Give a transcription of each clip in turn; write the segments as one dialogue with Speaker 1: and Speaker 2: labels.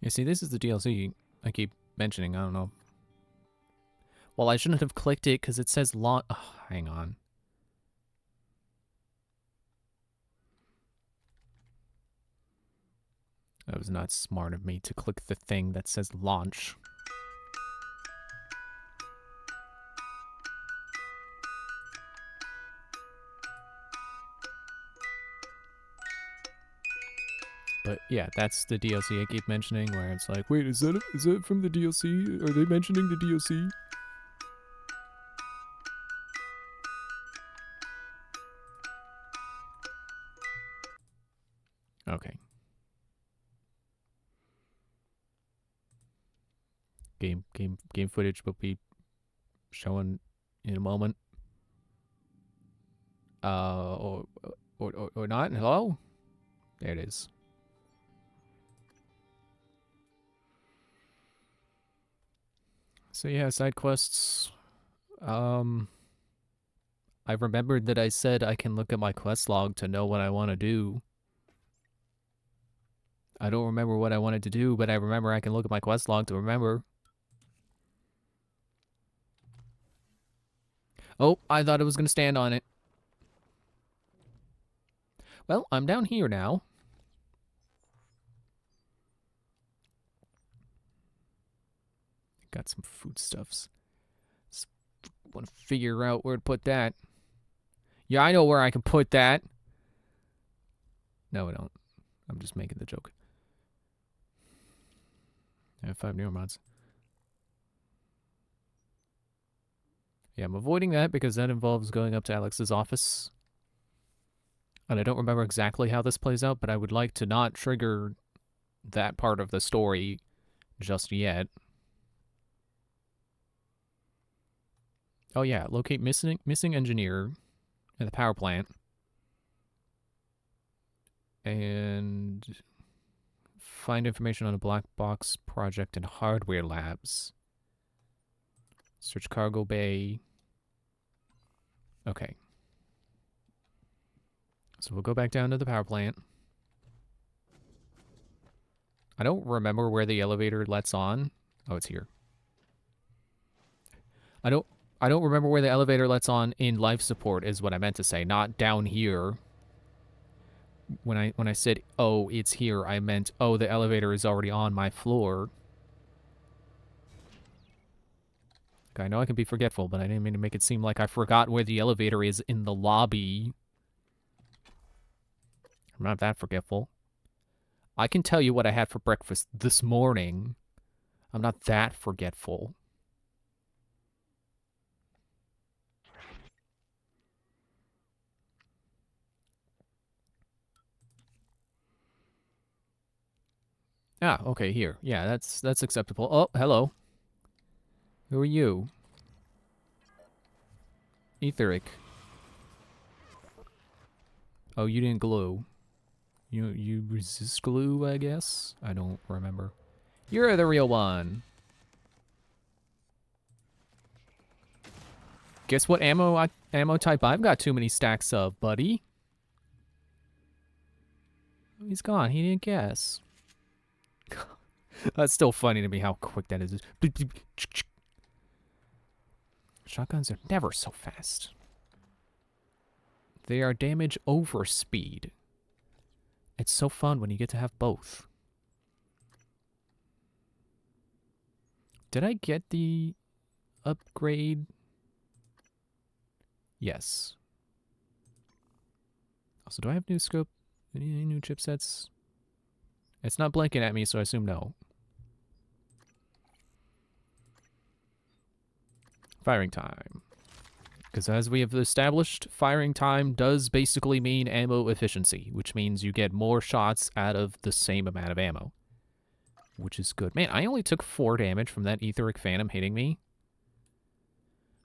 Speaker 1: You see, this is the DLC I keep mentioning. I don't know. Well, I shouldn't have clicked it because it says launch. Oh, hang on. That was not smart of me to click the thing that says launch. But yeah, that's the DLC I keep mentioning where it's like, wait, is that from the DLC? Are they mentioning the DLC? Okay. Game footage will be showing in a moment. Or not. Hello? There it is. So yeah, side quests. I remembered that I said I can look at my quest log to know what I want to do. I don't remember what I wanted to do, but I remember I can look at my quest log to remember. Oh, I thought it was going to stand on it. Well, I'm down here now. Got some foodstuffs. Just want to figure out where to put that. Yeah, I know where I can put that. No, I don't. I'm just making the joke. I have 5 neuromods. Yeah, I'm avoiding that because that involves going up to Alex's office. And I don't remember exactly how this plays out, but I would like to not trigger that part of the story just yet. Oh yeah, locate missing engineer in the power plant. And find information on a black box project in hardware labs. Search cargo bay. Okay. So we'll go back down to the power plant. I don't remember where the elevator lets on. Oh, it's here. I don't remember where the elevator lets on in life support is what I meant to say, not down here. When I said, "Oh, it's here," I meant, "Oh, the elevator is already on my floor." I know I can be forgetful, but I didn't mean to make it seem like I forgot where the elevator is in the lobby. I'm not that forgetful. I can tell you what I had for breakfast this morning. I'm not that forgetful. Ah, okay, here. Yeah, that's acceptable. Oh, hello. Who are you? Etheric. Oh, you didn't glue. You resist glue, I guess? I don't remember. You're the real one. Guess what ammo type I've got too many stacks of, buddy? He's gone. He didn't guess. That's still funny to me how quick that is. Shotguns are never so fast. They are damage over speed. It's so fun when you get to have both. Did I get the upgrade? Yes. Also, do I have new scope? Any new chipsets? It's not blinking at me, so I assume no. Firing time. Because as we have established, firing time does basically mean ammo efficiency, which means you get more shots out of the same amount of ammo. Which is good. Man, I only took 4 damage from that Etheric Phantom hitting me.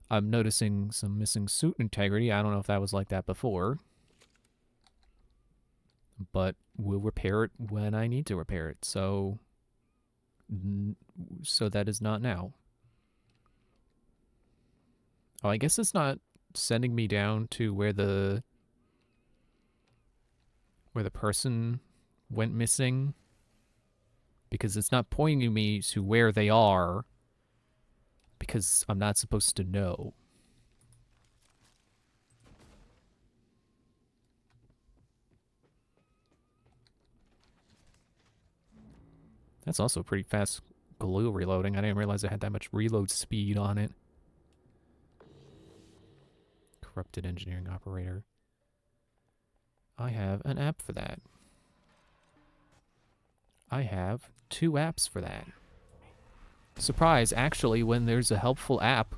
Speaker 1: I'm noticing some missing suit integrity. I don't know if that was like that before. But we'll repair it when I need to repair it. So that is not now. Oh, I guess it's not sending me down to where the person went missing because it's not pointing me to where they are because I'm not supposed to know. That's also pretty fast glue reloading. I didn't realize it had that much reload speed on it. Corrupted engineering operator. I have an app for that. I have 2 apps for that. Surprise, actually, when there's a helpful app,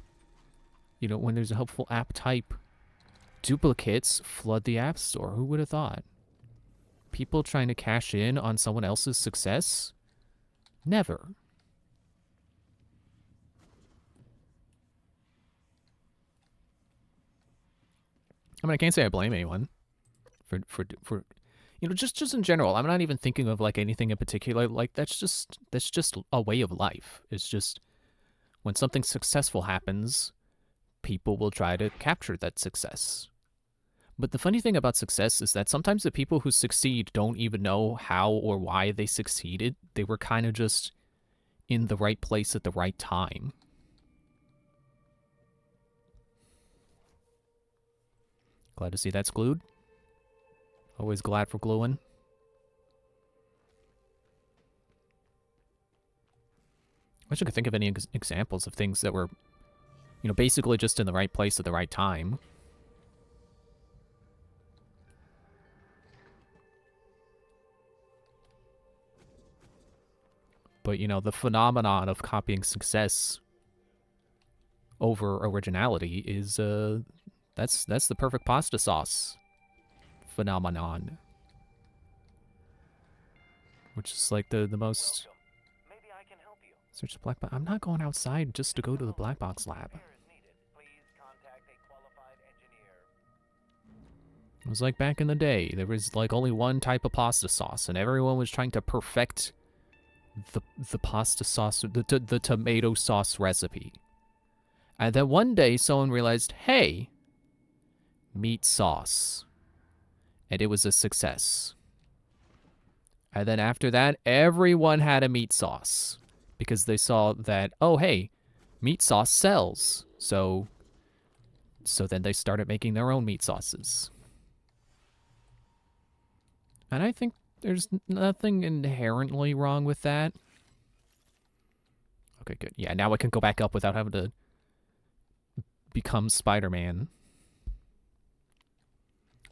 Speaker 1: you know, when there's a helpful app type, duplicates flood the app store. Who would have thought? People trying to cash in on someone else's success? Never. I mean, I can't say I blame anyone for you know, just in general. I'm not even thinking of like anything in particular. Like that's just a way of life. It's just when something successful happens, people will try to capture that success. But the funny thing about success is that sometimes the people who succeed don't even know how or why they succeeded. They were kind of just in the right place at the right time. Glad to see that's glued. Always glad for gluing. I wish I could think of any examples of things that were, you know, basically just in the right place at the right time. But, you know, the phenomenon of copying success over originality is, that's the perfect pasta sauce phenomenon. Which is like the most...
Speaker 2: Maybe I can help you.
Speaker 1: Search the black box. I'm not going outside just to go to the black box lab. It was like back in the day. There was like only one type of pasta sauce, and everyone was trying to perfect the pasta sauce, the tomato sauce recipe. And then one day someone realized, hey, meat sauce. And it was a success. And then after that, everyone had a meat sauce. Because they saw that, oh, hey, meat sauce sells. So then they started making their own meat sauces. And I think there's nothing inherently wrong with that. Okay, good. Yeah, now I can go back up without having to become Spider-Man.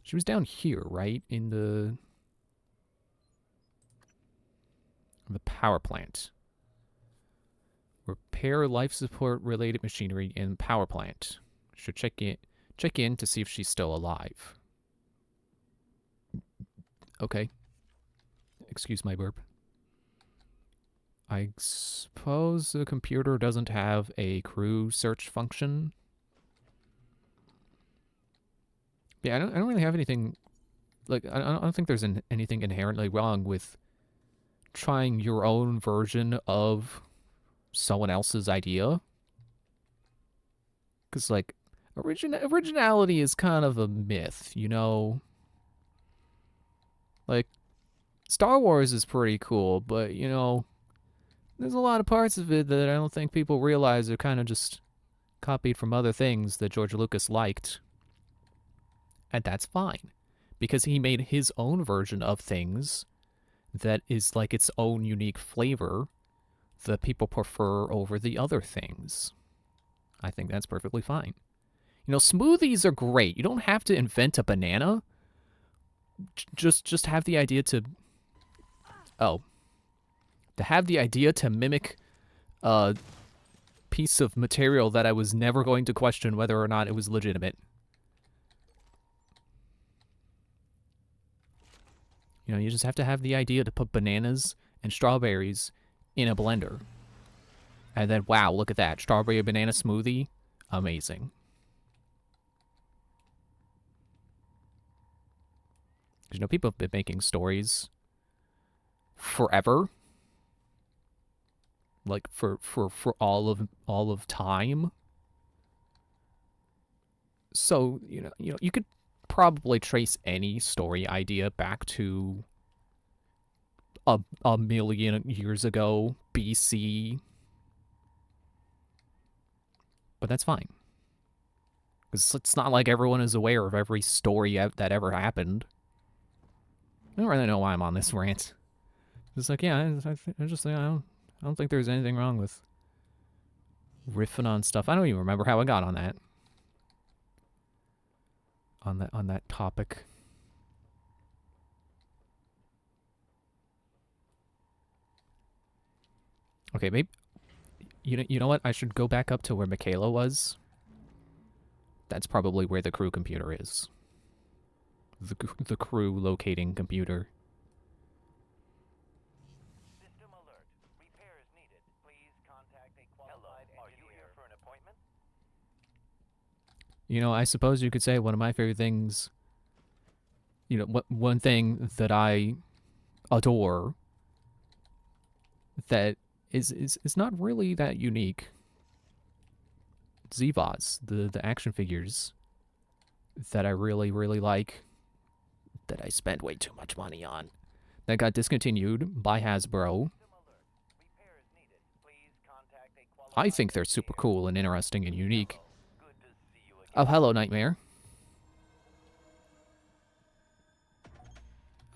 Speaker 1: She was down here, right? In the power plant. Repair life support related machinery in power plant. Should check in to see if she's still alive. Okay. Excuse my burp. I suppose the computer doesn't have a crew search function. Yeah, I don't really have anything... Like, I don't think there's anything inherently wrong with trying your own version of someone else's idea. Because, like, originality is kind of a myth, you know? Like, Star Wars is pretty cool, but, you know, there's a lot of parts of it that I don't think people realize are kind of just copied from other things that George Lucas liked. And that's fine, because he made his own version of things that is like its own unique flavor that people prefer over the other things. I think that's perfectly fine. You know, smoothies are great. You don't have to invent a banana. Just have the idea to... Oh. To have the idea to mimic a piece of material that I was never going to question whether or not it was legitimate. You know, you just have to have the idea to put bananas and strawberries in a blender. And then, wow, look at that. Strawberry banana smoothie. Amazing. Because, you know, people have been making stories forever. Like, for all of time. So, you know, you could probably trace any story idea back to a million years ago, BC. But that's fine. Because it's not like everyone is aware of every story that ever happened. I don't really know why I'm on this rant. It's like, yeah, I just think I don't think there's anything wrong with riffing on stuff. I don't even remember how I got on that. On that topic. Okay, maybe you know what? I should go back up to where Michaela was. That's probably where the crew computer is. The crew locating computer.
Speaker 2: System alert. Repairs needed. Please contact a qualified engineer. Are you here for an appointment?
Speaker 1: You know, I suppose you could say one of my favorite things. You know, one thing that I adore that is not really that unique. Zevaz, the action figures that I really, really like, that I spent way too much money on, that got discontinued by Hasbro. I think they're super cool and interesting and unique. Oh, hello, Nightmare.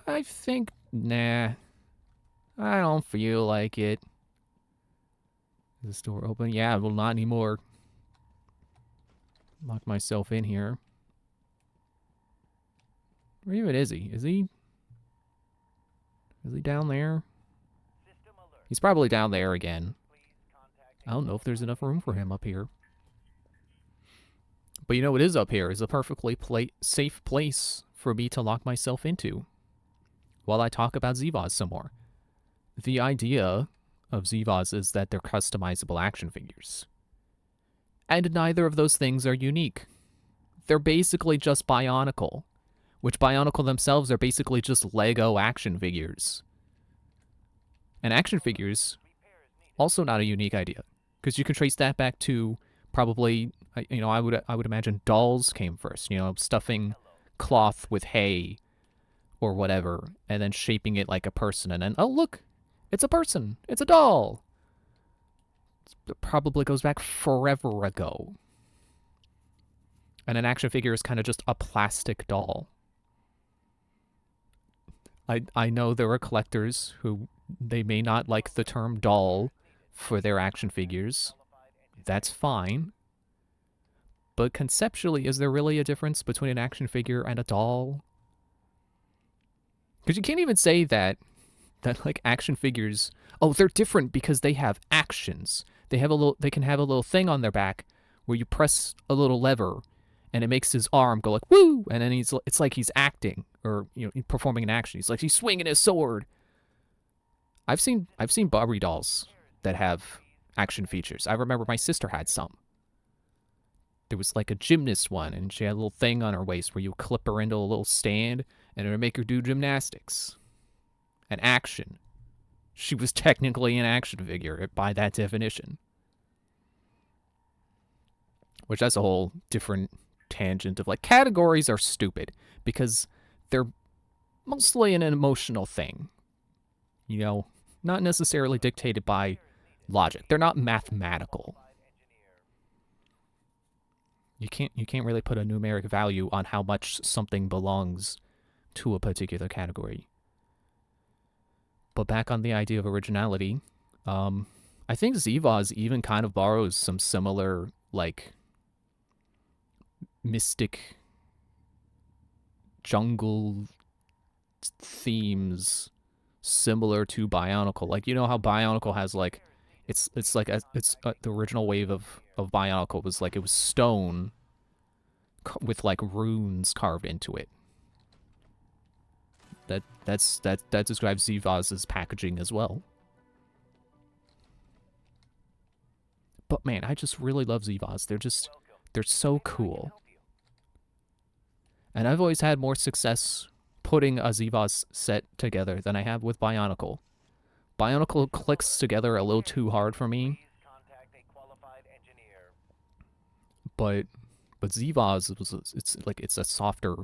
Speaker 1: I think, nah, I don't feel like it. Is this door open? Yeah, well, not anymore. Lock myself in here. Where even is he? Is he down there? He's probably down there again. I don't know if there's enough room for him up here. But you know what is up here is a perfectly safe place for me to lock myself into while I talk about Zevaz some more. The idea of Zevaz is that they're customizable action figures. And neither of those things are unique. They're basically just Bionicle, which Bionicle themselves are basically just Lego action figures. And action figures, also not a unique idea, because you can trace that back to probably, you know, I would imagine dolls came first, you know, stuffing cloth with hay or whatever, and then shaping it like a person, and then, oh, look, it's a person, it's a doll. It probably goes back forever ago. And an action figure is kind of just a plastic doll. I know there are collectors who, they may not like the term doll for their action figures. That's fine. But conceptually, is there really a difference between an action figure and a doll? Because you can't even say that like action figures, oh, they're different because they have actions. They can have a little thing on their back where you press a little lever and it makes his arm go like woo, and then it's like he's acting, or you know, performing an action. He's swinging his sword. I've seen Barbie dolls that have action features. I remember my sister had some. There was like a gymnast one, and she had a little thing on her waist where you clip her into a little stand and it would make her do gymnastics. An action. She was technically an action figure by that definition. Which, that's a whole different tangent of, like, categories are stupid because they're mostly an emotional thing. You know, not necessarily dictated by logic. They're not mathematical. You can't really put a numeric value on how much something belongs to a particular category. But back on the idea of originality, I think Zevaz even kind of borrows some similar, like, mystic jungle themes similar to Bionicle. Like, you know how Bionicle has, like, it's like the original wave of Bionicle was like, it was stone with like runes carved into it. That describes Zevaz's packaging as well. But man, I just really love Zevaz. They're so cool. And I've always had more success putting a Zevaz set together than I have with Bionicle. Bionicle clicks together a little too hard for me. But Zevaz, it's a softer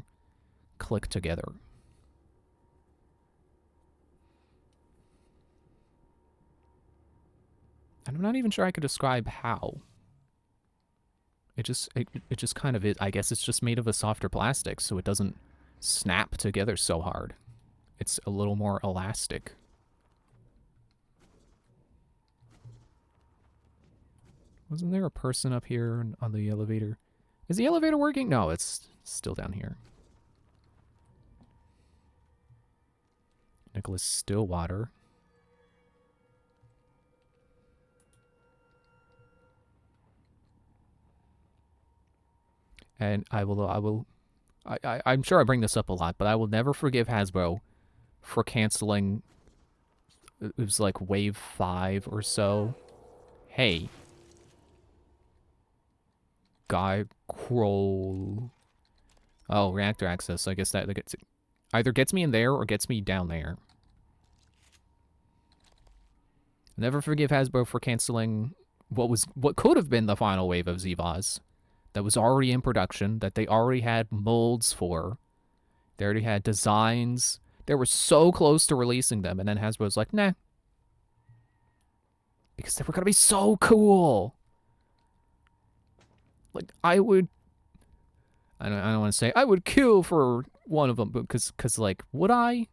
Speaker 1: click together. And I'm not even sure I could describe how. It just kind of is. I guess it's just made of a softer plastic, so it doesn't snap together so hard. It's a little more elastic. Wasn't there a person up here on the elevator? Is the elevator working? No, it's still down here. Nicholas Stillwater. And I'm sure I bring this up a lot, but I will never forgive Hasbro for canceling, it was like wave 5 or so. Hey. Guy Kroll. Oh, reactor access. I guess that gets, either gets me in there or gets me down there. Never forgive Hasbro for canceling what could have been the final wave of Zevaz that was already in production, that they already had molds for. They already had designs. They were so close to releasing them, and then Hasbro's like, nah. Because they were going to be so cool. Like, I don't want to say, I would kill for one of them, because like, would I?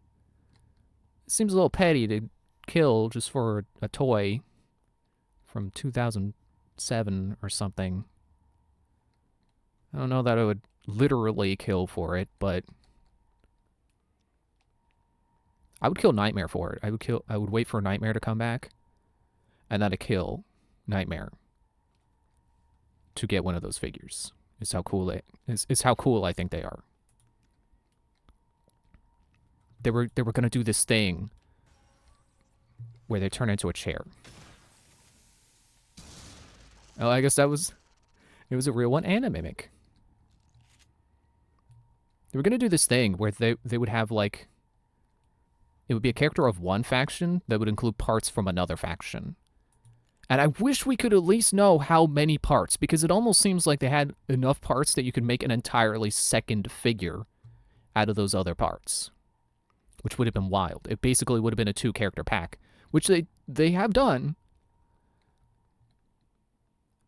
Speaker 1: It seems a little petty to kill just for a toy from 2007 or something. I don't know that I would literally kill for it, but I would kill Nightmare for it. I would wait for Nightmare to come back, and then I'd kill Nightmare to get one of those figures. Is how cool how cool I think they are. They were gonna do this thing where they turn into a chair. Oh, I guess it was a real one and a mimic. They were gonna do this thing where they would have like, it would be a character of one faction that would include parts from another faction. And I wish we could at least know how many parts, because it almost seems like they had enough parts that you could make an entirely second figure out of those other parts, which would have been wild. It basically would have been a 2-character pack, which they have done.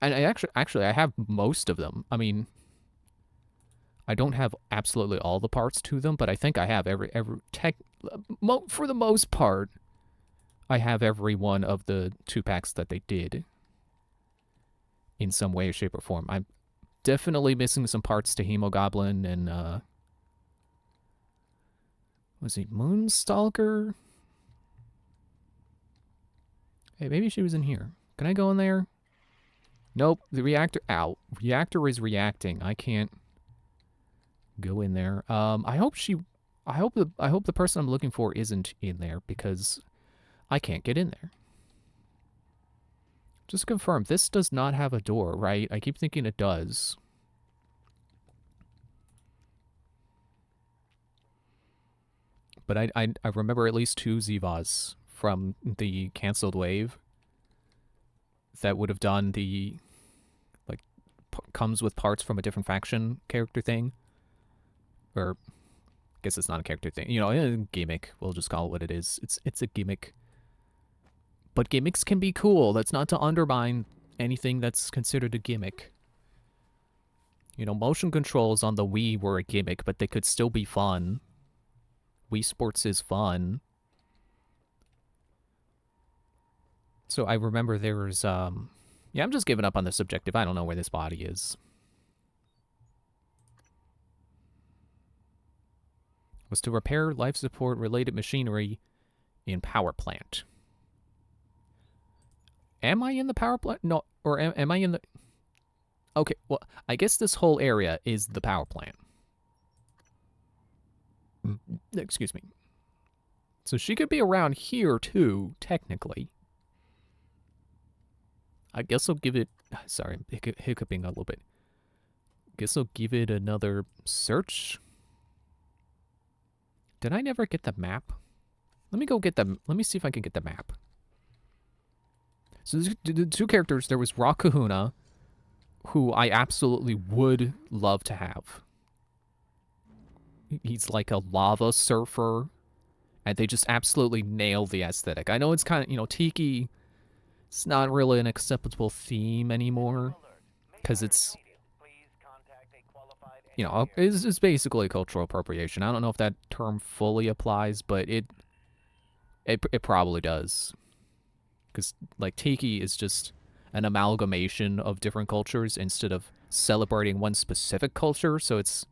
Speaker 1: And I have most of them. I mean, I don't have absolutely all the parts to them, but I think I have for the most part, I have every one of the 2-packs that they did in some way, shape, or form. I'm definitely missing some parts to Hemogoblin and, was he Moonstalker? Hey, maybe she was in here. Can I go in there? Nope, the reactor, ow. Reactor is reacting. I can't go in there. I hope the person I'm looking for isn't in there, because I can't get in there. Just confirm, this does not have a door, right? I keep thinking it does. But I remember at least 2 Zevaz from the canceled wave that would have done the, like, comes with parts from a different faction character thing. Or, I guess it's not a character thing. You know, a gimmick. We'll just call it what it is. It's a gimmick. But gimmicks can be cool. That's not to undermine anything that's considered a gimmick. You know, motion controls on the Wii were a gimmick, but they could still be fun. Wii Sports is fun. So I remember there was, yeah, I'm just giving up on the subjective. I don't know where this body is. Was to repair life support related machinery in power plant. Am I in the power plant? No, or am I in the... Okay, well, I guess this whole area is the power plant. Excuse me. So she could be around here, too, technically. I guess I'll give it... Sorry, I'm hiccuping a little bit. Guess I'll give it another search. Did I never get the map? Let me go get the... Let me see if I can get the map. So the 2 characters, there was Rock Kahuna, who I absolutely would love to have. He's like a lava surfer, and they just absolutely nail the aesthetic. I know it's kind of, you know, tiki it's not really an acceptable theme anymore,
Speaker 2: Alert.
Speaker 1: because
Speaker 2: Mayfire is
Speaker 1: it's,
Speaker 2: needed. Please contact a qualified
Speaker 1: you know,
Speaker 2: engineer.
Speaker 1: it's basically cultural appropriation. I don't know if that term fully applies, but it probably does. Because, like, Tiki is just an amalgamation of different cultures instead of celebrating one specific culture, so it's,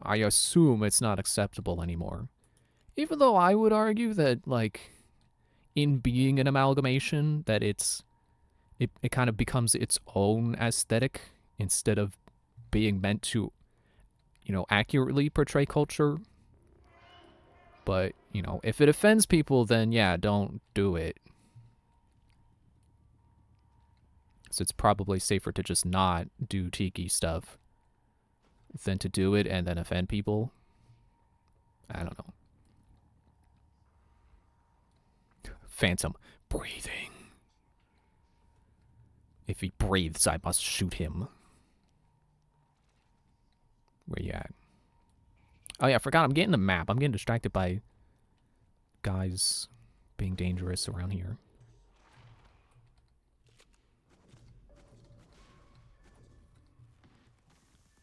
Speaker 1: I assume it's not acceptable anymore. Even though I would argue that, like, in being an amalgamation, that it kind of becomes its own aesthetic instead of being meant to, you know, accurately portray culture. But, you know, if it offends people, then yeah, don't do it. So it's probably safer to just not do Tiki stuff than to do it and then offend people. I don't know. Phantom breathing. If he breathes, I must shoot him. Where you at? Oh yeah, I forgot. I'm getting the map. I'm getting distracted by guys being dangerous around here.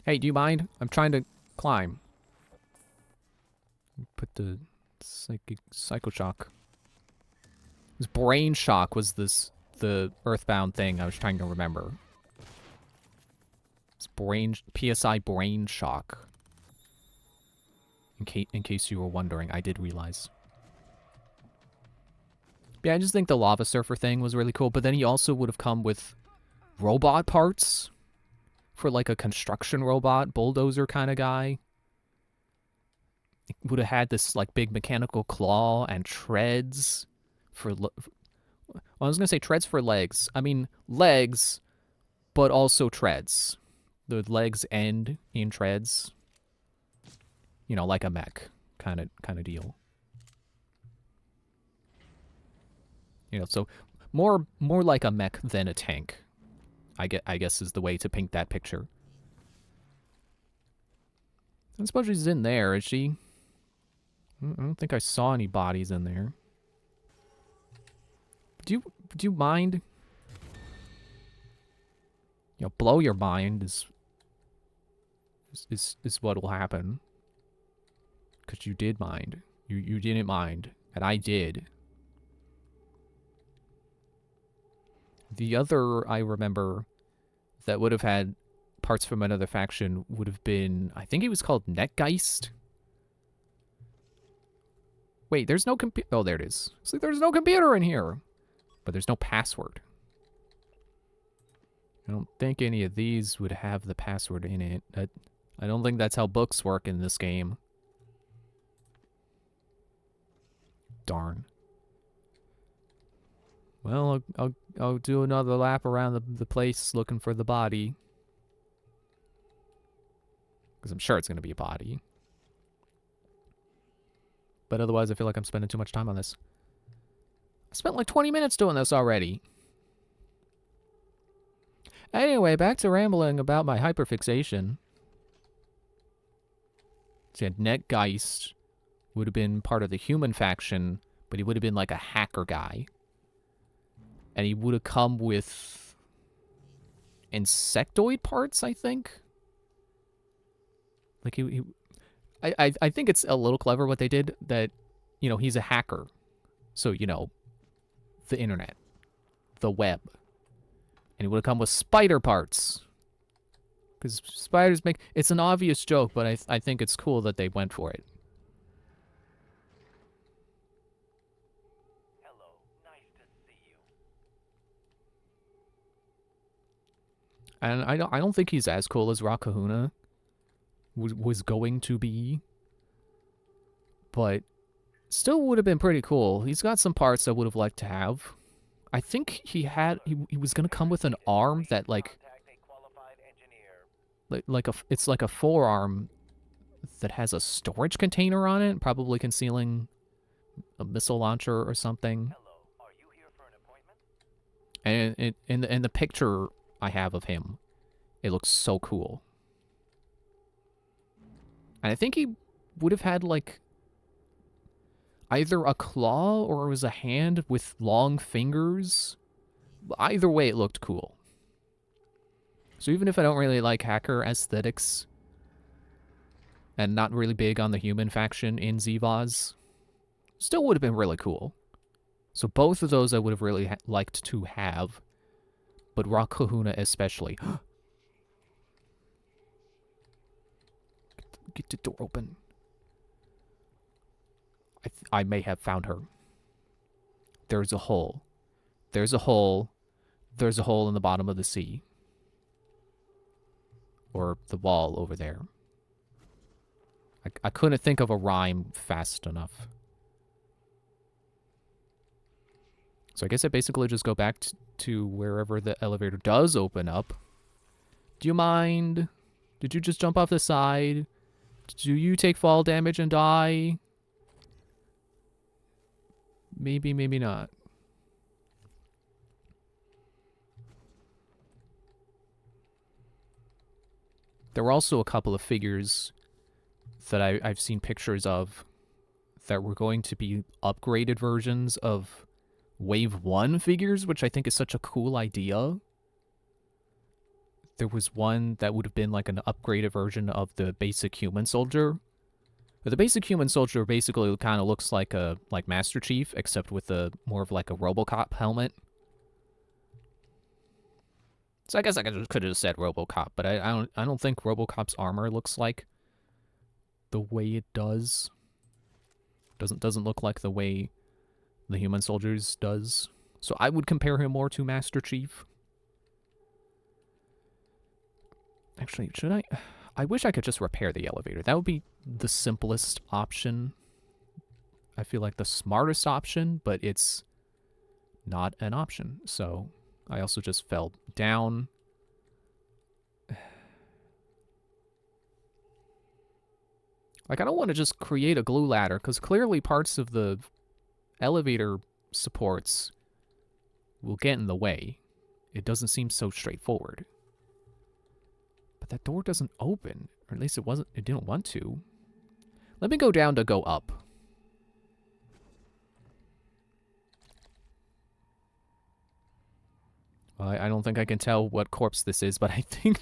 Speaker 1: Hey, do you mind? I'm trying to climb. Put the psycho shock. This brain shock was the Earthbound thing I was trying to remember. It's PSI brain shock. In case you were wondering, I did realize. Yeah, I just think the lava surfer thing was really cool, but then he also would have come with robot parts for like a construction robot, bulldozer kind of guy. It would have had this like big mechanical claw and treads for I was gonna say treads for legs. I mean legs, but also treads. The legs end in treads. You know, like a mech kind of deal. You know, so more like a mech than a tank. I guess is the way to paint that picture. I suppose she's in there, is she? I don't think I saw any bodies in there. Do you mind? You know, blow your mind is what will happen. Because you did mind. You didn't mind. And I did. The other I remember that would have had parts from another faction would have been, I think it was called Netgeist. Wait, there's no computer. Oh, there it is. It's like there's no computer in here. But there's no password. I don't think any of these would have the password in it. I don't think that's how books work in this game. Darn. Well, I'll do another lap around the place looking for the body. Because I'm sure it's going to be a body. But otherwise, I feel like I'm spending too much time on this. I spent like 20 minutes doing this already. Anyway, back to rambling about my hyperfixation. See, Netgeist would have been part of the human faction, but he would have been like a hacker guy. And he would have come with insectoid parts, I think. Like I think it's a little clever what they did, that, you know, he's a hacker. So, you know, the internet, the web. And he would have come with spider parts. Because spiders make... It's an obvious joke, but I think it's cool that they went for it.
Speaker 2: Hello, nice to see you.
Speaker 1: And I don't think he's as cool as Rock Kahuna was going to be. But still would have been pretty cool. He's got some parts I would have liked to have. I think he was going to come with an arm that like it's like a forearm that has a storage container on it, probably concealing a missile launcher or something.
Speaker 2: Hello, are you here for an appointment?
Speaker 1: And in the picture I have of him, it looks so cool. And I think he would have had like, either a claw or it was a hand with long fingers. Either way, it looked cool. So even if I don't really like hacker aesthetics and not really big on the human faction in ZVOZ, still would have been really cool. So both of those I would have really liked to have, but Rock Kahuna especially. Get the door open. I may have found her. There's a hole. There's a hole. There's a hole in the bottom of the sea. Or the wall over there. I couldn't think of a rhyme fast enough. So I guess I basically just go back to wherever the elevator does open up. Do you mind? Did you just jump off the side? Do you take fall damage and die? Maybe, maybe not. There were also a couple of figures that I've seen pictures of that were going to be upgraded versions of Wave 1 figures, which I think is such a cool idea. There was one that would have been like an upgraded version of the basic human soldier. But the basic human soldier basically kind of looks like a Master Chief, except with a more of like a RoboCop helmet. So I guess I could have said RoboCop, but I don't think RoboCop's armor looks like the way it does. Doesn't look like the way the human soldiers does. So I would compare him more to Master Chief. Actually, should I? I wish I could just repair the elevator. That would be the simplest option. I feel like the smartest option, but it's not an option. So I also just fell down. Like, I don't want to just create a glue ladder, because clearly parts of the elevator supports will get in the way. It doesn't seem so straightforward. But that door doesn't open, or at least it didn't want to. Let me go down to go up. Well, I don't think I can tell what corpse this is, but I think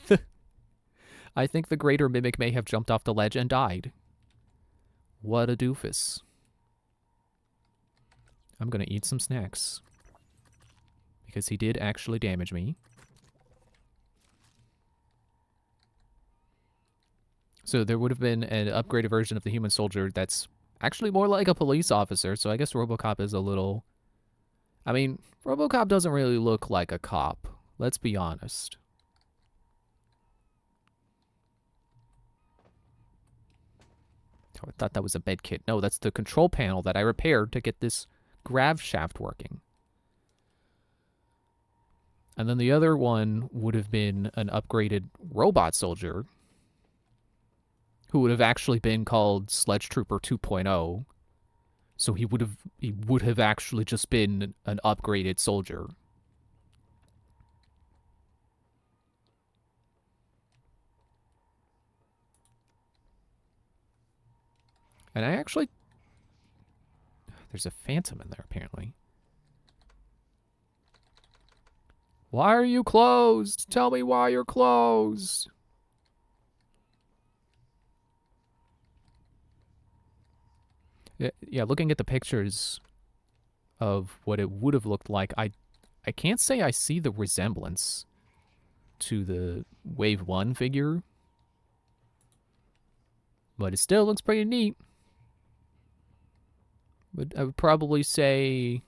Speaker 1: the greater mimic may have jumped off the ledge and died. What a doofus. I'm gonna eat some snacks. Because he did actually damage me. So there would have been an upgraded version of the human soldier that's actually more like a police officer, so I guess RoboCop is a little... I mean, RoboCop doesn't really look like a cop. Let's be honest. Oh, I thought that was a med kit. No, that's the control panel that I repaired to get this grav shaft working. And then the other one would have been an upgraded robot soldier who would have actually been called Sledge Trooper 2.0. So he would have actually just been an upgraded soldier. And I actually... There's a phantom in there, apparently. Why are you closed? Tell me why you're closed. Yeah, looking at the pictures of what it would have looked like, I can't say I see the resemblance to the Wave 1 figure. But it still looks pretty neat. But I would probably say...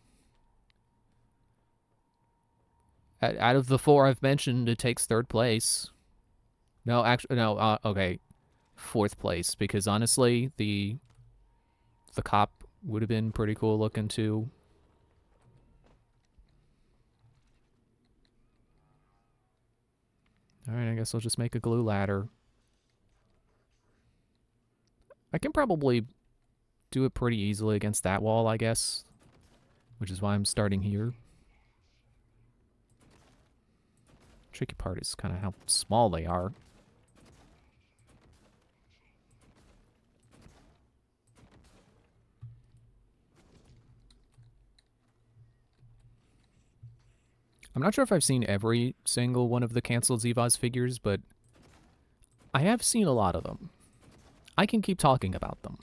Speaker 1: Out of the 4 I've mentioned, it takes 3rd place. No, actually, no, okay. 4th place, because honestly, the cop would have been pretty cool looking too. Alright, I guess I'll just make a glue ladder. I can probably do it pretty easily against that wall, I guess. Which is why I'm starting here. Tricky part is kind of how small they are. I'm not sure if I've seen every single one of the canceled Zevaz figures, but I have seen a lot of them. I can keep talking about them.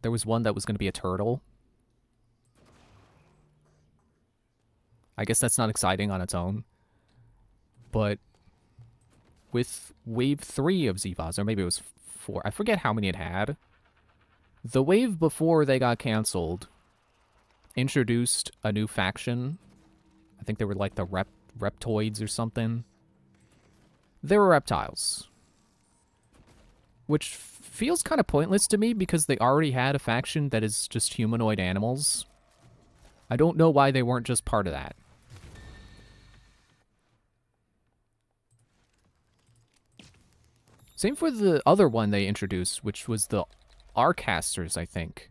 Speaker 1: There was one that was going to be a turtle. I guess that's not exciting on its own. But with wave 3 of Zevaz, or maybe it was 4, I forget how many it had. The wave before they got canceled introduced a new faction. I think they were like the reptoids or something. They were reptiles. Which feels kind of pointless to me because they already had a faction that is just humanoid animals. I don't know why they weren't just part of that. Same for the other one they introduced, which was the Arcasters, I think.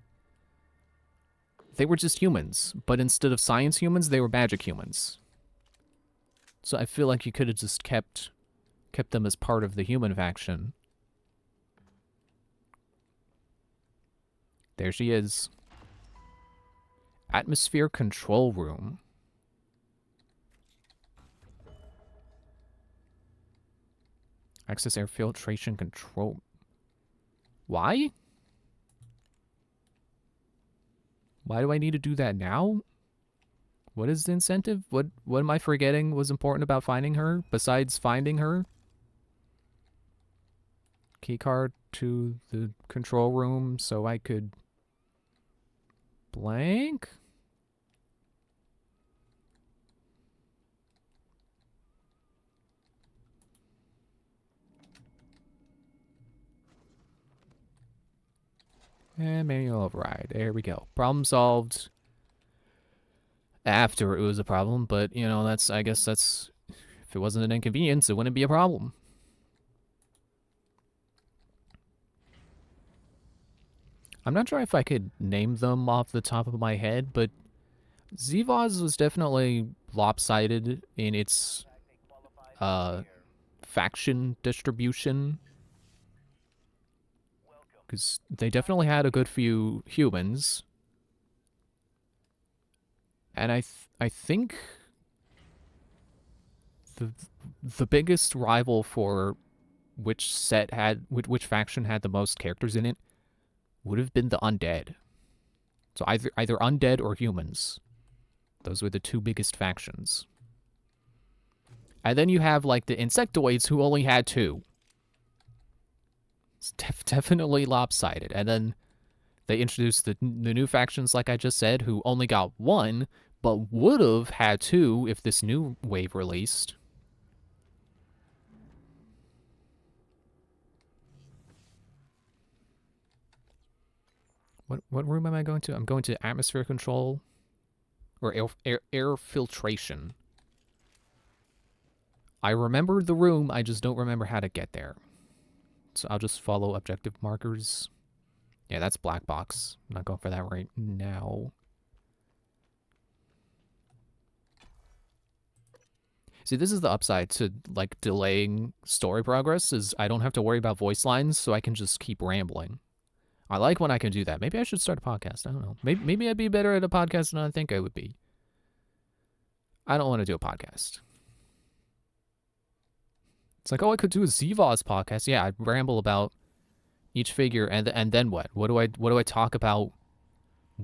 Speaker 1: They were just humans, but instead of science humans, they were magic humans. So I feel like you could have just kept them as part of the human faction. There she is. Atmosphere control room. Access air filtration control. Why? Why do I need to do that now? What is the incentive? What am I forgetting was important about finding her, besides finding her? Keycard to the control room so I could... blank? And manual override. There we go. Problem solved. After it was a problem, but, you know, I guess that's... if it wasn't an inconvenience, it wouldn't be a problem. I'm not sure if I could name them off the top of my head, but Zevaz was definitely lopsided in its faction distribution. Because they definitely had a good few humans. And I think the biggest rival for which faction had the most characters in it would have been the undead. So either undead or humans. Those were the two biggest factions. And then you have like the insectoids who only had 2. It's definitely lopsided. And then they introduced the new factions, like I just said, who only got 1, but would have had 2 if this new wave released. What room am I going to? I'm going to atmosphere control or air filtration. I remember the room, I just don't remember how to get there. So I'll just follow objective markers. Yeah, that's black box. I'm not going for that right now. See, this is the upside to, like, delaying story progress, is I don't have to worry about voice lines, so I can just keep rambling. I like when I can do that. Maybe I should start a podcast. I don't know. Maybe I'd be better at a podcast than I think I would be. I don't want to do a podcast. It's like, oh, I could do a Zevaz podcast. Yeah, I'd ramble about each figure, and then what? What do I talk about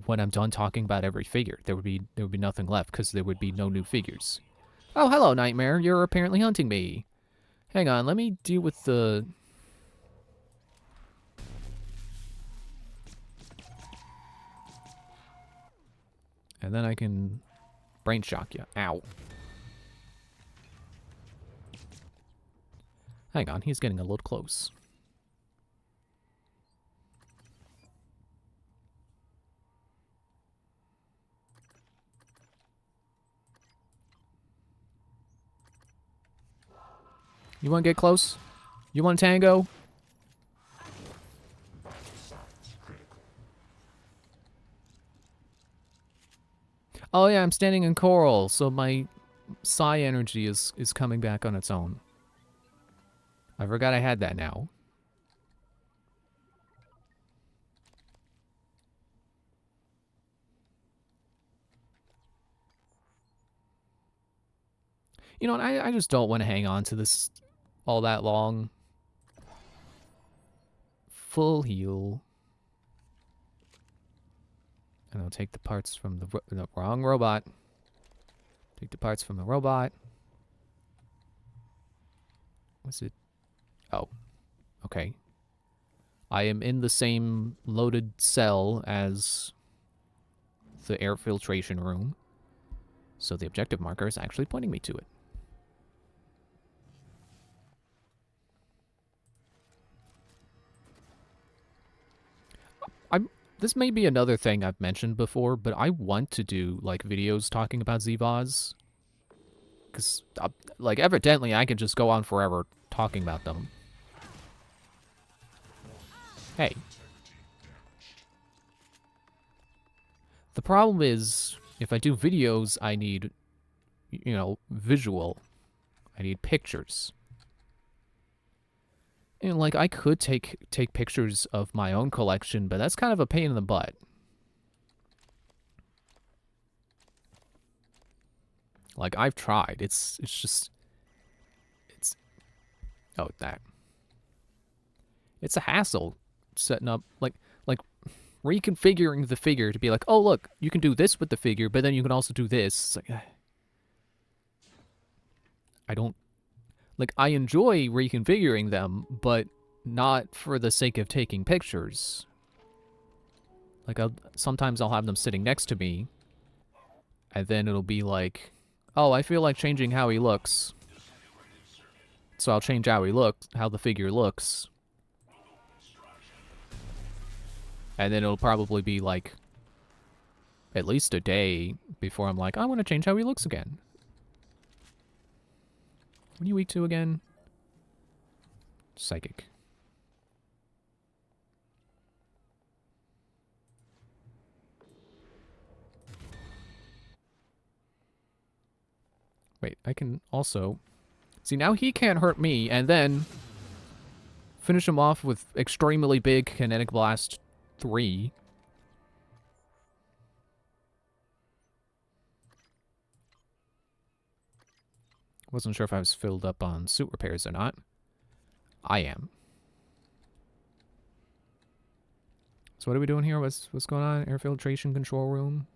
Speaker 1: when I'm done talking about every figure? There would be nothing left because there would be no new figures. Oh, hello, Nightmare. You're apparently hunting me. Hang on, let me deal with the... And then I can brain shock you. Ow. Hang on, he's getting a little close. You want to get close? You want to tango? Oh yeah, I'm standing in coral, so my psi energy is coming back on its own. I forgot I had that now. You know, and I just don't want to hang on to this all that long. Full heal. And I'll take the parts from the wrong robot. Take the parts from the robot. What's it? Oh. Okay. I am in the same loaded cell as the air filtration room. So the objective marker is actually pointing me to it. This may be another thing I've mentioned before, but I want to do, like, videos talking about ZVOS. Because, like, evidently I can just go on forever talking about them. Hey. The problem is, if I do videos, I need, you know, visual. I need pictures. And, like, I could take pictures of my own collection, but that's kind of a pain in the butt. Like, I've tried. It's just... Oh, that. It's a hassle setting up, like reconfiguring the figure to be like, oh, look, you can do this with the figure, but then you can also do this. It's like, I don't... Like, I enjoy reconfiguring them, but not for the sake of taking pictures. Like, sometimes I'll have them sitting next to me, and then it'll be like, oh, I feel like changing how he looks. So I'll change how the figure looks. And then it'll probably be like at least a day before I'm like, I want to change how he looks again. What are you weak to again? Psychic. Wait, I can also... See, now he can't hurt me, and then finish him off with extremely big Kinetic Blast 3. Wasn't sure if I was filled up on suit repairs or not. I am. So what are we doing here? What's going on? Air filtration control room.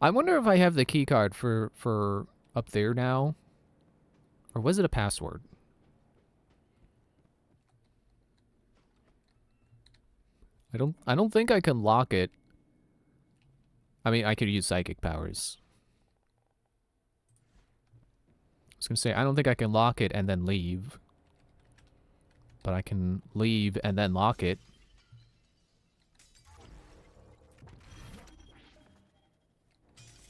Speaker 1: I wonder if I have the key card for up there now. Or was it a password? I don't think I can lock it. I mean, I could use psychic powers. I was gonna say, I don't think I can lock it and then leave. But I can leave and then lock it.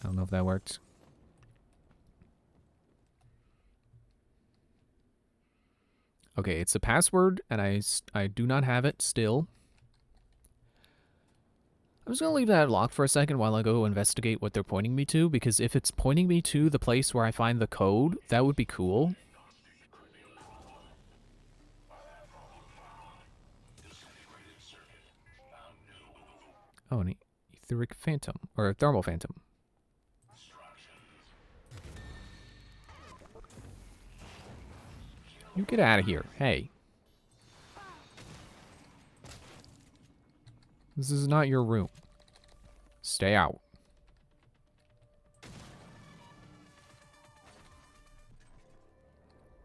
Speaker 1: I don't know if that worked. Okay, it's a password, and I do not have it still. I'm just going to leave that locked for a second while I go investigate what they're pointing me to, because if it's pointing me to the place where I find the code, that would be cool. Oh, an etheric phantom, or a thermal phantom. You get out of here. Hey. This is not your room. Stay out.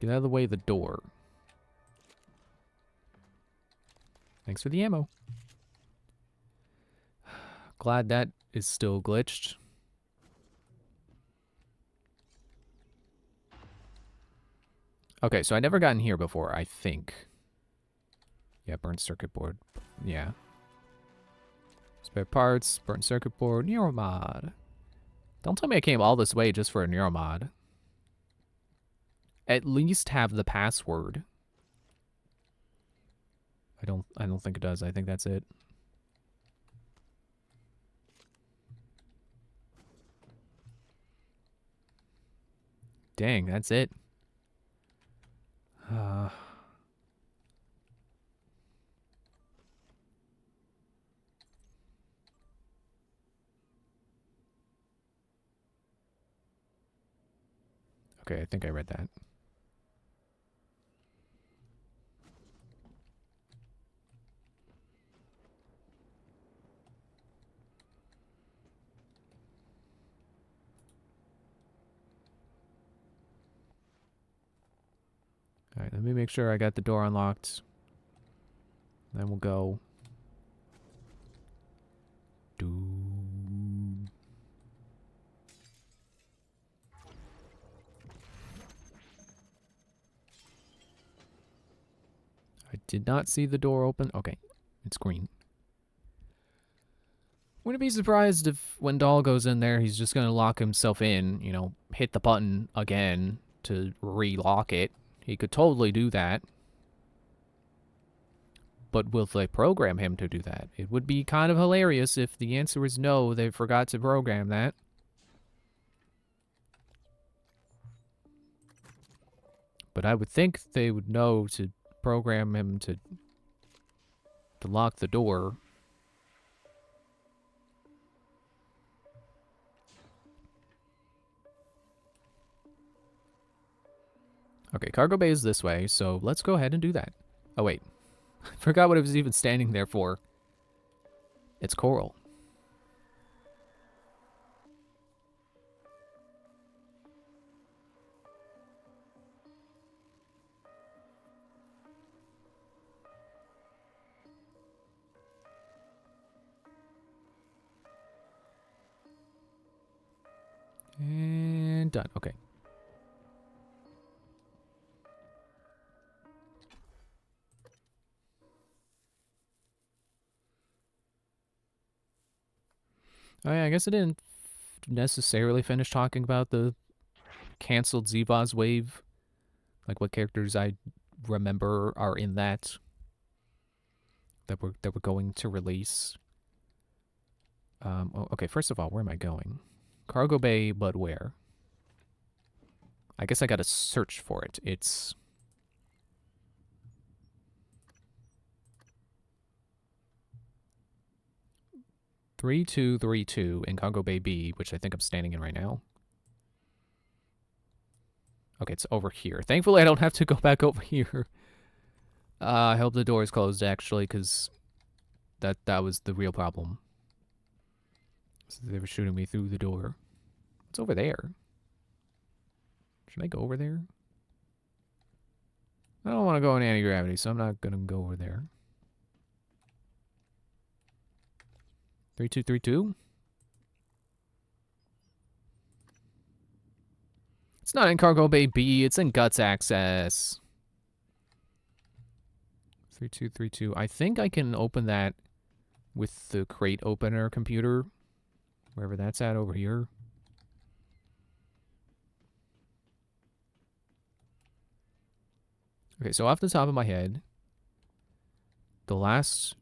Speaker 1: Get out of the way of the door. Thanks for the ammo. Glad that is still glitched. Okay, so I never gotten here before, I think. Yeah, burnt circuit board. Yeah. Spare parts, burnt circuit board, Neuromod. Don't tell me I came all this way just for a Neuromod. At least have the password. I don't think it does. I think that's it. Dang, that's it. Okay, I think I read that. Alright, let me make sure I got the door unlocked. Then we'll go. I did not see the door open. Okay, it's green. Wouldn't be surprised if when Dahl goes in there, he's just going to lock himself in, you know, hit the button again to re-lock it. He could totally do that. But will they program him to do that? It would be kind of hilarious if the answer is no, they forgot to program that. But I would think they would know to program him to lock the door. Okay, cargo bay is this way, so let's go ahead and do that. Oh, wait. I forgot what it was even standing there for. It's coral. And done. Okay. Oh, yeah, I guess I didn't necessarily finish talking about the canceled Zevaz wave. Like what characters I remember are in that we're going to release. Okay, first of all, where am I going? Cargo bay, but where? I guess I gotta search for it. It's... (3232) in Cargo Bay B, which I think I'm standing in right now. Okay, it's over here. Thankfully, I don't have to go back over here. I hope the door is closed, actually, because that was the real problem. So they were shooting me through the door. What's over there? Should I go over there? I don't want to go in anti-gravity, so I'm not going to go over there. 3232? It's not in Cargo Bay B, it's in Guts Access. 3232. I think I can open that with the crate opener computer. Wherever that's at over here. Okay, so off the top of my head, the last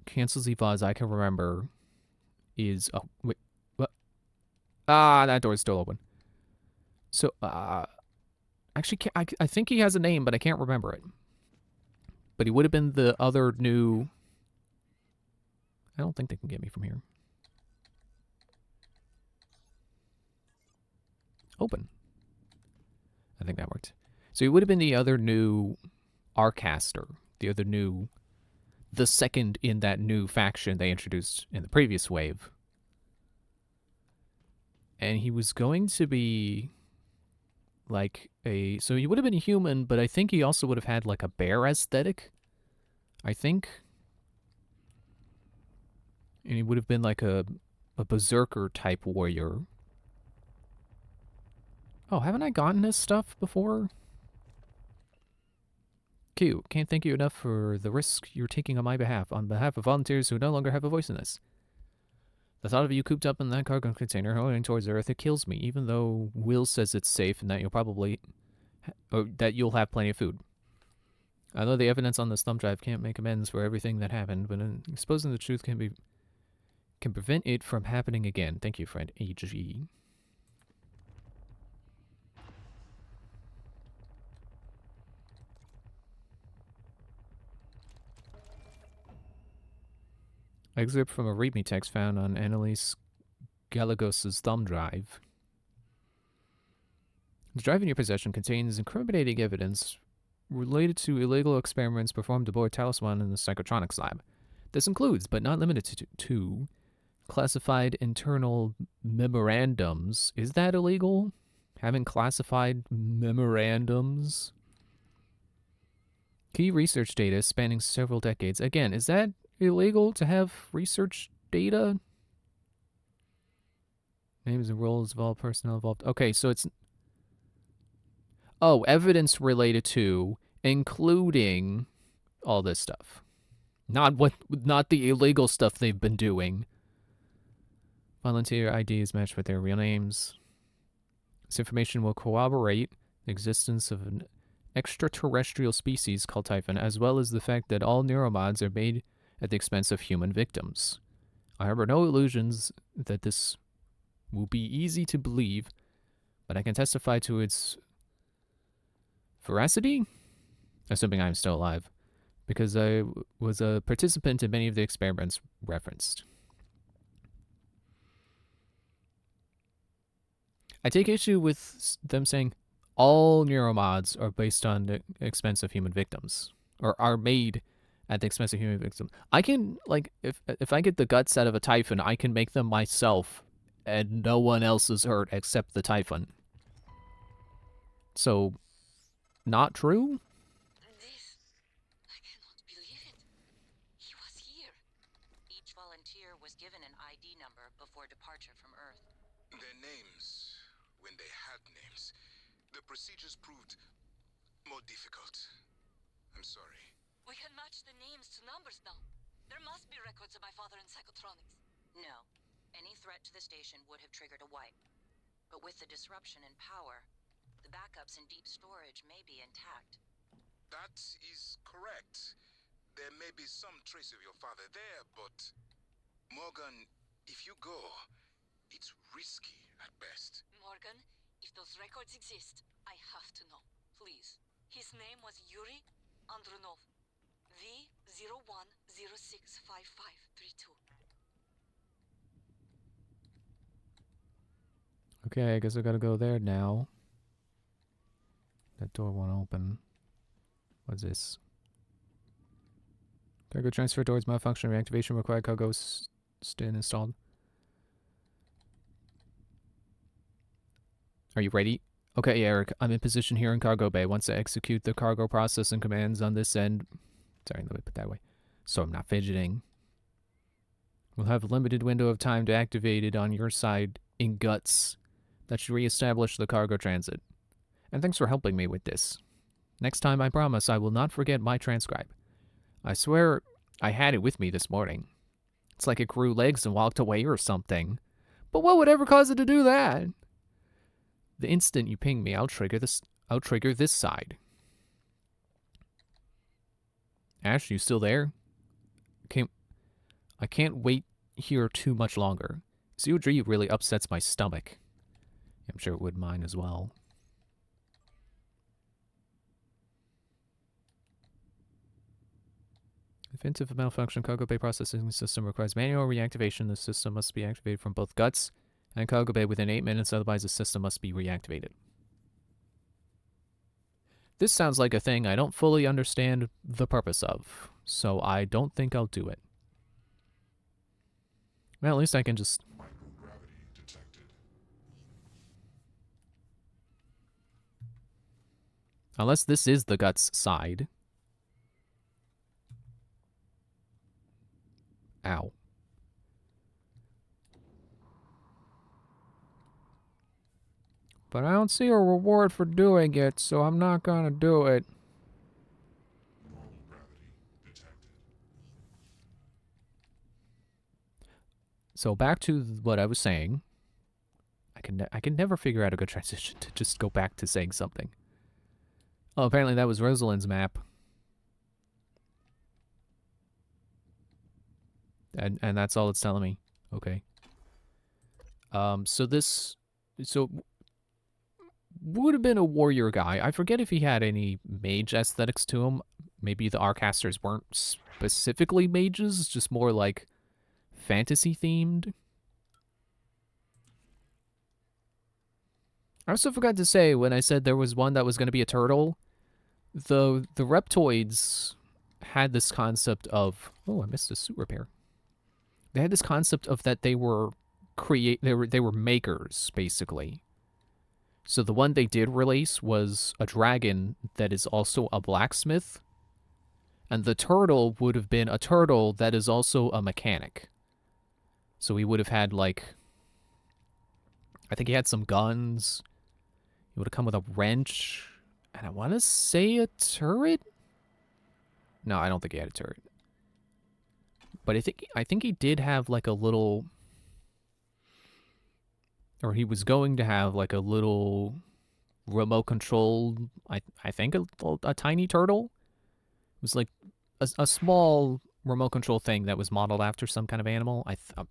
Speaker 1: Cancel Zevaz I can remember is... Oh, wait. What? Ah, that door's still open. So, actually, I think he has a name, but I can't remember it. But he would have been the other new... I don't think they can get me from here. Open. I think that worked. So he would have been the other new Arcaster. The other new... The second in that new faction they introduced in the previous wave. And he was going to be... like a... So he would have been a human, but I think he also would have had like a bear aesthetic. I think. And he would have been like a berserker type warrior. Oh, haven't I gotten this stuff before? Q, can't thank you enough for the risk you're taking on my behalf, on behalf of volunteers who no longer have a voice in this. The thought of you cooped up in that cargo container heading towards Earth, it kills me, even though Will says it's safe and that you'll probably... or that you'll have plenty of food. Although the evidence on this thumb drive can't make amends for everything that happened, but exposing the truth can prevent it from happening again. Thank you, friend AG. Excerpt from a README text found on Annalise Gallegos' thumb drive. The drive in your possession contains incriminating evidence related to illegal experiments performed aboard Talisman in the Psychotronics lab. This includes, but not limited to classified internal memorandums. Is that illegal? Having classified memorandums? Key research data spanning several decades. Again, is that illegal to have research data? Names and roles of all personnel involved. Okay, so it's... Oh, evidence related to, including all this stuff. Not the illegal stuff they've been doing. Volunteer IDs matched with their real names. This information will corroborate the existence of an extraterrestrial species called Typhon, as well as the fact that all neuromods are made at the expense of human victims. I harbor no illusions that this will be easy to believe, but I can testify to its veracity, assuming I'm still alive, because I was a participant in many of the experiments referenced. I take issue with them saying all neuromods are based on the expense of human victims, or are made at the expense of human victims. I can, like, if I get the guts out of a Typhon, I can make them myself, and no one else is hurt except the Typhon. So, not true?
Speaker 3: This, I cannot believe it. He was here. Each volunteer was given an ID number before departure from Earth.
Speaker 4: Their names, when they had names, the procedures proved more difficult. I'm sorry.
Speaker 3: We can match the names to numbers now. There must be records of my father in Psychotronics. No. Any threat to the station would have triggered a wipe. But with the disruption in power, the backups in deep storage may be intact.
Speaker 4: That is correct. There may be some trace of your father there, but... Morgan, if you go, it's risky at best.
Speaker 3: Morgan, if those records exist, I have to know. Please. His name was Yuri Andronov. V01065532.
Speaker 1: Okay, I guess I gotta go there now. That door won't open. What's this? Cargo transfer doors malfunction. Reactivation required. Cargo still installed. Are you ready? Okay, Eric. I'm in position here in cargo bay. Once I execute the cargo processing commands on this end... Sorry, let me put that way. So I'm not fidgeting. We'll have a limited window of time to activate it on your side in guts. That should reestablish the cargo transit. And thanks for helping me with this. Next time, I promise I will not forget my transcribe. I swear I had it with me this morning. It's like it grew legs and walked away or something. But what would ever cause it to do that? The instant you ping me, I'll trigger this side. Ash, you still there? I can't wait here too much longer. CO3 really upsets my stomach. I'm sure it would mine as well. If a malfunction, cargo bay processing system requires manual reactivation. The system must be activated from both guts and cargo bay within 8 minutes, otherwise the system must be reactivated. This sounds like a thing I don't fully understand the purpose of, so I don't think I'll do it. Well, at least I can just...
Speaker 5: Microgravity detected.
Speaker 1: Unless this is the guts side. Ow. But I don't see a reward for doing it, so I'm not gonna do it.
Speaker 5: Normal gravity detected.
Speaker 1: So back to what I was saying. I can never figure out a good transition to just go back to saying something. Oh, apparently that was Rosalind's map. And that's all it's telling me. Okay. So would have been a warrior guy. I forget if he had any mage aesthetics to him. Maybe the Arcasters weren't specifically mages, just more like fantasy themed. I also forgot to say when I said there was one that was going to be a turtle, the Reptoids had this concept of, oh, I missed a suit repair. They had this concept of that they were they were makers basically. So the one they did release was a dragon that is also a blacksmith, and the turtle would have been a turtle that is also a mechanic. So he would have had like, I think he had some guns. He would have come with a wrench, and I want to say a turret. No, I don't think he had a turret. But I think he did have like a little, or he was going to have like a little remote controlled, I think a tiny turtle. It was like a small remote control thing that was modeled after some kind of animal.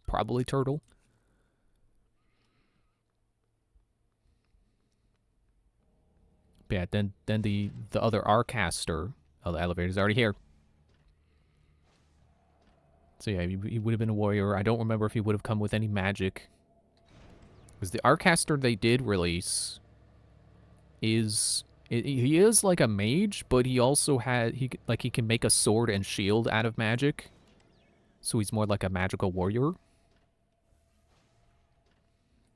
Speaker 1: Probably turtle. But yeah, then the other Arcaster, oh, the elevator's already here. So yeah, he would have been a warrior. I don't remember if he would have come with any magic. Because the Arcaster they did release is he is like a mage, but he also he can make a sword and shield out of magic. So he's more like a magical warrior.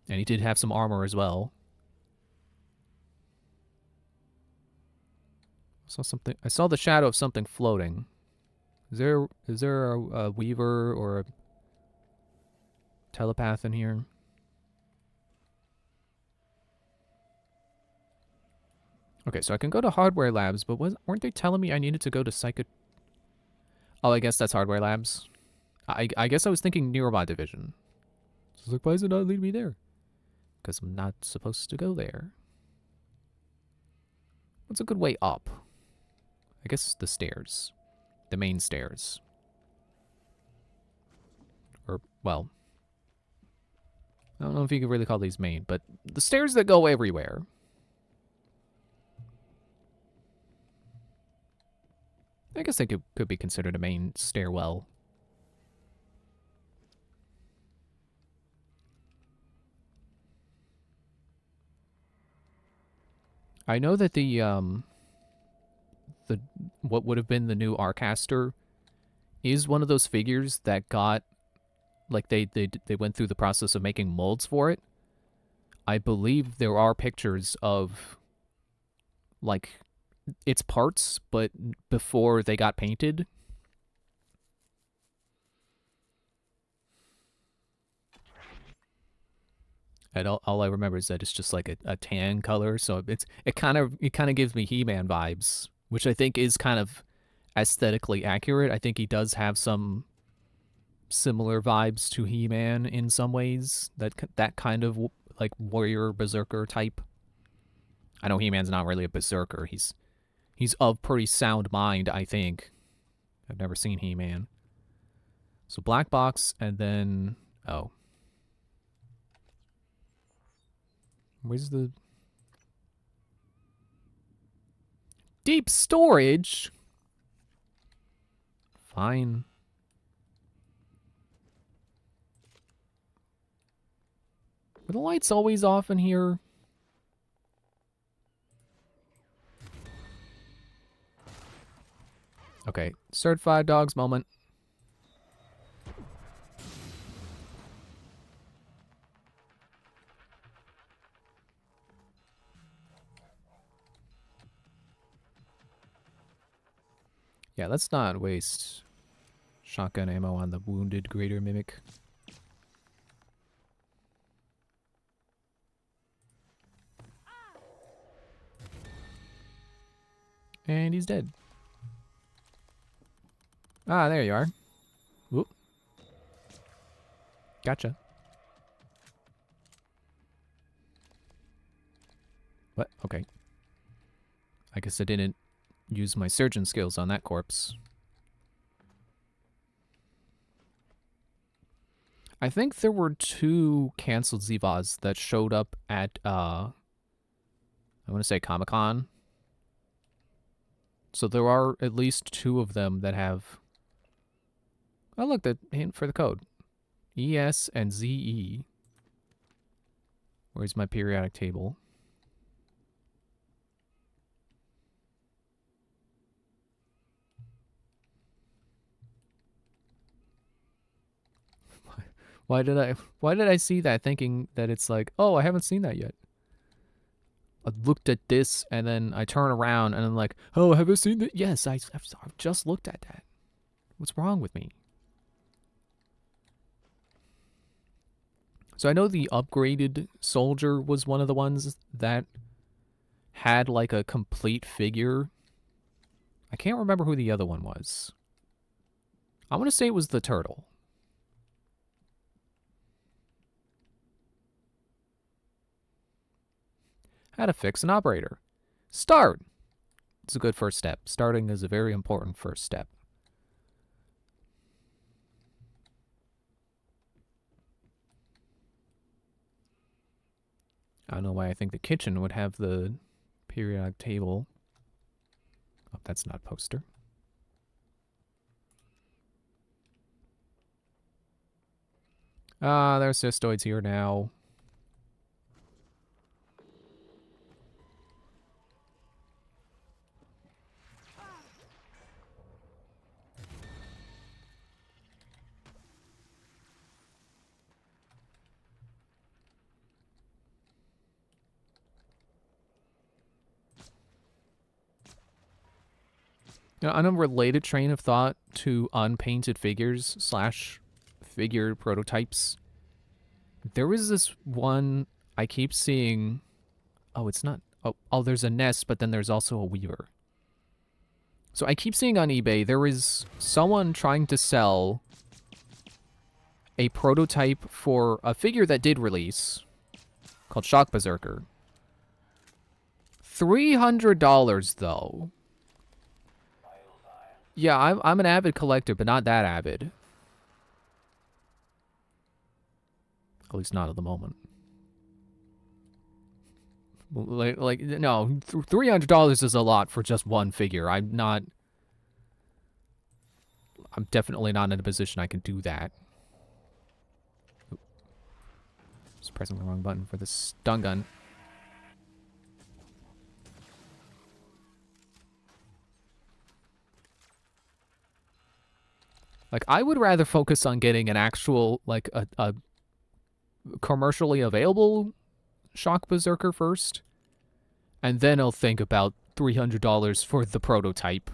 Speaker 1: And he did have some armor as well. I saw the shadow of something floating. Is there a weaver or a telepath in here? Okay, so I can go to Hardware Labs, but weren't they telling me I needed to go to Psycho... Oh, I guess that's Hardware Labs. I guess I was thinking Neurobot Division. So I was like, why is it not leading me there? Because I'm not supposed to go there. What's a good way up? I guess the stairs. The main stairs. Or, well... I don't know if you could really call these main, but the stairs that go everywhere. I guess they could be considered a main stairwell. I know that the what would have been the new Arcaster is one of those figures that got, like, they went through the process of making molds for it. I believe there are pictures of, like, its parts, but before they got painted. And all I remember is that it's just like a tan color, so it kind of gives me He-Man vibes, which I think is kind of aesthetically accurate. I think he does have some similar vibes to He-Man in some ways. That kind of like warrior berserker type. I know He-Man's not really a berserker. He's of pretty sound mind, I think. I've never seen He-Man. So black box, and then oh. Where's the... Deep storage? Fine. Are the lights always off in here? Okay, certified dogs moment. Yeah, let's not waste shotgun ammo on the wounded greater mimic. And he's dead. Ah, there you are. Whoop. Gotcha. What? Okay. I guess I didn't use my surgeon skills on that corpse. I think there were 2 canceled Zivas that showed up at, I want to say Comic-Con. So there are at least 2 of them that have... Oh, look, the hint for the code. ES and ZE. Where's my periodic table? Why did I see that thinking that it's like, oh, I haven't seen that yet? I looked at this and then I turn around and I'm like, oh, have I seen that? Yes, I've just looked at that. What's wrong with me? So I know the upgraded soldier was one of the ones that had like a complete figure. I can't remember who the other one was. I want to say it was the turtle. How to fix an operator. Start! It's a good first step. Starting is a very important first step. I don't know why I think the kitchen would have the periodic table. Oh, that's not a poster. Ah, there's cystoids here now. You know, on a related train of thought to unpainted figures slash figure prototypes, there was this one I keep seeing. Oh, it's not. Oh, there's a nest, but then there's also a weaver. So I keep seeing on eBay there is someone trying to sell a prototype for a figure that did release called Shock Berserker. $300 though. Yeah, I'm an avid collector, but not that avid. At least not at the moment. Like no, $300 is a lot for just one figure. I'm definitely not in a position I can do that. Oop. Just pressing the wrong button for the stun gun. Like, I would rather focus on getting an actual, like, a commercially available Shock Berserker first, and then I'll think about $300 for the prototype.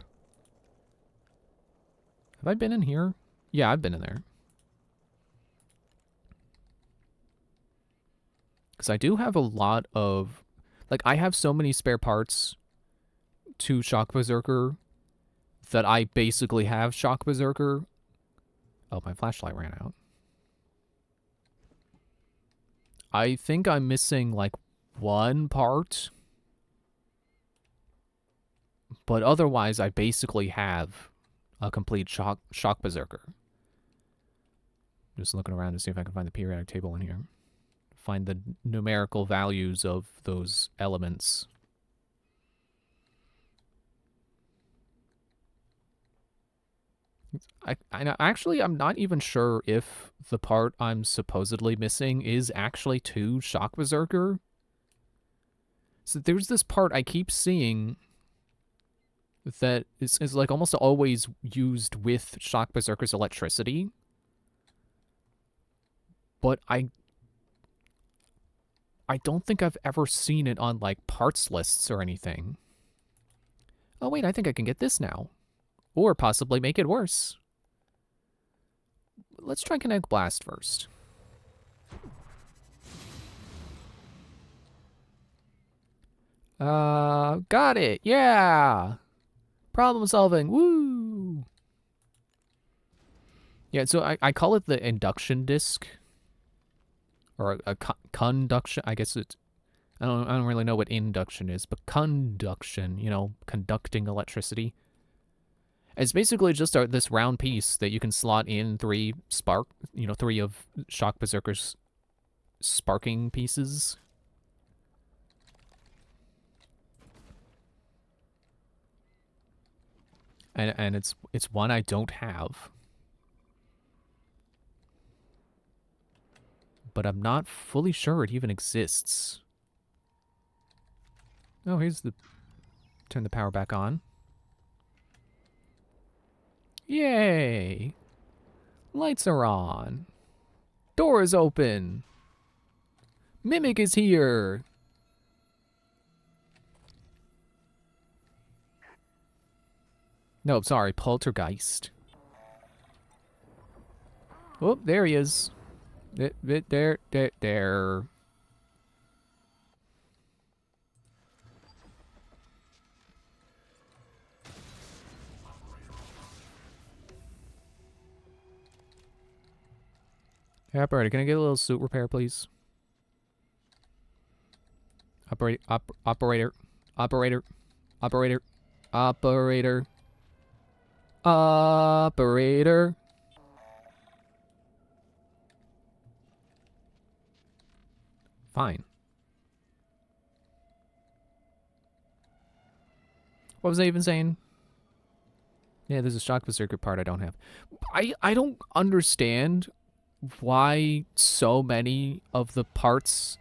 Speaker 1: Have I been in here? Yeah, I've been in there. Because I do have a lot of... Like, I have so many spare parts to Shock Berserker that I basically have Shock Berserker. Oh, my flashlight ran out. I think I'm missing, like, one part. But otherwise, I basically have a complete Shock Berserker. Just looking around to see if I can find the periodic table in here. Find the numerical values of those elements. Actually, I'm not even sure if the part I'm supposedly missing is actually to Shock Berserker. So there's this part I keep seeing that is like almost always used with Shock Berserker's electricity. But I don't think I've ever seen it on, like, parts lists or anything. Oh, wait, I think I can get this now. Or possibly make it worse. Let's try Kinetic Blast first. Got it. Yeah. Problem solving. Woo. Yeah, so I call it the induction disc. Or a conduction. I guess it's... I don't really know what induction is, but conduction, you know, conducting electricity. It's basically just this round piece that you can slot in three of Shock Berserker's sparking pieces. And it's one I don't have. But I'm not fully sure it even exists. Oh, here's the... Turn the power back on. Yay! Lights are on. Door is open. Mimic is here. No, sorry, Poltergeist. Oh, there he is. There. Hey, operator, can I get a little suit repair, please? Operator. Fine. What was I even saying? Yeah, there's a shock berserker part I don't have. I don't understand why so many of the parts...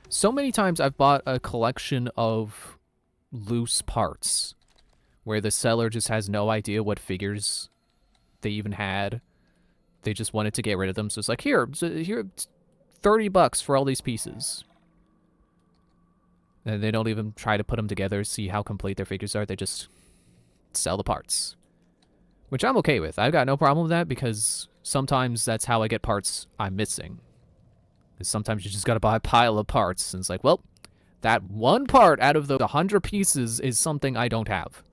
Speaker 1: So many times I've bought a collection of loose parts where the seller just has no idea what figures they even had. They just wanted to get rid of them, so it's like, here, $30 for all these pieces. And they don't even try to put them together, see how complete their figures are. They just sell the parts. Which I'm okay with. I've got no problem with that because sometimes that's how I get parts I'm missing. Sometimes you just gotta buy a pile of parts, and it's like, well, that one part out of the 100 pieces is something I don't have.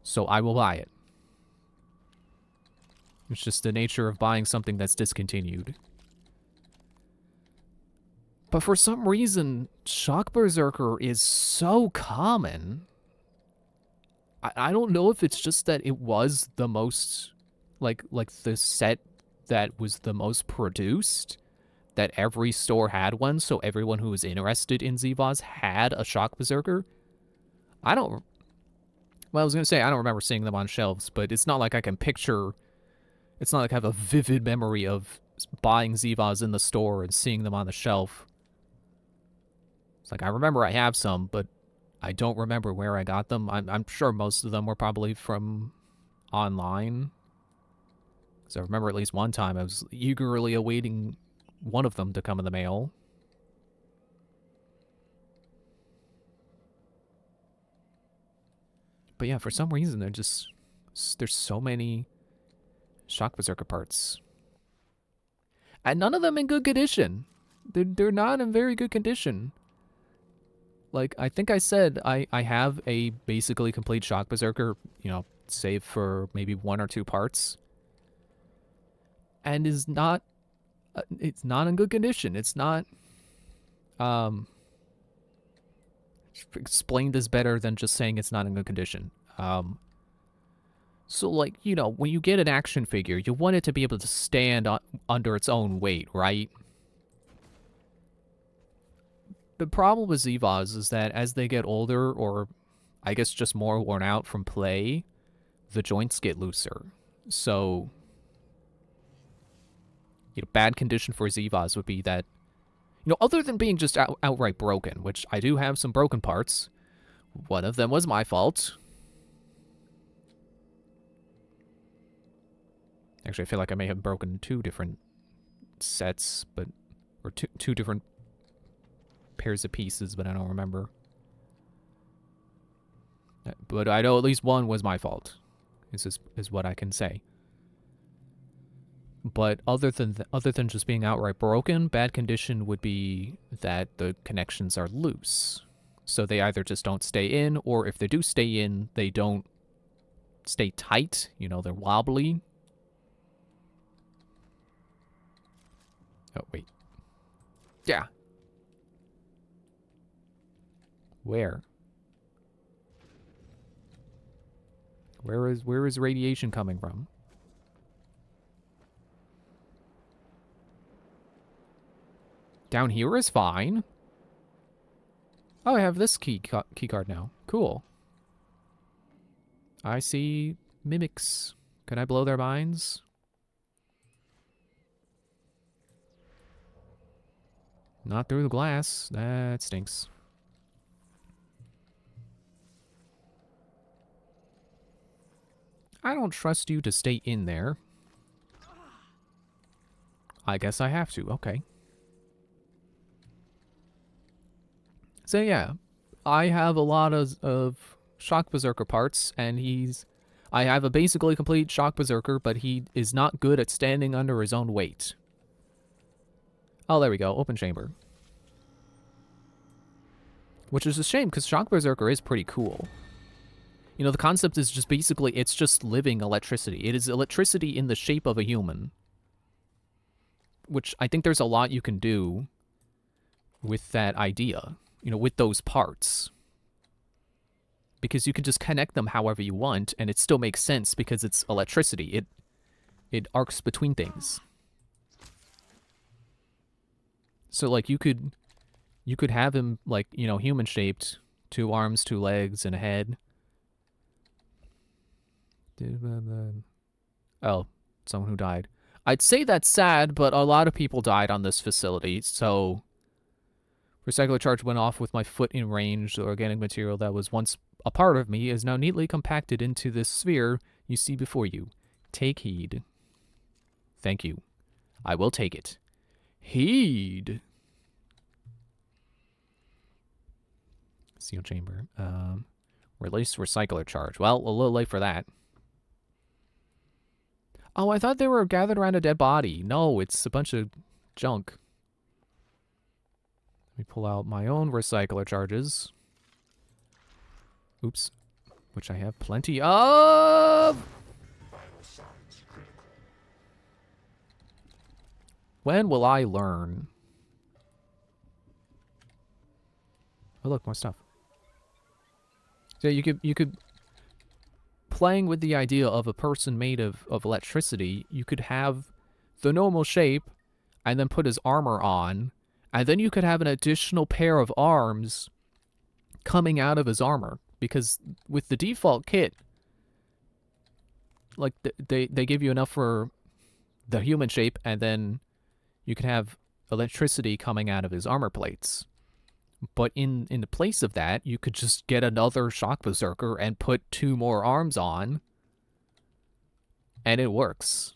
Speaker 1: So I will buy it. It's just the nature of buying something that's discontinued. But for some reason, Shock Berserker is so common. I don't know if it's just that it was the most, like the set that was the most produced, that every store had one, so everyone who was interested in Zevaz had a Shock Berserker. Well, I was going to say, I don't remember seeing them on shelves, but it's not like I can picture... It's not like I have a vivid memory of buying Zevaz in the store and seeing them on the shelf. It's like, I remember I have some, but I don't remember where I got them. I'm sure most of them were probably from online. So I remember at least one time I was eagerly awaiting one of them to come in the mail. But yeah, for some reason, there's so many Shock Berserker parts. And none of them in good condition. They're not in very good condition. Like, I think I said I have a basically complete Shock Berserker, you know, save for maybe 1 or 2 parts. And is not... it's not in good condition. It's not... explain this better than just saying it's not in good condition. So, like, you know, when you get an action figure, you want it to be able to stand under its own weight, right? The problem with Zevaz is that as they get older, or I guess just more worn out from play, the joints get looser. So, you know, bad condition for Zevaz would be that, you know, other than being just outright broken, which I do have some broken parts. One of them was my fault. Actually, I feel like I may have broken 2 different sets, but... or two different pairs of pieces, but I don't remember. But I know at least one was my fault. Is what I can say. But other than just being outright broken, bad condition would be that the connections are loose. So they either just don't stay in, or if they do stay in, they don't stay tight. You know, they're wobbly. Oh, wait. Yeah. Where? Where is radiation coming from? Down here is fine. Oh, I have this key card now. Cool. I see mimics. Can I blow their minds? Not through the glass. That stinks. I don't trust you to stay in there. I guess I have to. Okay. So yeah, I have a lot of Shock Berserker parts, and I have a basically complete Shock Berserker, but he is not good at standing under his own weight. Oh, there we go. Open chamber. Which is a shame, because Shock Berserker is pretty cool. You know, the concept is just basically, it's just living electricity. It is electricity in the shape of a human. Which I think there's a lot you can do with that idea. You know, with those parts. Because you can just connect them however you want, and it still makes sense because it's electricity. It arcs between things. So, like, you could have him, like, you know, human-shaped. 2 arms, 2 legs, and a head. Oh, someone who died. I'd say that's sad, but a lot of people died on this facility, so... Recycler charge went off with my foot in range. The organic material that was once a part of me is now neatly compacted into this sphere you see before you. Take heed. Thank you. I will take it. Heed. Seal chamber. Release recycler charge. Well, a little late for that. Oh, I thought they were gathered around a dead body. No, it's a bunch of junk. Let me pull out my own recycler charges. Oops. Which I have plenty of! When will I learn? Oh, look, more stuff. So you could... Playing with the idea of a person made of electricity, you could have the normal shape, and then put his armor on, and then you could have an additional pair of arms coming out of his armor. Because with the default kit, like, they give you enough for the human shape, and then you can have electricity coming out of his armor plates. But in the place of that, you could just get another Shock Berserker and put 2 more arms on, and it works.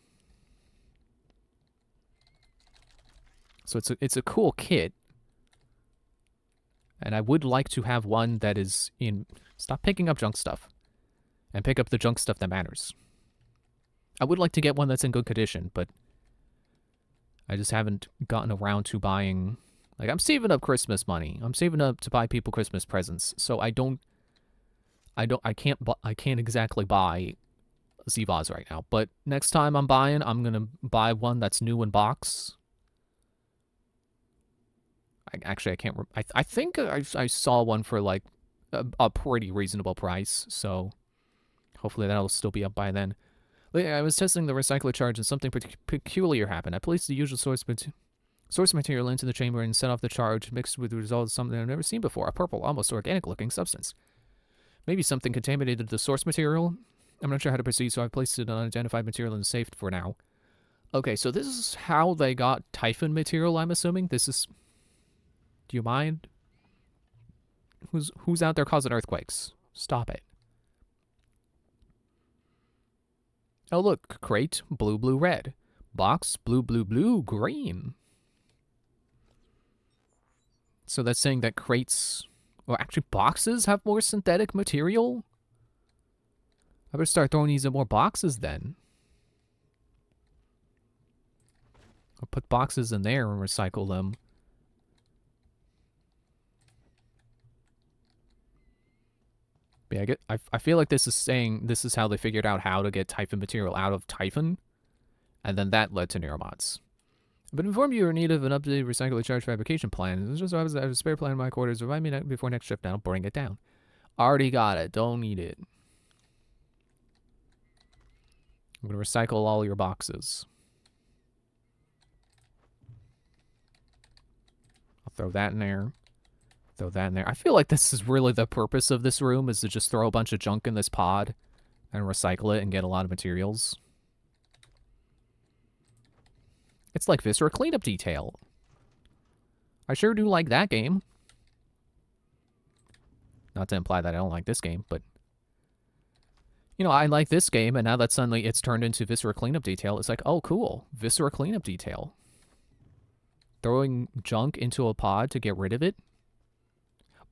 Speaker 1: So it's a cool kit, and I would like to have one that is in... Stop picking up junk stuff, and pick up the junk stuff that matters. I would like to get one that's in good condition, but I just haven't gotten around to buying... Like, I'm saving up Christmas money. I'm saving up to buy people Christmas presents, so I can't exactly buy Z-Vaz right now. But next time I'm buying, I'm gonna buy one that's new in box. I can't. I think I saw one for like a pretty reasonable price, so hopefully that'll still be up by then. I was testing the recycler charge and something peculiar happened. I placed the usual source material into the chamber and set off the charge, mixed with the result of something I've never seen before, a purple, almost organic-looking substance. Maybe something contaminated the source material? I'm not sure how to proceed, so I've placed it on unidentified material in the safe for now. Okay, so this is how they got Typhon material, I'm assuming? This is... Do you mind? Who's out there causing earthquakes? Stop it. Oh, look. Crate, blue, blue, red. Box, blue, blue, blue, green. So that's saying that crates... Or actually, boxes have more synthetic material? I better start throwing these in more boxes, then. I'll put boxes in there and recycle them. But yeah, I feel like this is saying this is how they figured out how to get Typhon material out of Typhon. And then that led to Neuromods. But inform you are in need of an updated recycler charge fabrication plan. This is just I have a spare plan in my quarters. Remind me before next shift, and I'll bring it down. Already got it. Don't need it. I'm going to recycle all your boxes. I'll throw that in there. Throw that in there. I feel like this is really the purpose of this room, is to just throw a bunch of junk in this pod and recycle it and get a lot of materials. It's like Viscera Cleanup Detail. I sure do like that game. Not to imply that I don't like this game, but... You know, I like this game, and now that suddenly it's turned into Viscera Cleanup Detail, it's like, oh, cool. Viscera Cleanup Detail. throwing junk into a pod to get rid of it,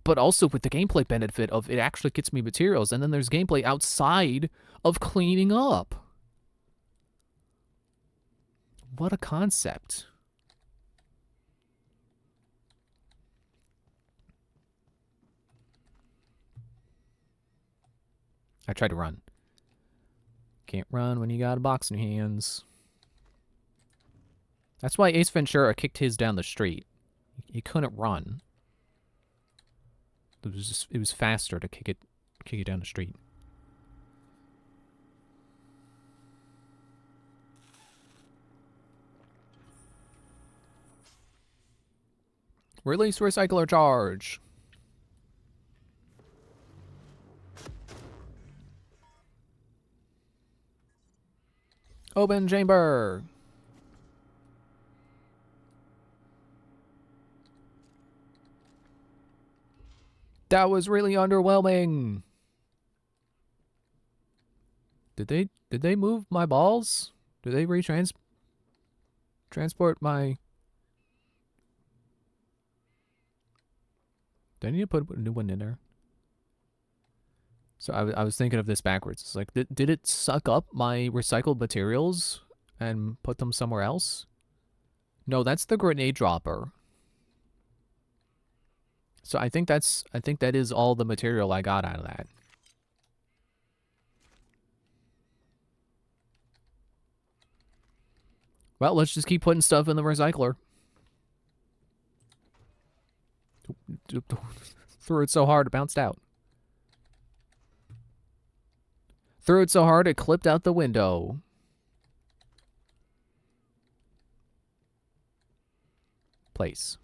Speaker 1: but also with the gameplay benefit of it actually gets me materials, and then there's gameplay outside of cleaning up. What a concept. I tried to run. Can't run when you got a box in your hands. That's why Ace Ventura kicked his down the street. He couldn't run. It was faster to kick it down the street. Release recycler charge. Open chamber. That was really underwhelming. Did they move my balls? Did they transport my... Do I need to put a new one in there? So I was thinking of this backwards. It's like, did it suck up my recycled materials and put them somewhere else? No, that's the grenade dropper. So I think that is all the material I got out of that. Well, let's just keep putting stuff in the recycler. Threw it so hard it bounced out. Threw it so hard it clipped out the window. Place.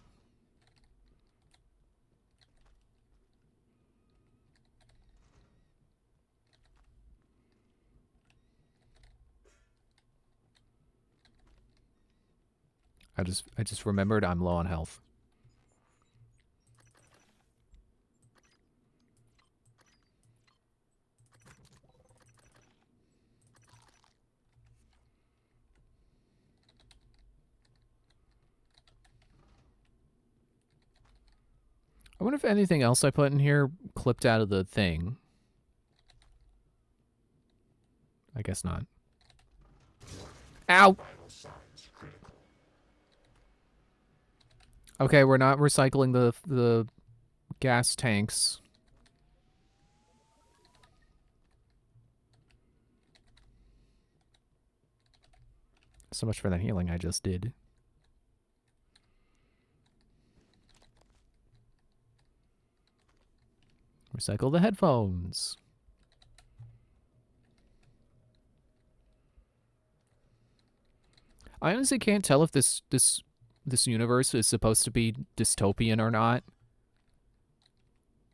Speaker 1: I just remembered I'm low on health. I wonder if anything else I put in here clipped out of the thing. I guess not. Ow! Okay, we're not recycling the gas tanks. So much for that healing I just did. Recycle the headphones. I honestly can't tell if this universe is supposed to be dystopian or not.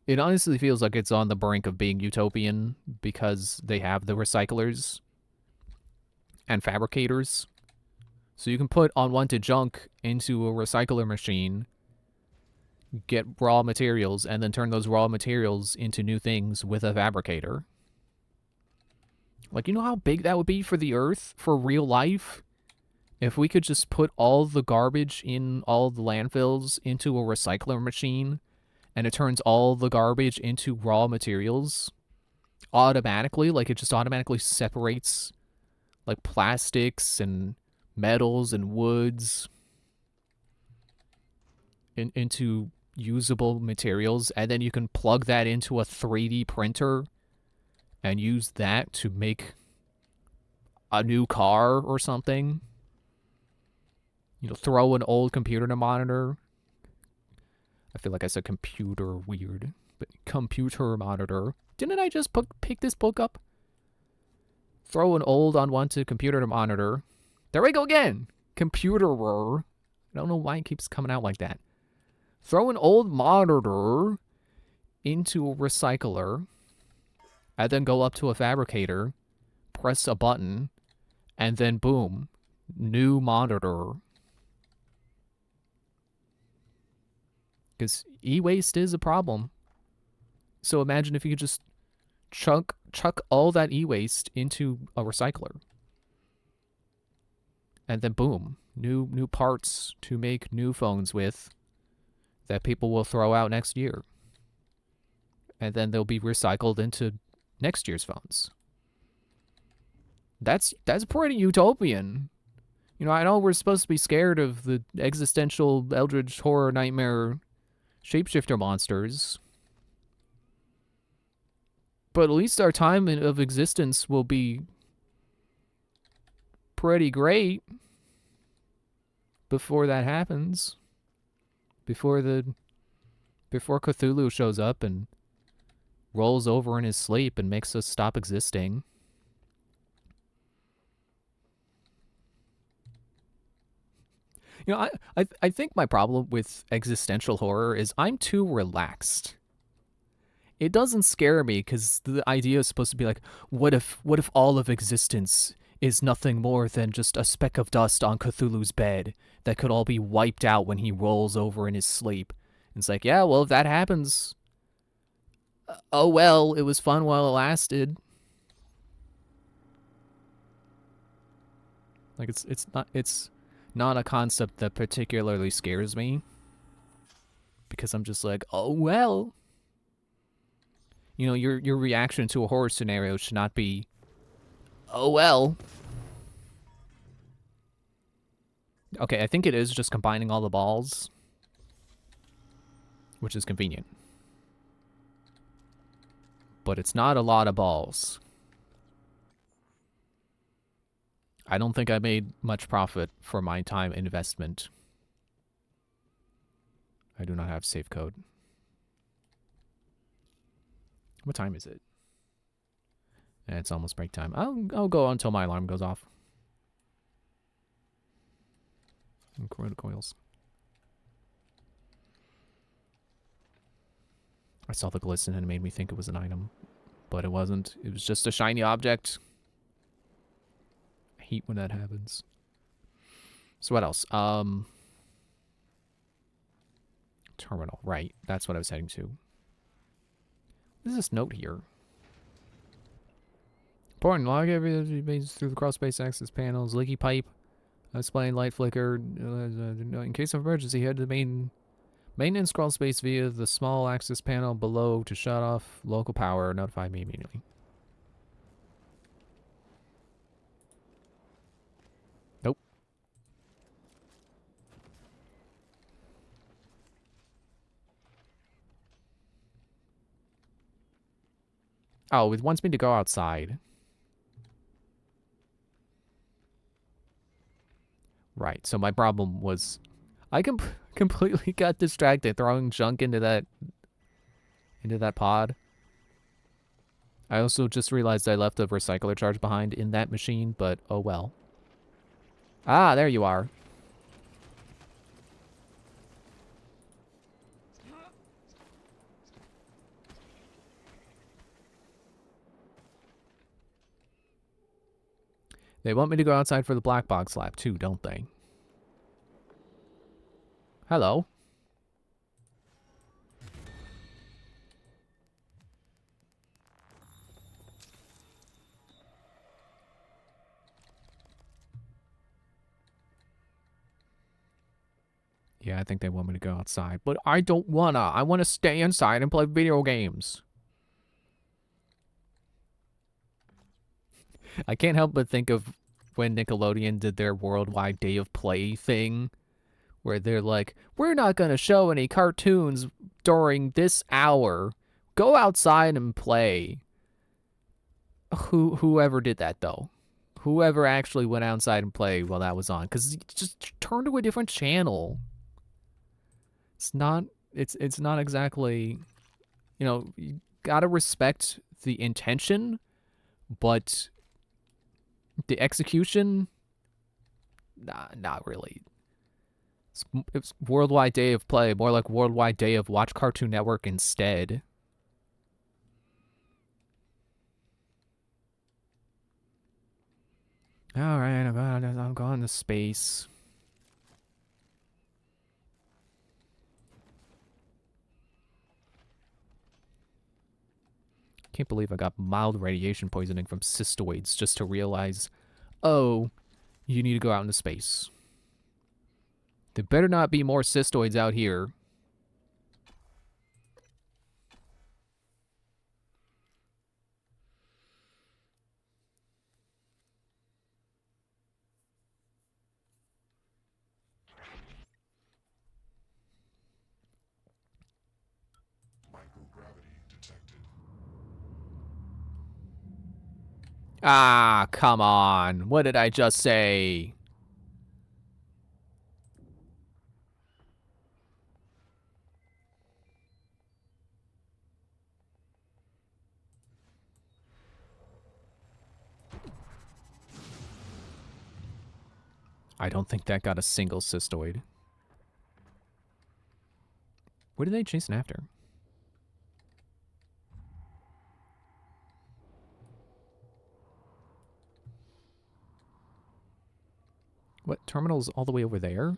Speaker 1: It honestly feels like it's on the brink of being utopian because they have the recyclers and fabricators. So you can put unwanted junk into a recycler machine, get raw materials, and then turn those raw materials into new things with a fabricator. Like, you know how big that would be for the Earth, for real life? If we could just put all the garbage in all the landfills into a recycler machine, and it turns all the garbage into raw materials automatically, like it just automatically separates like plastics and metals and woods into usable materials, and then you can plug that into a 3D printer and use that to make a new car or something. You know, throw an old computer to monitor. I feel like I said computer weird, but computer monitor. Didn't I just pick this book up? Throw an old unwanted computer to monitor. There we go again. Computerer. I don't know why it keeps coming out like that. Throw an old monitor into a recycler, and then go up to a fabricator, press a button, and then boom, new monitor. Because e-waste is a problem. So imagine if you could just chuck all that e-waste into a recycler. And then boom, new parts to make new phones with that people will throw out next year. And then they'll be recycled into next year's phones. That's pretty utopian. You know, I know we're supposed to be scared of the existential eldritch horror nightmare shapeshifter monsters. But at least our time of existence will be pretty great before that happens. Before Cthulhu shows up and rolls over in his sleep and makes us stop existing. You know, I think my problem with existential horror is I'm too relaxed. It doesn't scare me because the idea is supposed to be like, what if all of existence is nothing more than just a speck of dust on Cthulhu's bed that could all be wiped out when he rolls over in his sleep? And it's like, yeah, well, if that happens, oh well, it was fun while it lasted. Like it's not a concept that particularly scares me, because I'm just like, oh well. You know, your reaction to a horror scenario should not be, oh well. Okay, I think it is just combining all the balls, which is convenient. But it's not a lot of balls. I don't think I made much profit for my time investment. I do not have save code. What time is it? It's almost break time. I'll go until my alarm goes off. And corona coils. I saw the glisten and it made me think it was an item, but it wasn't. It was just a shiny object. I hate when that happens. So what else? Terminal, right. That's what I was heading to. What is this note here? Important log everything through the cross space access panels. Leaky pipe. Explain light flicker. In case of emergency, head to the maintenance crawl space via the small access panel below to shut off local power. Notify me immediately. Nope. Oh, it wants me to go outside. Right, so my problem was I completely got distracted throwing junk into that pod. I also just realized I left a recycler charge behind in that machine, but oh well. Ah, there you are. They want me to go outside for the black box lab too, don't they? Hello. Yeah, I think they want me to go outside, but I don't wanna. I wanna stay inside and play video games. I can't help but think of when Nickelodeon did their Worldwide Day of Play thing, where they're like, we're not going to show any cartoons during this hour. Go outside and play. Whoever did that, though. Whoever actually went outside and played while that was on. Because just turn to a different channel. It's not exactly, you know, you gotta respect the intention, but the execution, nah, not really. It's Worldwide Day of Play, more like Worldwide Day of Watch Cartoon Network instead. Alright, I'm going to space. Can't believe I got mild radiation poisoning from cystoids just to realize, oh, you need to go out into space. There better not be more cystoids out here.
Speaker 5: Microgravity detected.
Speaker 1: Ah, come on. What did I just say? I don't think that got a single cystoid. What are they chasing after? What? Terminal's all the way over there?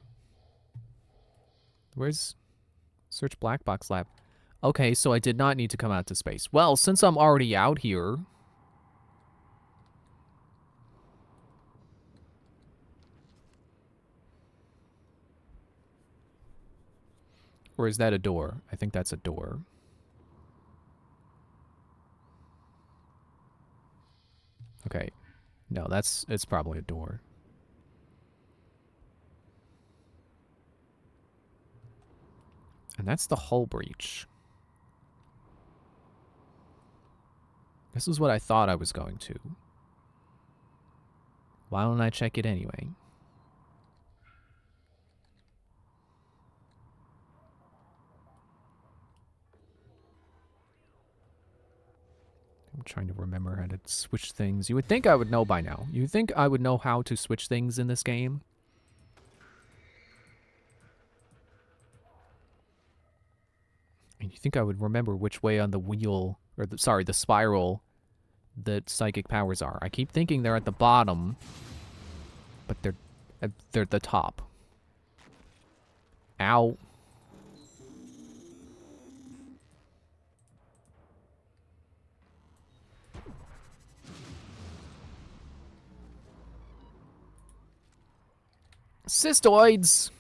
Speaker 1: Where's... Search Black Box Lab. Okay, so I did not need to come out to space. Well, since I'm already out here... Or is that a door? I think that's a door. Okay. No, it's probably a door. And that's the hull breach. This is what I thought I was going to. Why don't I check it anyway? I'm trying to remember how to switch things. You would think I would know by now. You would think I would know how to switch things in this game. And you think I would remember which way on the wheel, or the spiral, that psychic powers are. I keep thinking they're at the bottom, but they're at the top. Ow. Cystoids!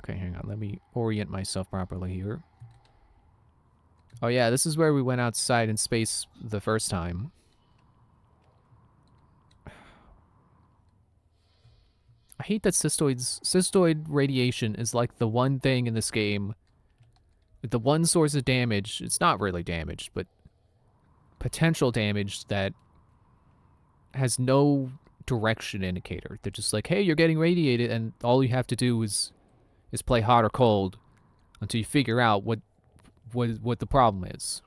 Speaker 1: Okay, hang on. Let me orient myself properly here. Oh yeah, this is where we went outside in space the first time. I hate that cystoid radiation is like the one thing in this game, the one source of damage. It's not really damage, but potential damage that has no direction indicator. They're just like, hey, you're getting radiated, and all you have to do is play hot or cold until you figure out what the problem is.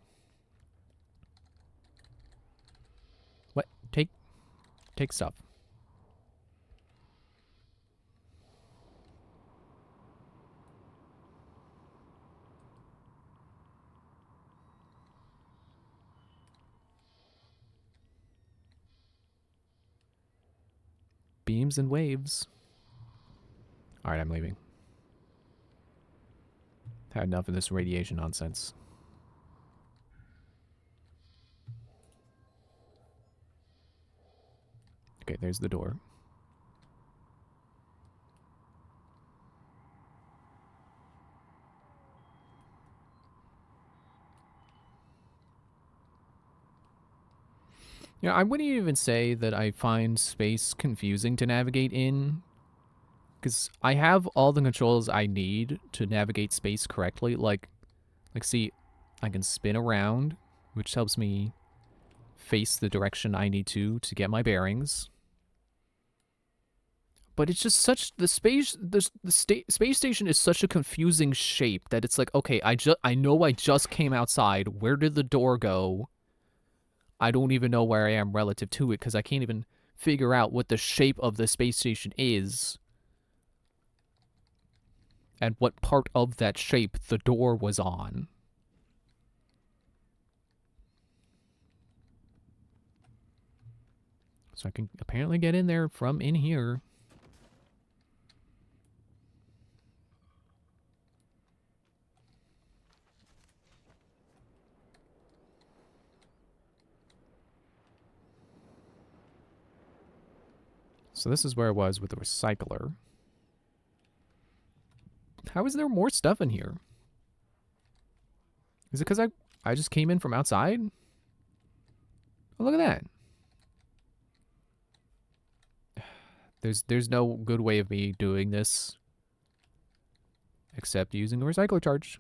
Speaker 1: What? Take stuff. Beams and waves. All right, I'm leaving. Had enough of this radiation nonsense. Okay, there's the door. You know, I wouldn't even say that I find space confusing to navigate in, because I have all the controls I need to navigate space correctly. Like, see, I can spin around, which helps me face the direction I need to get my bearings. But it's just such the space station is such a confusing shape that it's like, okay, I know I just came outside. Where did the door go? I don't even know where I am relative to it because I can't even figure out what the shape of the space station is and what part of that shape the door was on. So I can apparently get in there from in here. So this is where I was with the recycler. How is there more stuff in here? Is it because I just came in from outside? Oh, look at that. There's no good way of me doing this except using a recycler charge.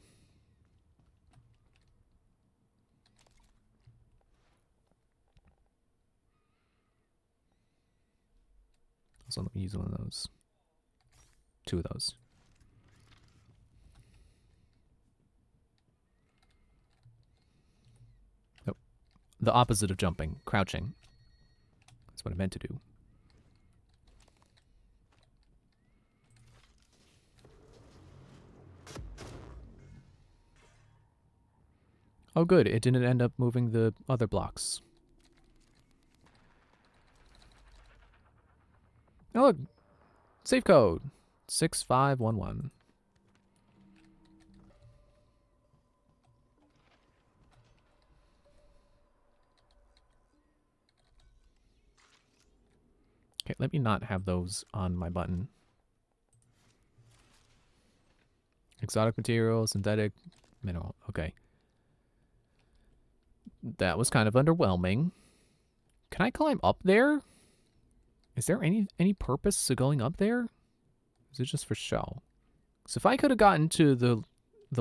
Speaker 1: So let me use one of those. 2 of those. Nope. The opposite of jumping. Crouching. That's what I meant to do. Oh good, it didn't end up moving the other blocks. Oh look! Safe code! 6511. Okay, let me not have those on my button. Exotic material, synthetic, mineral. Okay. That was kind of underwhelming. Can I climb up there? Is there any purpose to going up there? Is it just for show? So if I could have gotten to the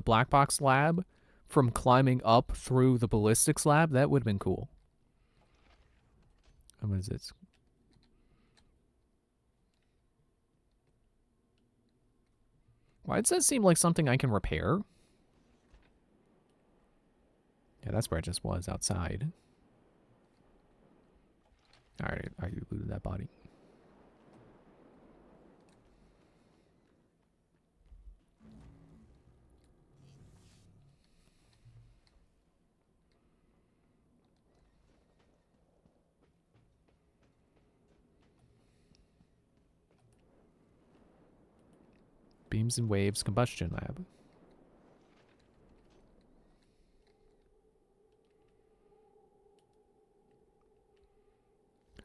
Speaker 1: black box lab from climbing up through the ballistics lab, that would have been cool. And what is it? Why does that seem like something I can repair? Yeah, that's where I just was, outside. Alright, I looted that body. Beams and waves combustion lab.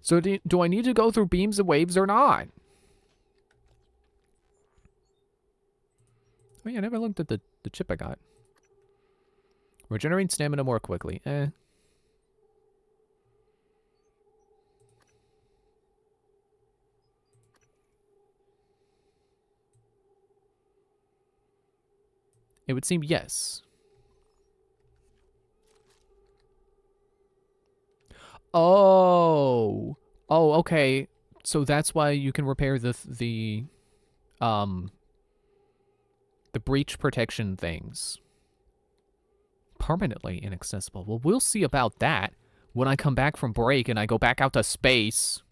Speaker 1: So do I need to go through beams and waves or not? Oh yeah, I never looked at the chip I got. Regenerate stamina more quickly. Eh. It would seem yes. Oh. Oh, okay. So that's why you can repair the breach protection things. Permanently inaccessible. Well, we'll see about that when I come back from break and I go back out to space.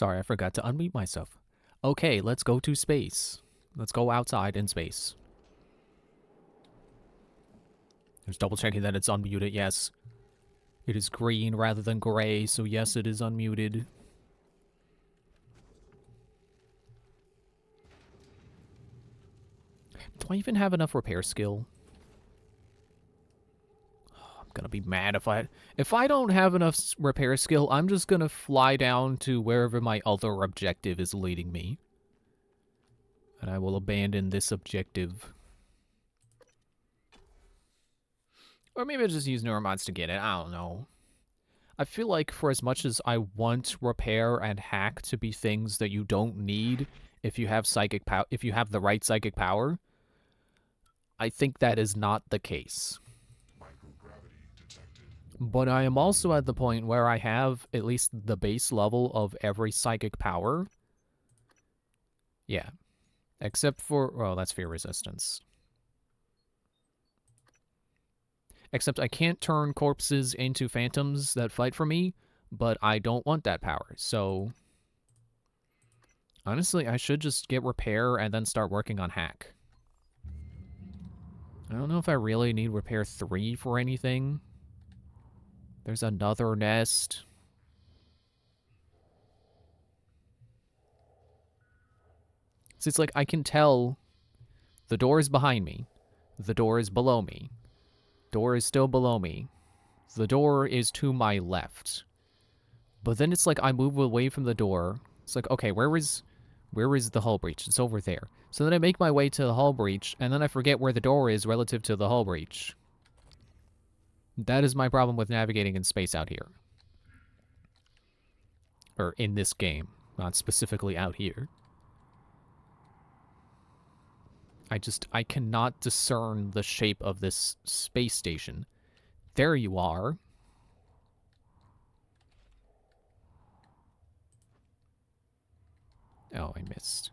Speaker 1: Sorry, I forgot to unmute myself. Okay, let's go to space. Let's go outside in space. Just double checking that it's unmuted. Yes. It is green rather than gray, so yes, it is unmuted. Do I even have enough repair skill? I'm gonna be mad if I don't have enough repair skill. I'm just gonna fly down to wherever my other objective is leading me. And I will abandon this objective. Or maybe I'll just use neuromods to get it. I don't know. I feel like for as much as I want repair and hack to be things that you don't need if you have psychic power, if you have the right psychic power, I think that is not the case.
Speaker 5: Microgravity detected.
Speaker 1: But I am also at the point where I have at least the base level of every psychic power. Yeah. Except for, well, that's fear resistance. Except I can't turn corpses into phantoms that fight for me, but I don't want that power, so... Honestly, I should just get repair and then start working on hack. I don't know if I really need repair 3 for anything. There's another nest. So it's like I can tell the door is behind me. The door is below me. Door is still below me. The door is to my left. But then it's like I move away from the door. It's like, okay, where is the hull breach? It's over there. So then I make my way to the hull breach, and then I forget where the door is relative to the hull breach. That is my problem with navigating in space out here. Or in this game, not specifically out here. I cannot discern the shape of this space station. There you are. Oh, I missed.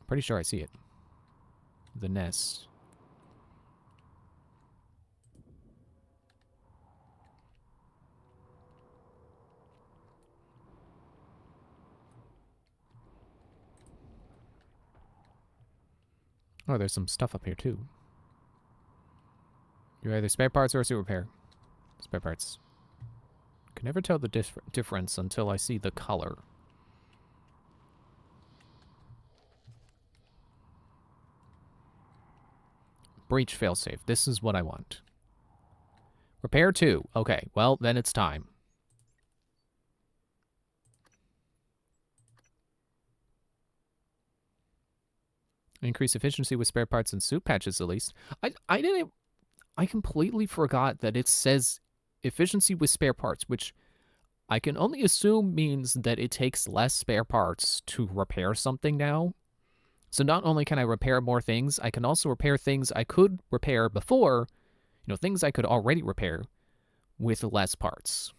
Speaker 1: Pretty sure I see it. The nest. Oh, there's some stuff up here, too. You're either spare parts or suit repair. Spare parts. Can never tell the difference until I see the color. Breach failsafe. This is what I want. Repair 2. Okay, well, then it's time. Increase efficiency with spare parts and suit patches, at least. I completely forgot that it says efficiency with spare parts, which I can only assume means that it takes less spare parts to repair something now. So not only can I repair more things, I can also repair things I could repair before, things I could already repair with less parts.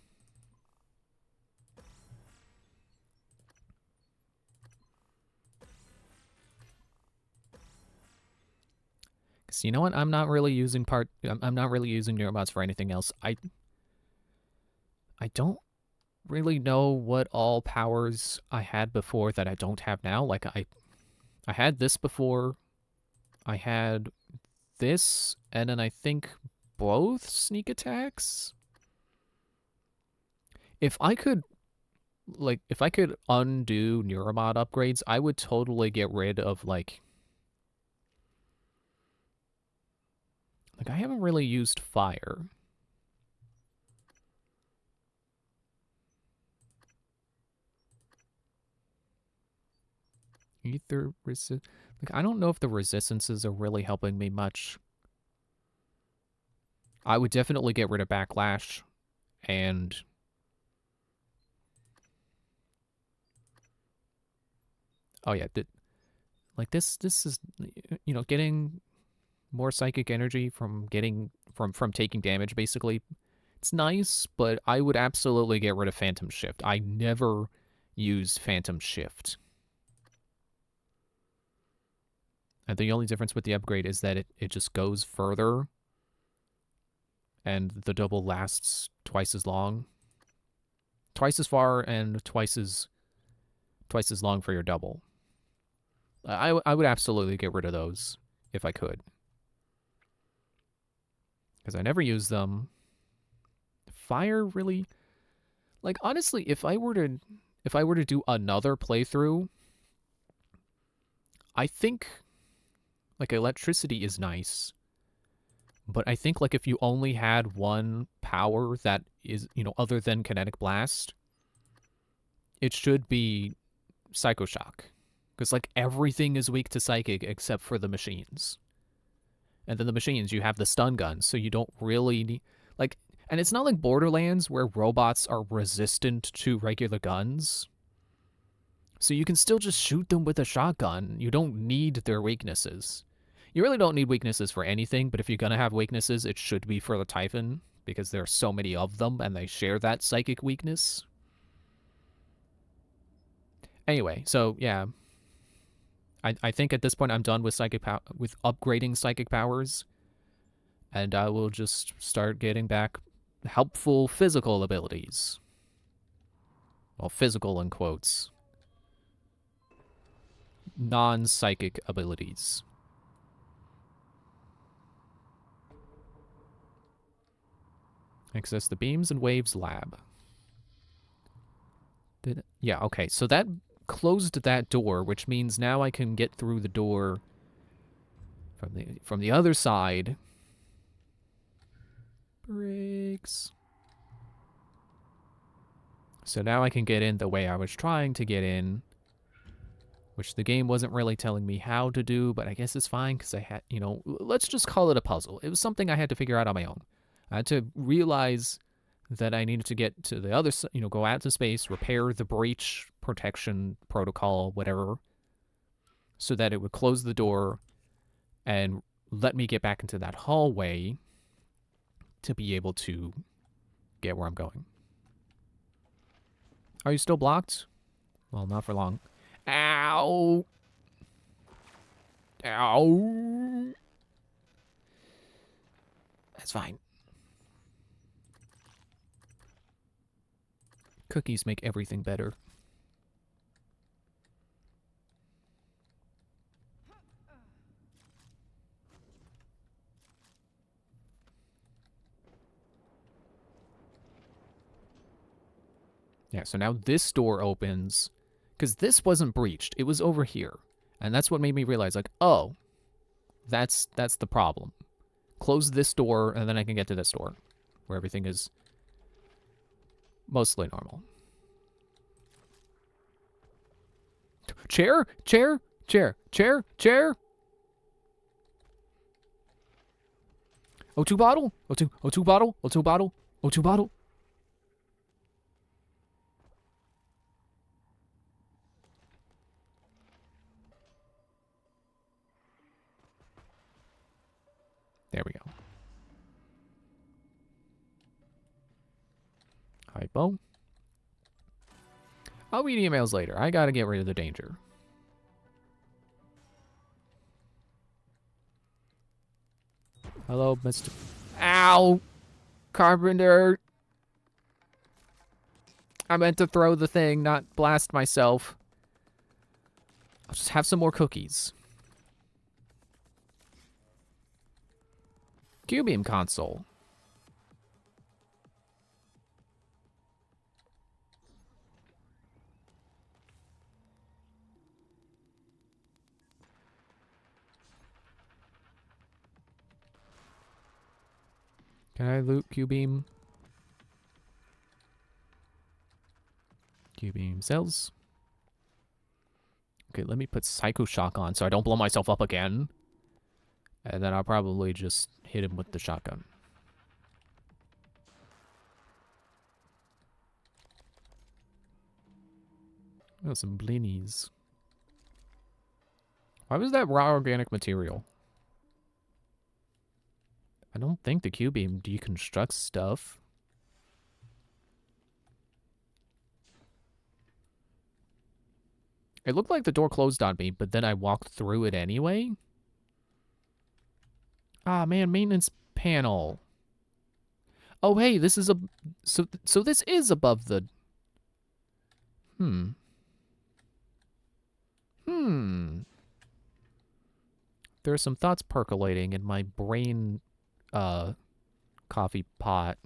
Speaker 1: So you know what? I'm not really using neuromods for anything else. I don't really know what all powers I had before that I don't have now. Like I had this before. I had this, and then I think both sneak attacks. If I could undo neuromod upgrades, I would totally get rid of like I haven't really used fire. Ether resist. I don't know if the resistances are really helping me much. I would definitely get rid of backlash, and oh yeah, this is getting more psychic energy from taking damage, basically. It's nice, but I would absolutely get rid of Phantom Shift. I never used Phantom Shift. And the only difference with the upgrade is that it just goes further. and the double lasts twice as long. Twice as far and twice as long for your double. I would absolutely get rid of those if I could. Because I never use them. Fire really, like, honestly, if I were to do another playthrough, I think like electricity is nice. But I think like if you only had one power that is, other than kinetic blast, it should be Psycho Shock. Because like everything is weak to psychic except for the machines. And then the machines, you have the stun guns, so you don't really need, like, and it's not like Borderlands where robots are resistant to regular guns. So you can still just shoot them with a shotgun. You don't need their weaknesses. You really don't need weaknesses for anything, but if you're gonna have weaknesses, it should be for the Typhon, because there are so many of them and they share that psychic weakness. Anyway, so yeah. I think at this point I'm done with with upgrading psychic powers, and I will just start getting back helpful physical abilities. Well, physical in quotes. Non-psychic abilities. Access the Beams and Waves lab. Yeah, okay, so that closed that door, which means now I can get through the door from the other side. Brakes. So now I can get in the way I was trying to get in, which the game wasn't really telling me how to do, but I guess it's fine because I had, let's just call it a puzzle. It was something I had to figure out on my own. I had to realize that I needed to get to the other side, go out to space, repair the breach protection protocol, whatever, so that it would close the door and let me get back into that hallway to be able to get where I'm going. Are you still blocked? Well, not for long. Ow! Ow! That's fine. Cookies make everything better. Yeah, so now this door opens, because this wasn't breached. It was over here. And that's what made me realize, like, oh, that's the problem. Close this door, and then I can get to this door, where everything is mostly normal. Chair? Chair? Chair? Chair? Chair? O2 bottle? O2 bottle? O2 bottle? O2 bottle? There we go. Hypo. I'll read emails later. I gotta get rid of the danger. Hello, Mr. Ow! Carpenter! I meant to throw the thing, not blast myself. I'll just have some more cookies. Q-beam console. Can I loot Q-beam? Q-beam cells. Okay, let me put Psycho Shock on so I don't blow myself up again. And then I'll probably just hit him with the shotgun. Oh, some blinis. Why was that raw organic material? I don't think the Q-beam deconstructs stuff. It looked like the door closed on me, but then I walked through it anyway. Ah, man, maintenance panel. Oh, hey, this is a... So this is above the... Hmm. There are some thoughts percolating in my brain, coffee pot.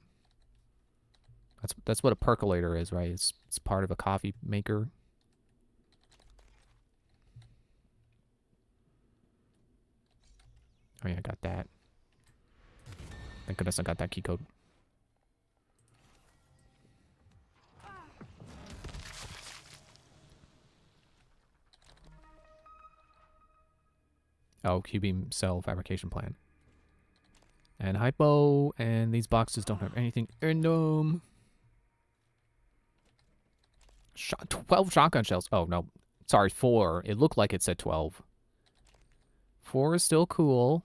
Speaker 1: That's what a percolator is, right? It's part of a coffee maker. Oh yeah, I got that. Thank goodness I got that key code. Oh, Q-beam cell fabrication plan. And hypo, and these boxes don't have anything in them. 12 shotgun shells. Oh, no. Sorry, 4. It looked like it said 12. 4 is still cool.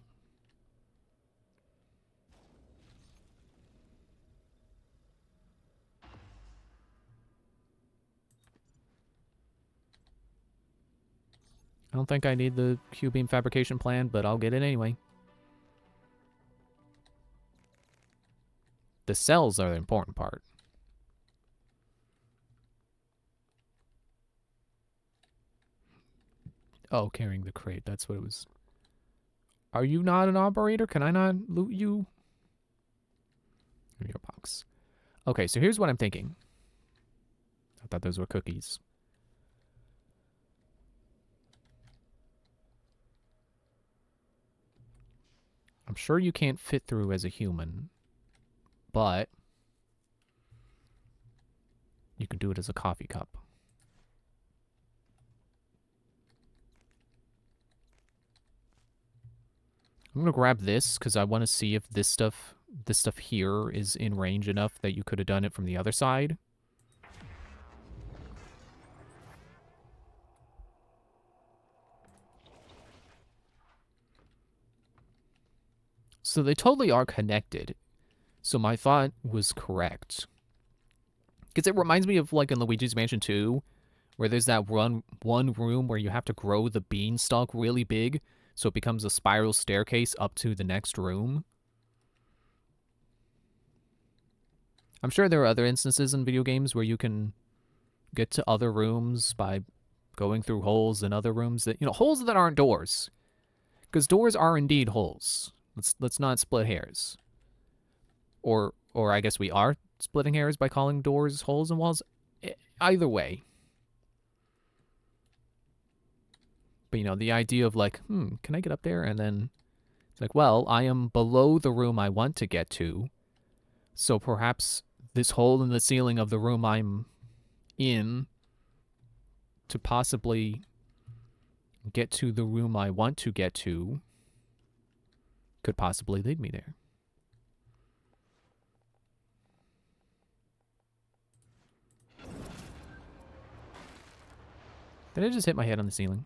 Speaker 1: I don't think I need the Q-beam fabrication plan, but I'll get it anyway. The cells are the important part. Oh, carrying the crate. That's what it was. Are you not an operator? Can I not loot you? Give me your box. Okay, so here's what I'm thinking. I thought those were cookies. I'm sure you can't fit through as a human, but you can do it as a coffee cup. I'm gonna grab this because I want to see if this stuff here is in range enough that you could have done it from the other side. So they totally are connected. So my thought was correct. Because it reminds me of like in Luigi's Mansion 2, where there's that one room where you have to grow the beanstalk really big, so it becomes a spiral staircase up to the next room. I'm sure there are other instances in video games where you can get to other rooms by going through holes in other rooms that, you know, holes that aren't doors. Because doors are indeed holes. Let's not split hairs. Or I guess we are splitting hairs by calling doors holes in walls. Either way. But, you know, the idea of like, can I get up there? And then it's like, well, I am below the room I want to get to. So perhaps this hole in the ceiling of the room I'm in to possibly get to the room I want to get to could possibly lead me there. Did I just hit my head on the ceiling?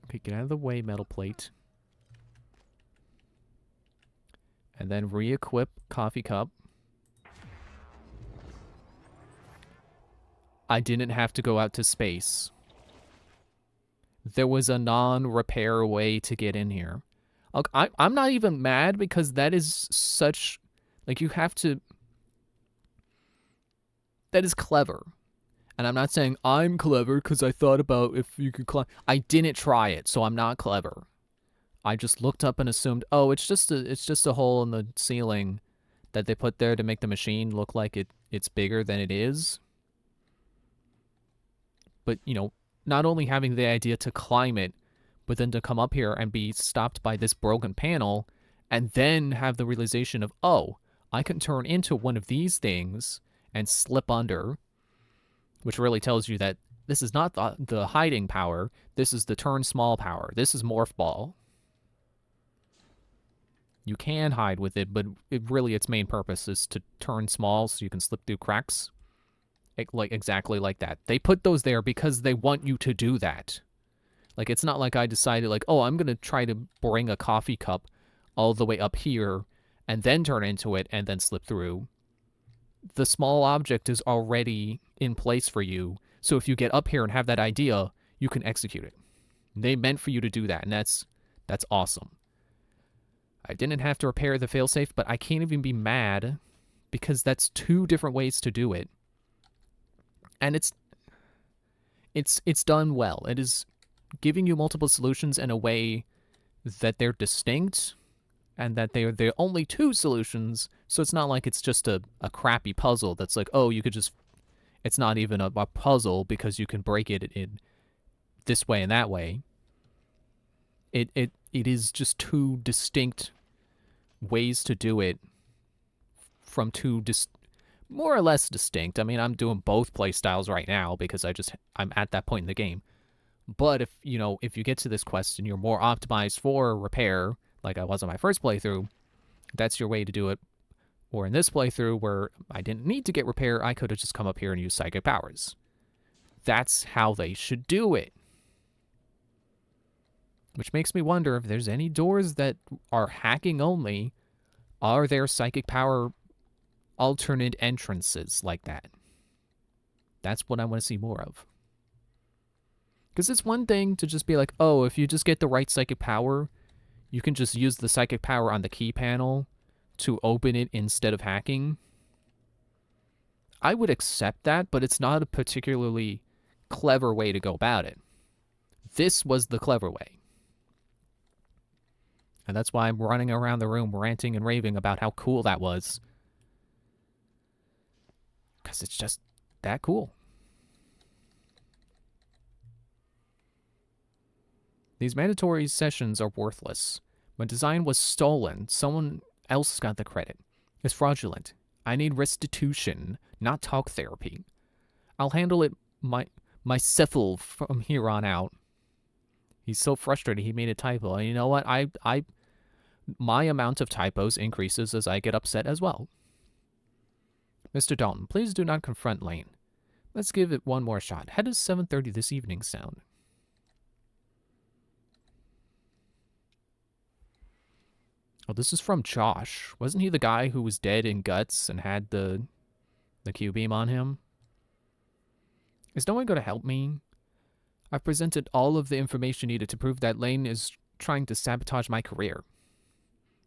Speaker 1: Okay, get out of the way, metal plate. And then re-equip coffee cup. I didn't have to go out to space. There was a non-repair way to get in here. I'm not even mad because that is such... Like, you have to... That is clever. And I'm not saying I'm clever because I thought about if you could climb. I didn't try it, so I'm not clever. I just looked up and assumed, oh, it's just a hole in the ceiling that they put there to make the machine look like it's bigger than it is. But, you know, not only having the idea to climb it, but then to come up here and be stopped by this broken panel, and then have the realization of, oh, I can turn into one of these things and slip under, which really tells you that this is not the hiding power, this is the turn small power. This is Morph Ball. You can hide with it, but its main purpose is to turn small so you can slip through cracks. Like, exactly like that. They put those there because they want you to do that. Like, it's not like I decided, like, oh, I'm going to try to bring a coffee cup all the way up here and then turn into it and then slip through. the small object is already in place for you. So if you get up here and have that idea, you can execute it. They meant for you to do that, and that's awesome. I didn't have to repair the failsafe, but I can't even be mad because that's 2 different ways to do it. And it's done well. It is giving you multiple solutions in a way that they're distinct and that they're the only 2 solutions, so it's not like it's just a crappy puzzle that's like, oh, you could just... It's not even a puzzle because you can break it in this way and that way. It is just 2 distinct ways to do it from 2 more or less distinct. I mean, I'm doing both play styles right now because I'm at that point in the game. But if you get to this quest and you're more optimized for repair, like I was on my first playthrough, that's your way to do it. Or in this playthrough where I didn't need to get repair, I could have just come up here and used psychic powers. That's how they should do it. Which makes me wonder if there's any doors that are hacking only. Are there psychic power alternate entrances like that? That's what I want to see more of. Because it's one thing to just be like, oh, if you just get the right psychic power, you can just use the psychic power on the key panel to open it instead of hacking. I would accept that, but it's not a particularly clever way to go about it. This was the clever way. And that's why I'm running around the room ranting and raving about how cool that was. Because it's just that cool. These mandatory sessions are worthless. My design was stolen. Someone else got the credit. It's fraudulent. I need restitution, not talk therapy. I'll handle it myself from here on out. He's so frustrated he made a typo. And you know what? My amount of typos increases as I get upset as well. Mr. Dalton, please do not confront Lane. Let's give it one more shot. How does 7:30 this evening sound? Oh, this is from Josh. Wasn't he the guy who was dead in Guts and had the Q-beam on him? Is no one going to help me? I've presented all of the information needed to prove that Lane is trying to sabotage my career.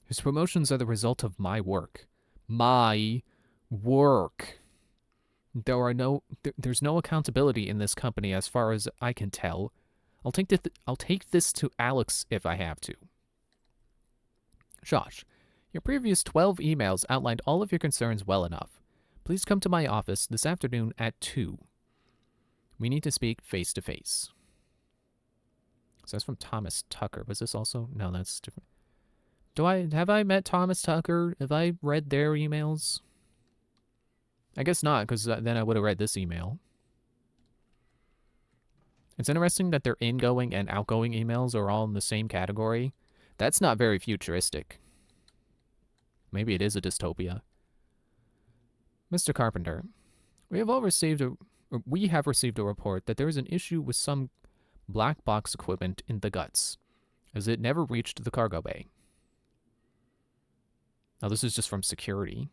Speaker 1: His promotions are the result of my work. My work. There's no accountability in this company as far as I can tell. I'll take this to Alex if I have to. Josh, your previous 12 emails outlined all of your concerns well enough. Please come to my office this afternoon at 2. We need to speak face to face. So that's from Thomas Tucker. Was this also? No, that's different. Have I met Thomas Tucker? Have I read their emails? I guess not, because then I would have read this email. It's interesting that their ingoing and outgoing emails are all in the same category. That's not very futuristic. Maybe it is a dystopia. Mr. Carpenter, we have received a report that there is an issue with some black box equipment in the Guts, as it never reached the cargo bay. Now, this is just from security.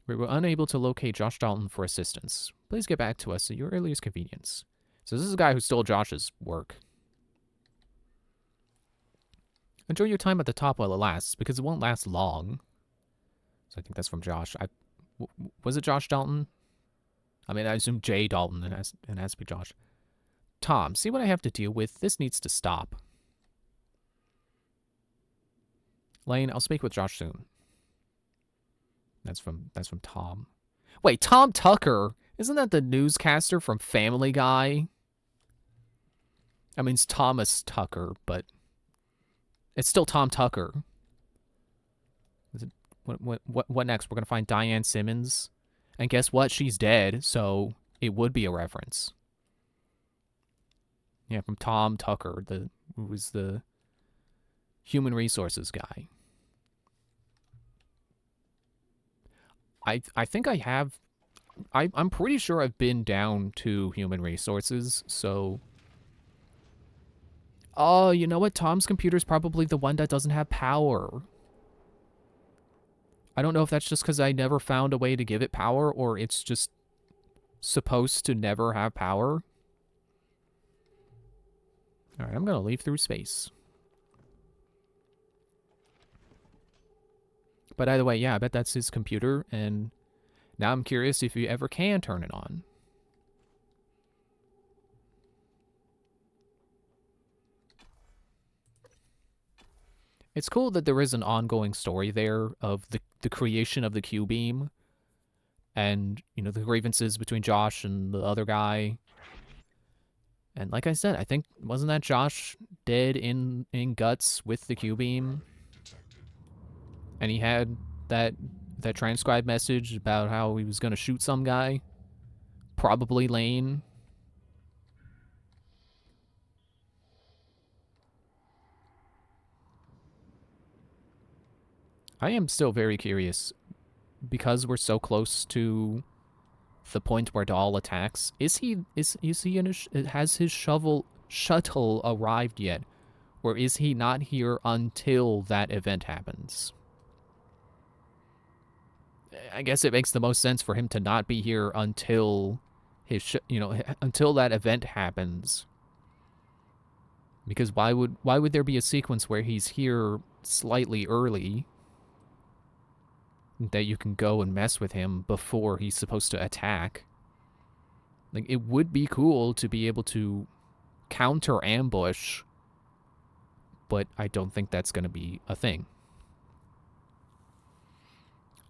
Speaker 1: We were unable to locate Josh Dalton for assistance. Please get back to us at your earliest convenience. So this is a guy who stole Josh's work. Enjoy your time at the top while it lasts, because it won't last long. So I think that's from Josh. Was it Josh Dalton? I mean, I assume Jay Dalton, and it has to be Josh. Tom, see what I have to deal with? This needs to stop. Lane, I'll speak with Josh soon. That's from Tom. Wait, Tom Tucker? Isn't that the newscaster from Family Guy? I mean, it's Thomas Tucker, but it's still Tom Tucker. Is it, what next? We're gonna find Diane Simmons, and guess what? She's dead, so it would be a reference. Yeah, from Tom Tucker, who was the human resources guy. I think I have. I'm pretty sure I've been down to human resources, so. Oh, you know what? Tom's computer's probably the one that doesn't have power. I don't know if that's just because I never found a way to give it power, or it's just supposed to never have power. Alright, I'm gonna leave through space. But either way, yeah, I bet that's his computer, and now I'm curious if you ever can turn it on. It's cool that there is an ongoing story there of the creation of the Q-beam, and, you know, the grievances between Josh and the other guy. And like I said, I think, wasn't that Josh dead in Guts with the Q-beam? And he had that transcribed message about how he was going to shoot some guy. Probably Lane. I am still very curious, because we're so close to the point where Dahl attacks. Is he in has his shuttle arrived yet, or is he not here until that event happens? I guess it makes the most sense for him to not be here until his until that event happens. Because why would there be a sequence where he's here slightly early that you can go and mess with him before he's supposed to attack? Like, it would be cool to be able to counter ambush, but I don't think that's going to be a thing.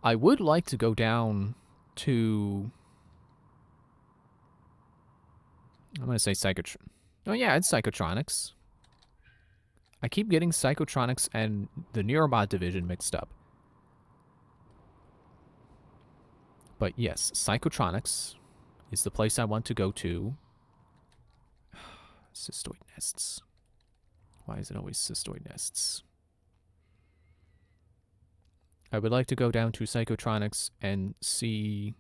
Speaker 1: I would like to go down to... I'm going to say Psychotron. Oh yeah, it's Psychotronics. I keep getting Psychotronics and the Neuromod division mixed up. But yes, Psychotronics is the place I want to go to. Cystoid nests. Why is it always cystoid nests? I would like to go down to Psychotronics and see...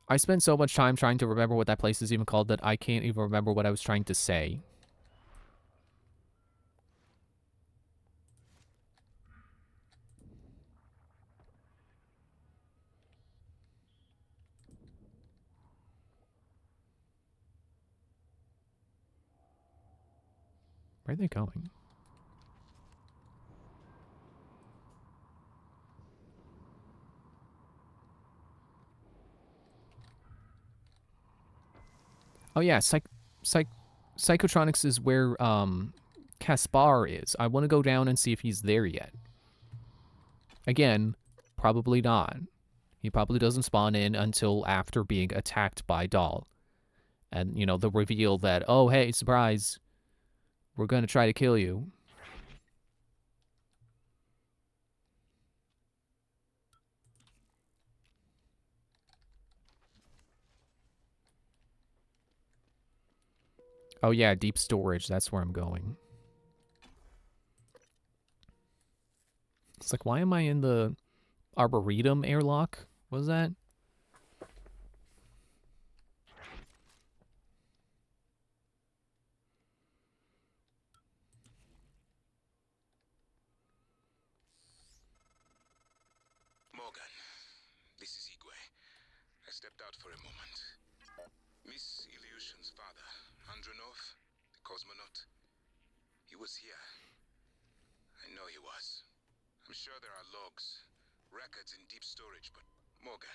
Speaker 1: I spent so much time trying to remember what that place is even called that I can't even remember what I was trying to say. Where are they going? Oh yeah, Psychotronics is where Caspar is. I want to go down and see if he's there yet. Again, probably not. He probably doesn't spawn in until after being attacked by Dahl. And, you know, the reveal that, oh, hey, surprise, we're going to try to kill you. Oh yeah, deep storage, that's where I'm going. It's like, why am I in the Arboretum airlock? What was that?
Speaker 4: Morgan, this is Igwe. I stepped out for a moment. Miss Ilyushin's father, Andronov, the cosmonaut, he was here. I know he was. I'm sure there are logs, records in deep storage, but Morgan,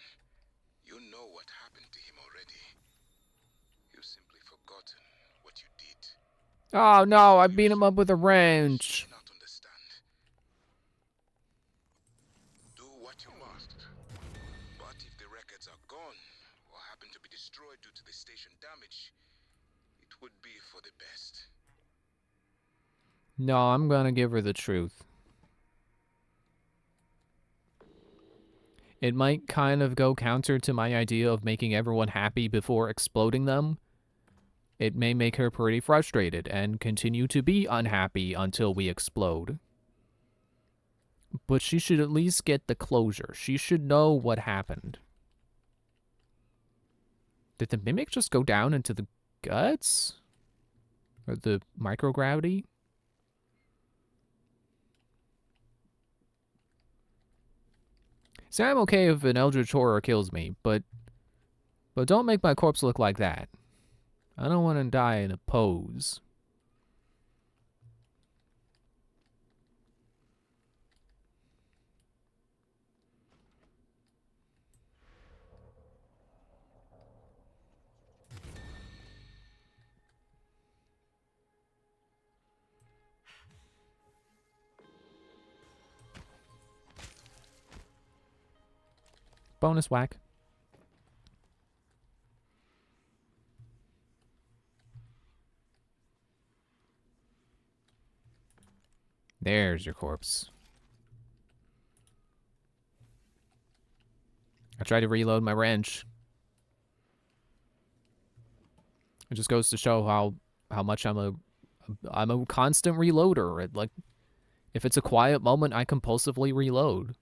Speaker 4: you know what happened to him already. You've simply forgotten what you did.
Speaker 1: Oh no, I beat him up with a wrench.
Speaker 4: You not understand. Do what you must. But if the records are gone, or happen to be destroyed due to the station damage, it would be for the best.
Speaker 1: No, I'm gonna give her the truth. It might kind of go counter to my idea of making everyone happy before exploding them. It may make her pretty frustrated and continue to be unhappy until we explode. But she should at least get the closure. She should know what happened. Did the Mimic just go down into the guts? Or the microgravity? See, I'm okay if an Eldritch Horror kills me, but don't make my corpse look like that. I don't want to die in a pose. Bonus whack. There's your corpse. I tried to reload my wrench. It just goes to show how much I'm a constant reloader. Like, if it's a quiet moment, I compulsively reload,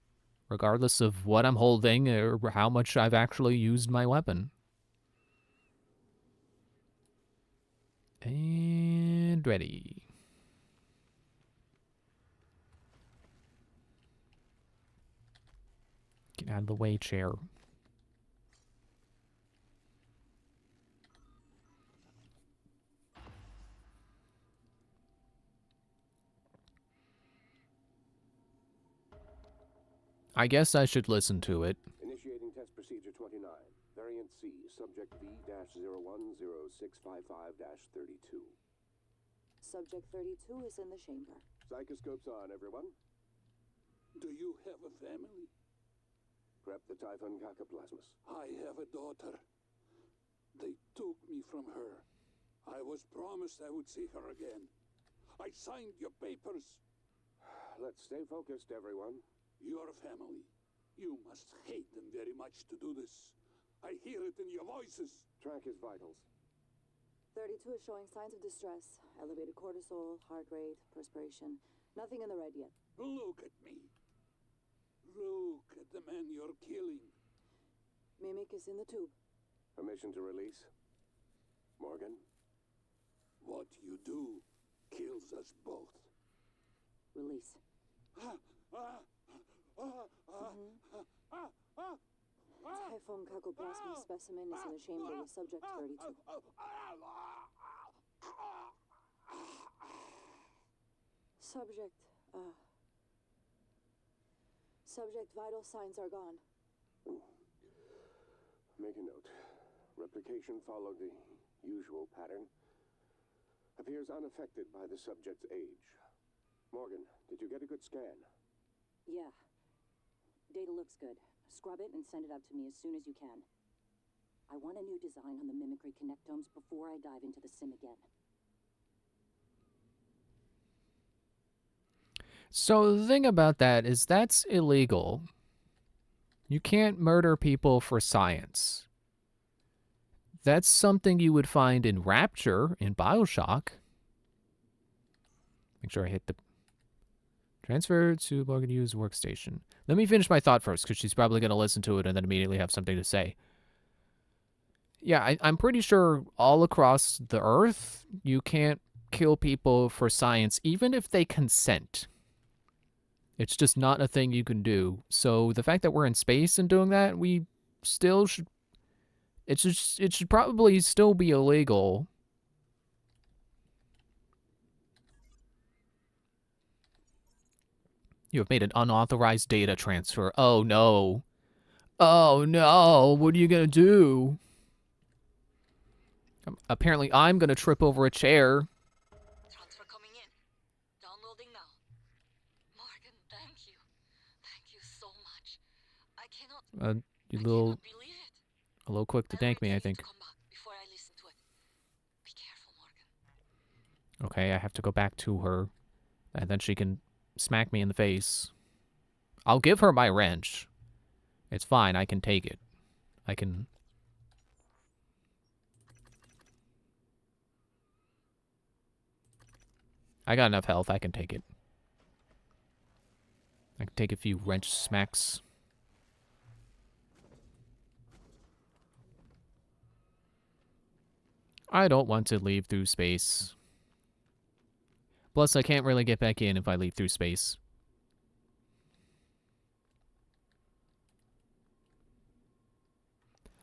Speaker 1: regardless of what I'm holding or how much I've actually used my weapon. And ready. Get out of the way, chair. I guess I should listen to it.
Speaker 6: Initiating test procedure 29. Variant C, subject V-010655-32.
Speaker 7: Subject 32 is in the chamber.
Speaker 6: Psychoscopes on, everyone.
Speaker 8: Do you have a family?
Speaker 6: Prep the Typhon Cacoplasmus.
Speaker 8: I have a daughter. They took me from her. I was promised I would see her again. I signed your papers.
Speaker 6: Let's stay focused, everyone.
Speaker 8: Your family. You must hate them very much to do this. I hear it in your voices.
Speaker 6: Track his vitals.
Speaker 7: 32 is showing signs of distress. Elevated cortisol, heart rate, perspiration. Nothing in the red yet.
Speaker 8: Look at me. Look at the man you're killing.
Speaker 7: Mimic is in the tube.
Speaker 6: Permission to release. Morgan?
Speaker 8: What you do kills us both.
Speaker 7: Release. Typhon Cacoplasmus specimen is in the chamber with subject 32. Subject vital signs are gone.
Speaker 6: Make a note. Replication followed the usual pattern. Appears unaffected by the subject's age. Morgan, did you get a good scan?
Speaker 7: Yeah. Data looks good. Scrub it and send it out to me as soon as you can. I want a new design on the mimicry connectomes before I dive into the sim again.
Speaker 1: So the thing about that is that's illegal. You can't murder people for science. That's something you would find in Rapture, in BioShock. Make sure I hit the transfer to Morgan Hughes' workstation. Let me finish my thought first, because she's probably going to listen to it and then immediately have something to say. Yeah, I'm pretty sure all across the Earth, you can't kill people for science, even if they consent. It's just not a thing you can do. So the fact that we're in space and doing that, we still should... It should probably still be illegal. You have made an unauthorized data transfer. Oh, no. Oh, no. What are you going to do? Apparently, I'm going to trip over a chair.
Speaker 3: Transfer coming in. Downloading now. Morgan, thank you. Thank you so much. I cannot...
Speaker 1: You
Speaker 3: I
Speaker 1: little...
Speaker 3: cannot believe it.
Speaker 1: A little quick to thank me, I think.
Speaker 3: To come back before I listen to it. Be careful, Morgan.
Speaker 1: Okay, I have to go back to her. And then she can smack me in the face. I'll give her my wrench. It's fine, I can take it. I can... I got enough health, I can take it. I can take a few wrench smacks. I don't want to leave through space. Plus, I can't really get back in if I leave through space.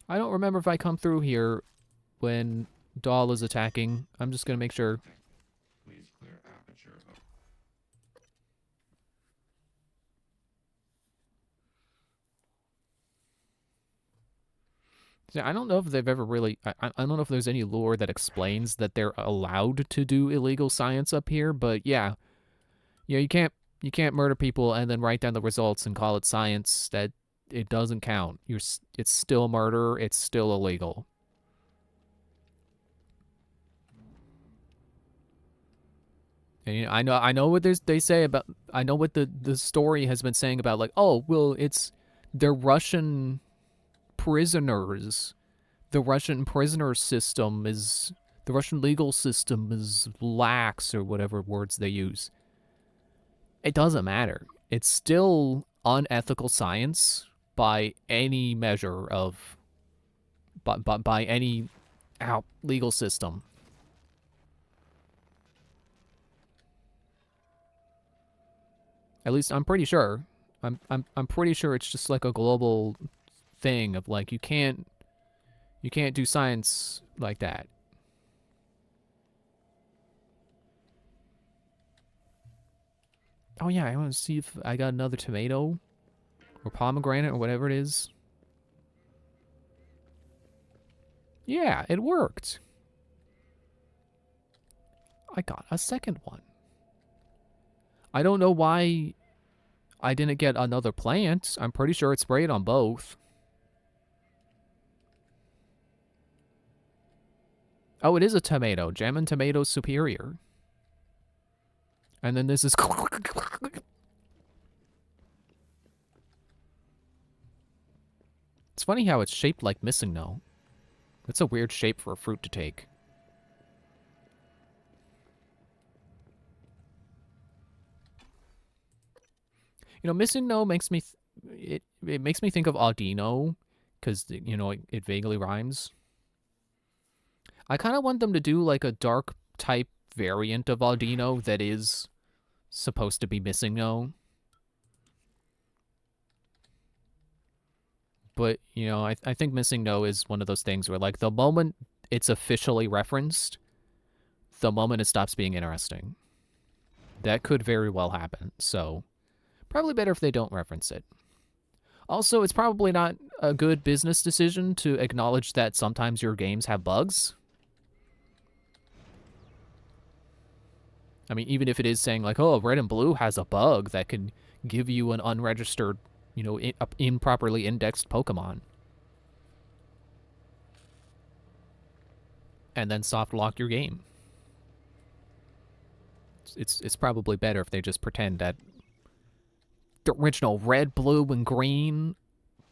Speaker 1: I don't remember if I come through here when Dahl is attacking. I'm just gonna make sure.
Speaker 5: Please clear aperture.
Speaker 1: See, I don't know if they've ever really. I don't know if there's any lore that explains that they're allowed to do illegal science up here, but yeah, you can't murder people and then write down the results and call it science. That it doesn't count. It's still murder. It's still illegal. And I know what they say about. I know what the story has been saying about, like, oh well, they're Russian prisoners. The Russian prisoner system is the Russian legal system is lax, or whatever words they use. It doesn't matter. It's still unethical science by any measure of by any legal system. At least I'm pretty sure. I'm pretty sure it's just like a global thing of, like, you can't do science like that. Oh yeah, I want to see if I got another tomato or pomegranate or whatever it is. Yeah, it worked. I got a second one. I don't know why I didn't get another plant. I'm pretty sure it sprayed on both. Oh, it is a tomato. Jam and tomato superior. And then this is... It's funny how it's shaped like missing no. It's a weird shape for a fruit to take. You know, missing no makes me... it makes me think of Audino, because, you know, it vaguely rhymes. I kind of want them to do, like, a dark type variant of Audino that is supposed to be missing no. But, you know, I think missing no is one of those things where, like, the moment it's officially referenced, the moment it stops being interesting. That could very well happen, so probably better if they don't reference it. Also, it's probably not a good business decision to acknowledge that sometimes your games have bugs. I mean, even if it is saying, like, oh, Red and Blue has a bug that can give you an unregistered, you know, improperly indexed Pokemon. And then soft lock your game. It's probably better if they just pretend that the original Red, Blue, and Green,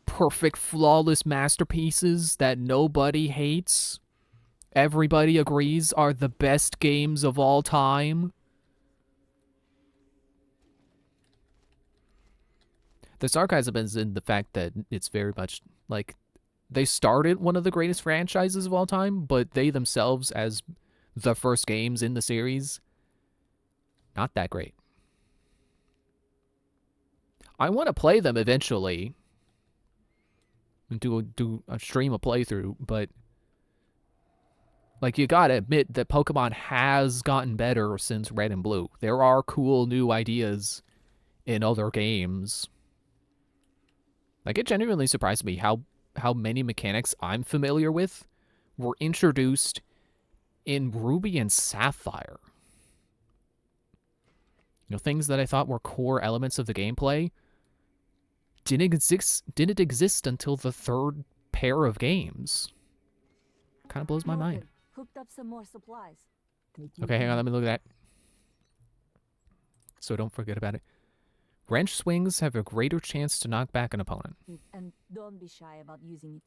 Speaker 1: perfect, flawless masterpieces that nobody hates, everybody agrees are the best games of all time. The sarcasm is in the fact that it's very much like they started one of the greatest franchises of all time, but they themselves, as the first games in the series, not that great. I want to play them eventually and do a stream a playthrough, but, like, you gotta admit that Pokemon has gotten better since Red and Blue. There are cool new ideas in other games. Like, it genuinely surprised me how many mechanics I'm familiar with were introduced in Ruby and Sapphire. You know, things that I thought were core elements of the gameplay didn't exist until the third pair of games. Kind of blows my mind.
Speaker 7: Hooked up some more supplies.
Speaker 1: Okay, hang on, let me look at that. So don't forget about it. Wrench swings have a greater chance to knock back an opponent.
Speaker 7: And don't be shy about using it.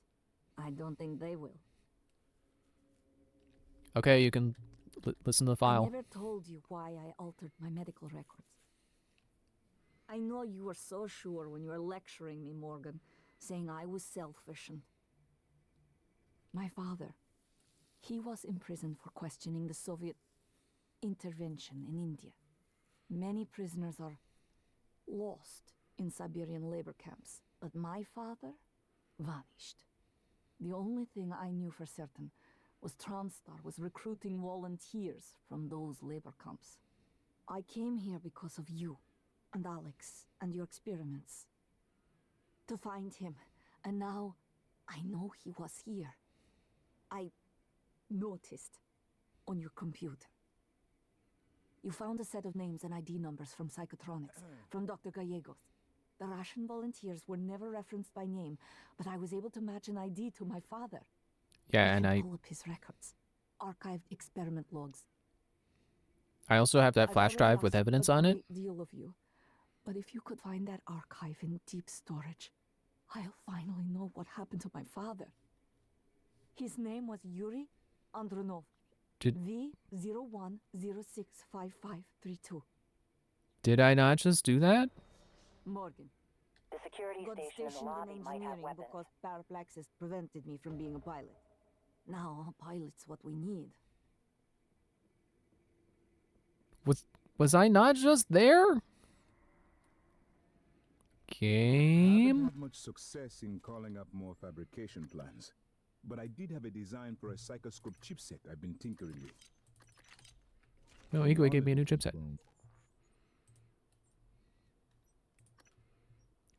Speaker 7: I don't think they will.
Speaker 1: Okay, you can listen to the file.
Speaker 7: I never told you why I altered my medical records. I know you were so sure when you were lecturing me, Morgan, saying I was selfish and... My father, he was imprisoned for questioning the Soviet intervention in India. Many prisoners are lost in Siberian labor camps, but my father vanished. The only thing I knew for certain was TranStar was recruiting volunteers from those labor camps. I came here because of you, and Alex, and your experiments. To find him, and now I know he was here. I noticed on your computer. You found a set of names and ID numbers from Psychotronics, from Dr. Gallegos. The Russian volunteers were never referenced by name, but I was able to match an ID to my father.
Speaker 1: Yeah,
Speaker 7: I
Speaker 1: and
Speaker 7: can pull up his records, archived experiment logs.
Speaker 1: I also have that
Speaker 7: I've
Speaker 1: flash
Speaker 7: already
Speaker 1: drive with
Speaker 7: asked
Speaker 1: evidence
Speaker 7: a
Speaker 1: on it.
Speaker 7: great deal of you, but if you could find that archive in deep storage, I'll finally know what happened to my father. His name was Yuri Andronov.
Speaker 1: Did-
Speaker 7: V01065532.
Speaker 1: Did I not just do that?
Speaker 7: Morgan.
Speaker 2: The security
Speaker 7: Got
Speaker 2: station in the
Speaker 7: stationed in
Speaker 2: lobby might have
Speaker 7: engineering
Speaker 2: weapons.
Speaker 7: because paraplaxis prevented me from being a pilot. Now a pilot's what we need.
Speaker 1: Was I not just there?
Speaker 9: I haven't
Speaker 1: Game.
Speaker 9: had much success in calling up more fabrication plans, but I did have a design for a Psychoscope chipset I've been tinkering with.
Speaker 1: No, Igwe gave me a new chipset.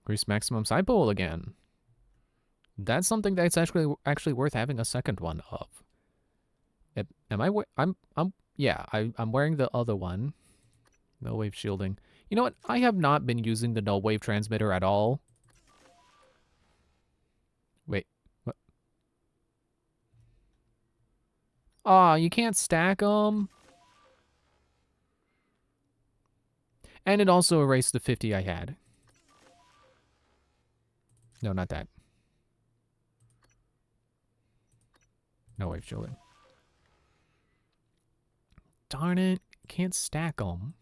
Speaker 1: Increase maximum side pole again. That's something that's actually worth having a second one of. Am I? Yeah. I'm wearing the other one. No wave shielding. You know what? I have not been using the no wave transmitter at all. Wait. What? Aw, you can't stack them. And it also erased the 50 I had. No, not that. No wave shielding. Darn it. Can't stack them.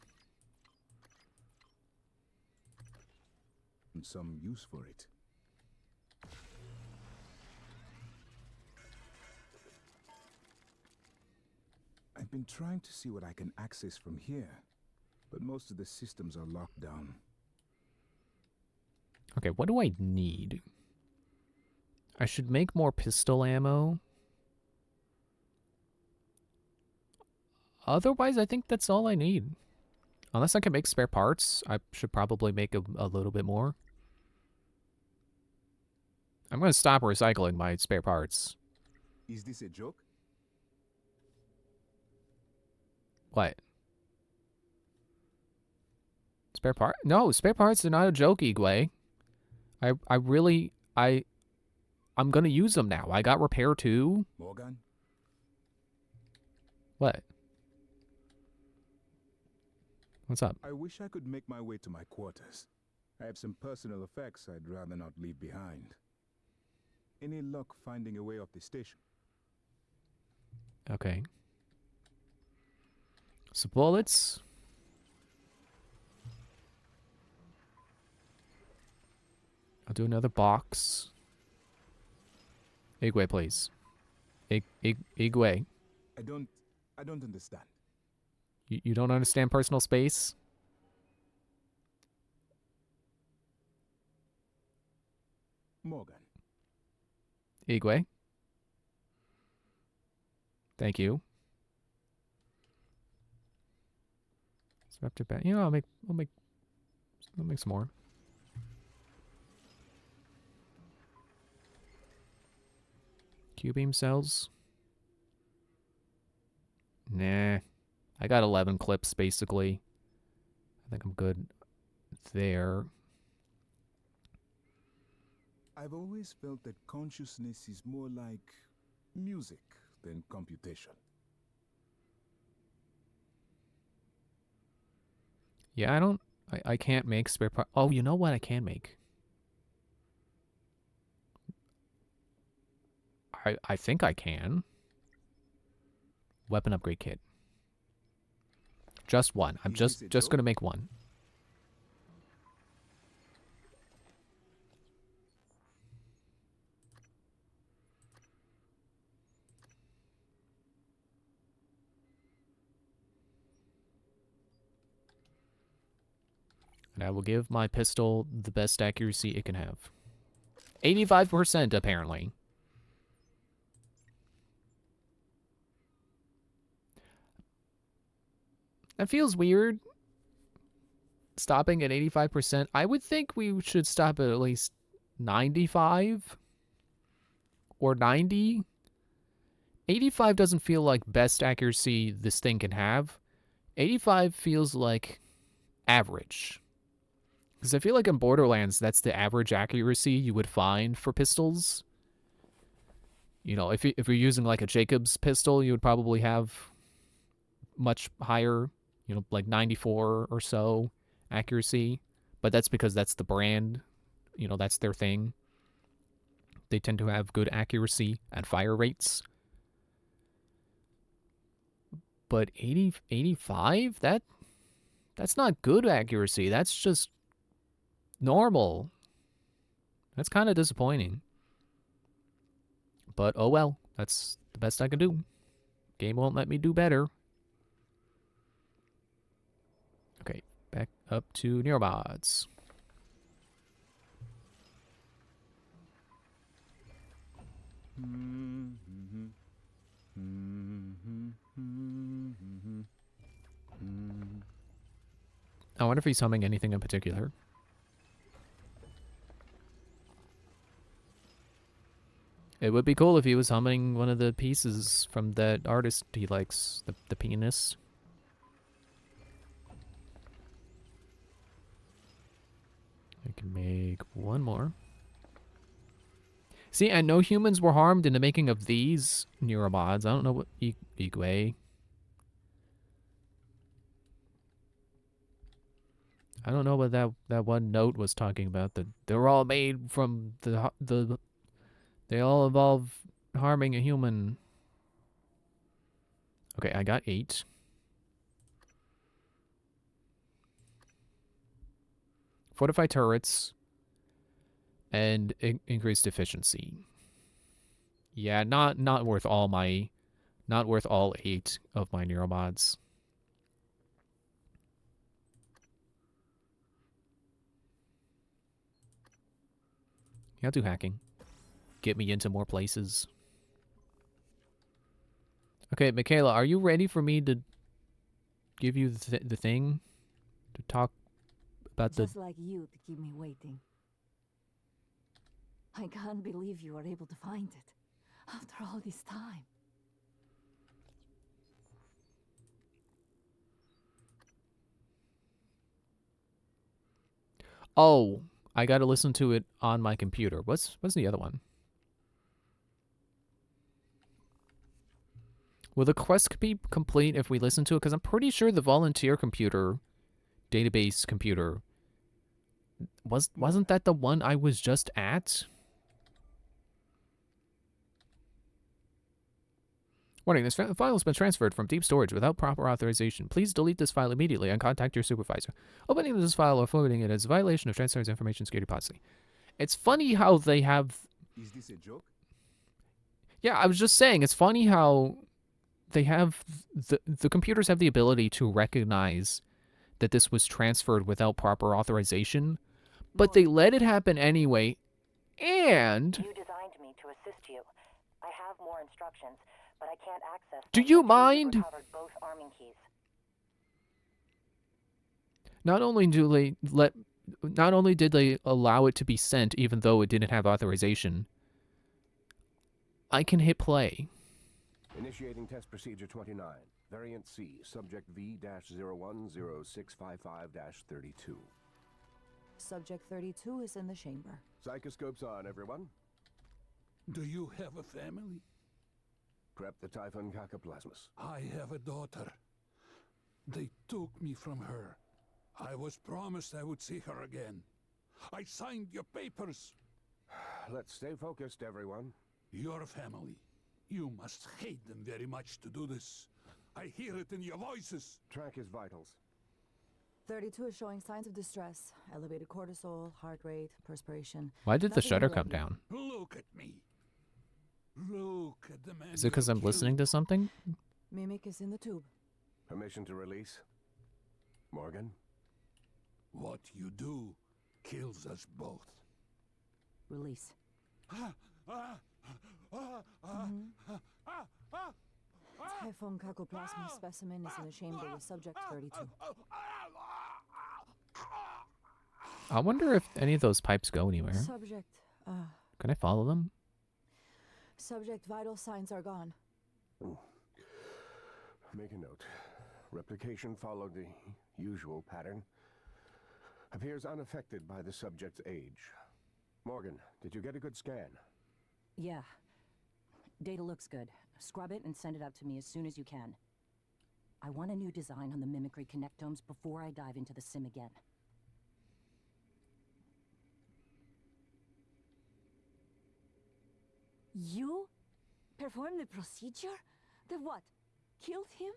Speaker 9: And some use for it. I've been trying to see what I can access from here, but most of the systems are locked down.
Speaker 1: Okay, what do I need? I should make more pistol ammo. Otherwise, I think that's all I need. Unless I can make spare parts, I should probably make a little bit more. I'm going to stop recycling my spare parts.
Speaker 9: Is this a joke?
Speaker 1: What? Spare part? No, spare parts are not a joke, Igwe. I'm gonna use them now. I got repair too.
Speaker 9: Morgan?
Speaker 1: What? What's up?
Speaker 9: I wish I could make my way to my quarters. I have some personal effects I'd rather not leave behind. Any luck finding a way off the station?
Speaker 1: Okay. So bullets. I'll do another box. Igwe, please. Igwe.
Speaker 9: I don't understand.
Speaker 1: You don't understand personal space?
Speaker 9: Morgan.
Speaker 1: Igwe. Thank you. Raptor back. You know, I'll make some more. Q-beam cells. Nah. I got 11 clips, basically. I think I'm good there.
Speaker 9: I've always felt that consciousness is more like music than computation.
Speaker 1: Yeah, I can't make spare part. Oh, you know what I can make? I think I can. Weapon upgrade kit. Just one. I'm just gonna make one. And I will give my pistol the best accuracy it can have. 85%, apparently. That feels weird. Stopping at 85%. I would think we should stop at least 95 or 90. 85 doesn't feel like best accuracy this thing can have. 85 feels like average. Because I feel like in Borderlands, that's the average accuracy you would find for pistols. You know, if you're using like a Jacobs pistol, you would probably have much higher, you know, like 94 or so accuracy. But that's because that's the brand. You know, that's their thing. They tend to have good accuracy and fire rates. But 85? That's not good accuracy. That's just normal. That's kind of disappointing. But oh well, that's the best I can do. Game won't let me do better. Okay, back up to Neurobots. I wonder if he's humming anything in particular. It would be cool if he was humming one of the pieces from that artist he likes, the pianist. I can make one more. See, and no humans were harmed in the making of these Neurobots. I don't know what Igwe. I don't know what that one note was talking about. That they're all made from the they all involve harming a human. Okay, I got 8. Fortify turrets and increased efficiency. Yeah, not worth all 8 of my Neurobots. Yeah, I'll do hacking. Get me into more places. Okay, Michaela, are you ready for me to give you the thing? To talk about
Speaker 7: Just like you to keep me waiting. I can't believe you were able to find it. After all this time.
Speaker 1: Oh, I gotta listen to it on my computer. What's the other one? Will the quest be complete if we listen to it? Because I'm pretty sure the volunteer computer, database computer, wasn't that the one I was just at? Warning, this file has been transferred from deep storage without proper authorization. Please delete this file immediately and contact your supervisor. Opening this file or forwarding it is a violation of Transfer's Information Security Policy. It's funny how they have...
Speaker 9: Is this a joke?
Speaker 1: Yeah, I was just saying, it's funny how they have... The computers have the ability to recognize that this was transferred without proper authorization, but they let it happen anyway, and...
Speaker 10: You designed me to assist you. I have more instructions, but I can't access...
Speaker 1: Do you mind?
Speaker 10: Both arming keys.
Speaker 1: Not only did they allow it to be sent even though it didn't have authorization, I can hit play.
Speaker 6: Initiating test procedure 29. Variant C, subject V-010655-32.
Speaker 11: Subject 32 is in the chamber.
Speaker 6: Psychoscopes on, everyone.
Speaker 8: Do you have a family?
Speaker 6: Prep the Typhon Cacoplasmus.
Speaker 8: I have a daughter. They took me from her. I was promised I would see her again. I signed your papers.
Speaker 6: Let's stay focused, everyone.
Speaker 8: Your family. You must hate them very much to do this. I hear it in your voices.
Speaker 6: Track his vitals.
Speaker 11: 32 is showing signs of distress. Elevated cortisol, heart rate, perspiration.
Speaker 1: Why did the
Speaker 11: Nothing
Speaker 1: shutter come
Speaker 11: alarming.
Speaker 1: down?
Speaker 8: Look at me. Look at the man.
Speaker 1: Is it because I'm listening to something?
Speaker 11: Mimic is in the tube.
Speaker 6: Permission to release? Morgan?
Speaker 8: What you do kills us both.
Speaker 11: Release. Typhon cacoplasma specimen is in the chamber with subject 32.
Speaker 1: I wonder if any of those pipes go anywhere.
Speaker 11: Subject,
Speaker 1: Can I follow them?
Speaker 11: subject vital signs are gone.
Speaker 6: Make a note. Replication followed the usual pattern. Appears unaffected by the subject's age. Morgan, did you get a good scan?
Speaker 10: Yeah. Data looks good. Scrub it and send it out to me as soon as you can. I want a new design on the mimicry connectomes before I dive into the sim again.
Speaker 7: You performed the procedure? The what? Killed him?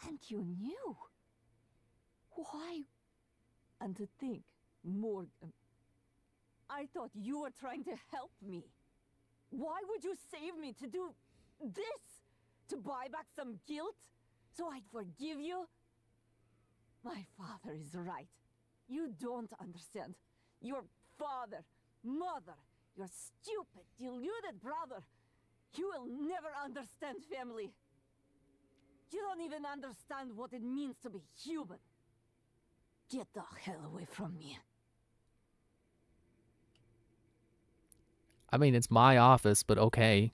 Speaker 7: And you knew? Why? And to think, Morgan, I thought you were trying to help me. Why would you save me to do this? To buy back some guilt? So I'd forgive you? My father is right. You don't understand. Your father, mother, your stupid, deluded brother. You will never understand family. You don't even understand what it means to be human. Get the hell away from me.
Speaker 1: I mean, it's my office, but okay.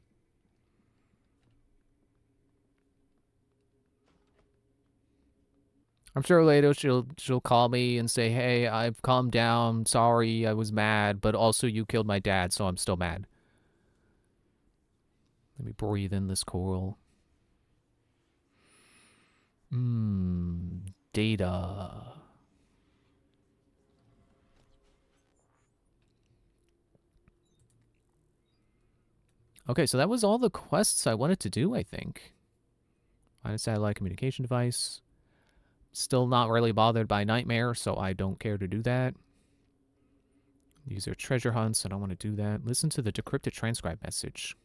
Speaker 1: I'm sure later she'll call me and say, "Hey, I've calmed down. Sorry, I was mad, but also you killed my dad, so I'm still mad." Let me breathe in this coral. Data. Okay, so that was all the quests I wanted to do, I think. Find a satellite communication device. Still not really bothered by Nightmare, so I don't care to do that. These are treasure hunts, I don't want to do that. Listen to the decrypted transcribe message.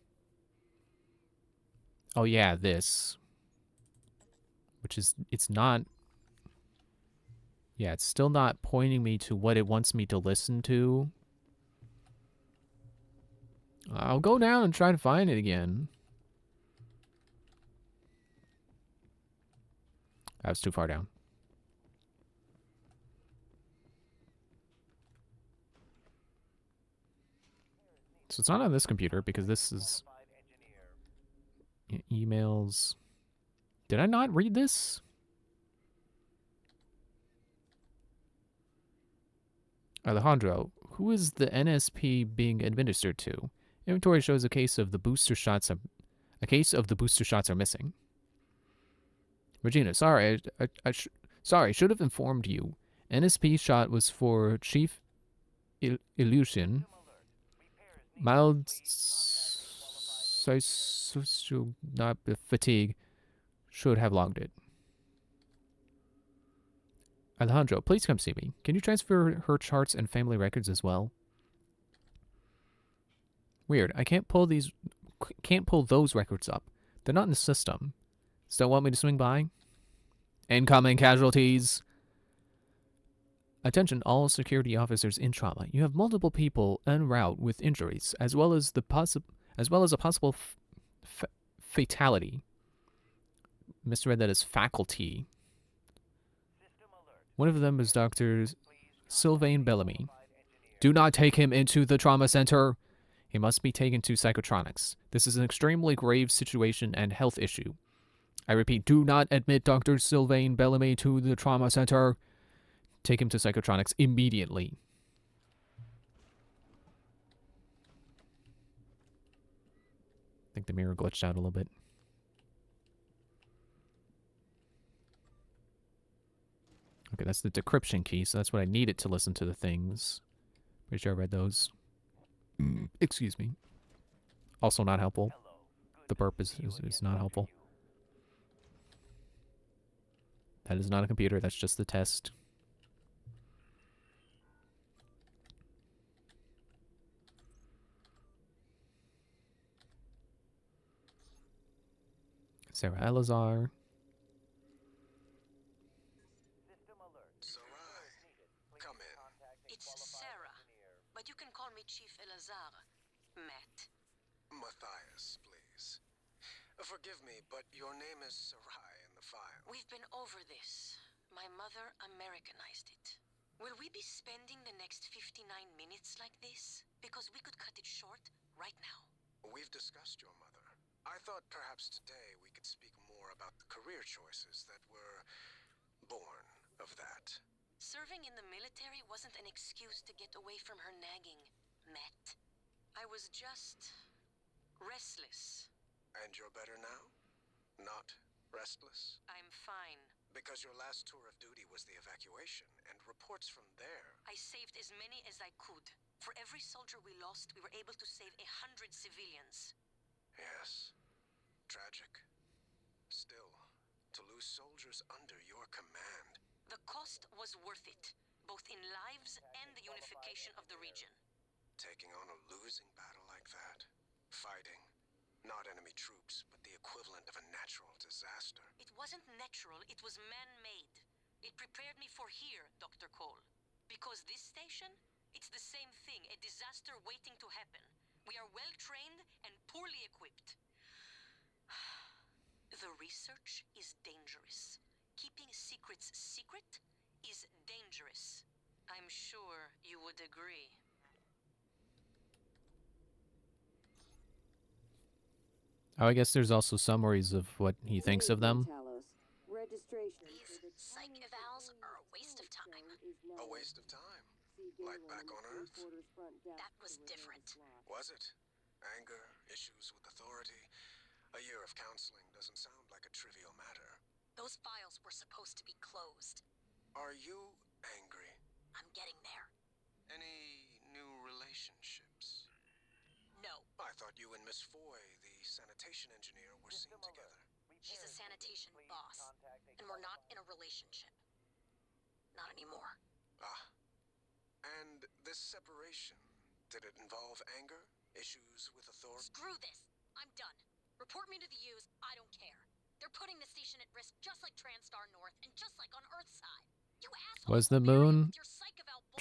Speaker 1: Oh yeah, this. Which is, it's not... Yeah, it's still not pointing me to what it wants me to listen to. I'll go down and try to find it again. That was too far down. So it's not on this computer because this is emails. Did I not read this? Alejandro, who is the NSP being administered to? Inventory shows a case of the booster shots are missing. Regina, sorry, sorry, should have informed you. NSP shot was for Chief Illusion. Mild fatigue should have logged it. Alejandro, please come see me. Can you transfer her charts and family records as well? Weird. I can't pull those records up. They're not in the system. Still want me to swing by? Incoming casualties. Attention all security officers in trauma. You have multiple people en route with injuries, as well as a possible fatality. Misread that as faculty. One of them is Dr. Sylvain Bellamy. Do not take him into the trauma center. He must be taken to psychotronics. This is an extremely grave situation and health issue. I repeat, do not admit Dr. Sylvain Bellamy to the trauma center. Take him to psychotronics immediately. I think the mirror glitched out a little bit. Okay, that's the decryption key, so that's what I needed to listen to the things. Pretty sure I read those. Excuse me. Also not helpful. The burp is not helpful. That is not a computer, that's just the test. Sarah Elazar.
Speaker 3: It's Sarah, but you can call me Chief Elazar. Matt.
Speaker 4: Matthias, please.
Speaker 12: Forgive me, but your name is Sarai in the file.
Speaker 3: We've been over this. My mother Americanized it. Will we be spending the next 59 minutes like this? Because we could cut it short right now.
Speaker 12: We've discussed your mother. I thought perhaps today we could speak more about the career choices that were born of that.
Speaker 3: Serving in the military wasn't an excuse to get away from her nagging, Matt. I was just restless.
Speaker 12: And you're better now? Not restless?
Speaker 3: I'm fine.
Speaker 12: Because your last tour of duty was the evacuation, and reports from there...
Speaker 3: I saved as many as I could. For every soldier we lost, we were able to save 100 civilians.
Speaker 12: Yes. Tragic. Still, to lose soldiers under your command...
Speaker 3: The cost was worth it, both in lives and the unification of the region.
Speaker 12: Taking on a losing battle like that, fighting not enemy troops, but the equivalent of a natural disaster.
Speaker 3: It wasn't natural, it was man-made. It prepared me for here, Dr. Cole. Because this station, it's the same thing, a disaster waiting to happen. We are well-trained and poorly equipped. The research is dangerous. Keeping secrets secret is dangerous. I'm sure you would agree.
Speaker 1: Oh, I guess there's also summaries of what he thinks of them.
Speaker 3: These psych evals are a waste of time.
Speaker 12: A waste of time? Like back on Earth?
Speaker 3: That was different.
Speaker 12: Was it? Anger, issues with authority. A year of counseling doesn't sound like a trivial matter.
Speaker 3: Those files were supposed to be closed.
Speaker 12: Are you angry?
Speaker 3: I'm getting there.
Speaker 12: Any new relationships?
Speaker 3: No.
Speaker 12: I thought you and Miss Foy, the sanitation engineer, were seen together.
Speaker 3: She's a sanitation boss, and we're not in a relationship. Not anymore.
Speaker 12: Ah. And this separation, did it involve anger? Issues with authority?
Speaker 3: Screw this! I'm done. Report me to the U's, I don't care. They're putting the station at risk just like TranStar North and just like on Earthside. You assholes!
Speaker 1: Was the moon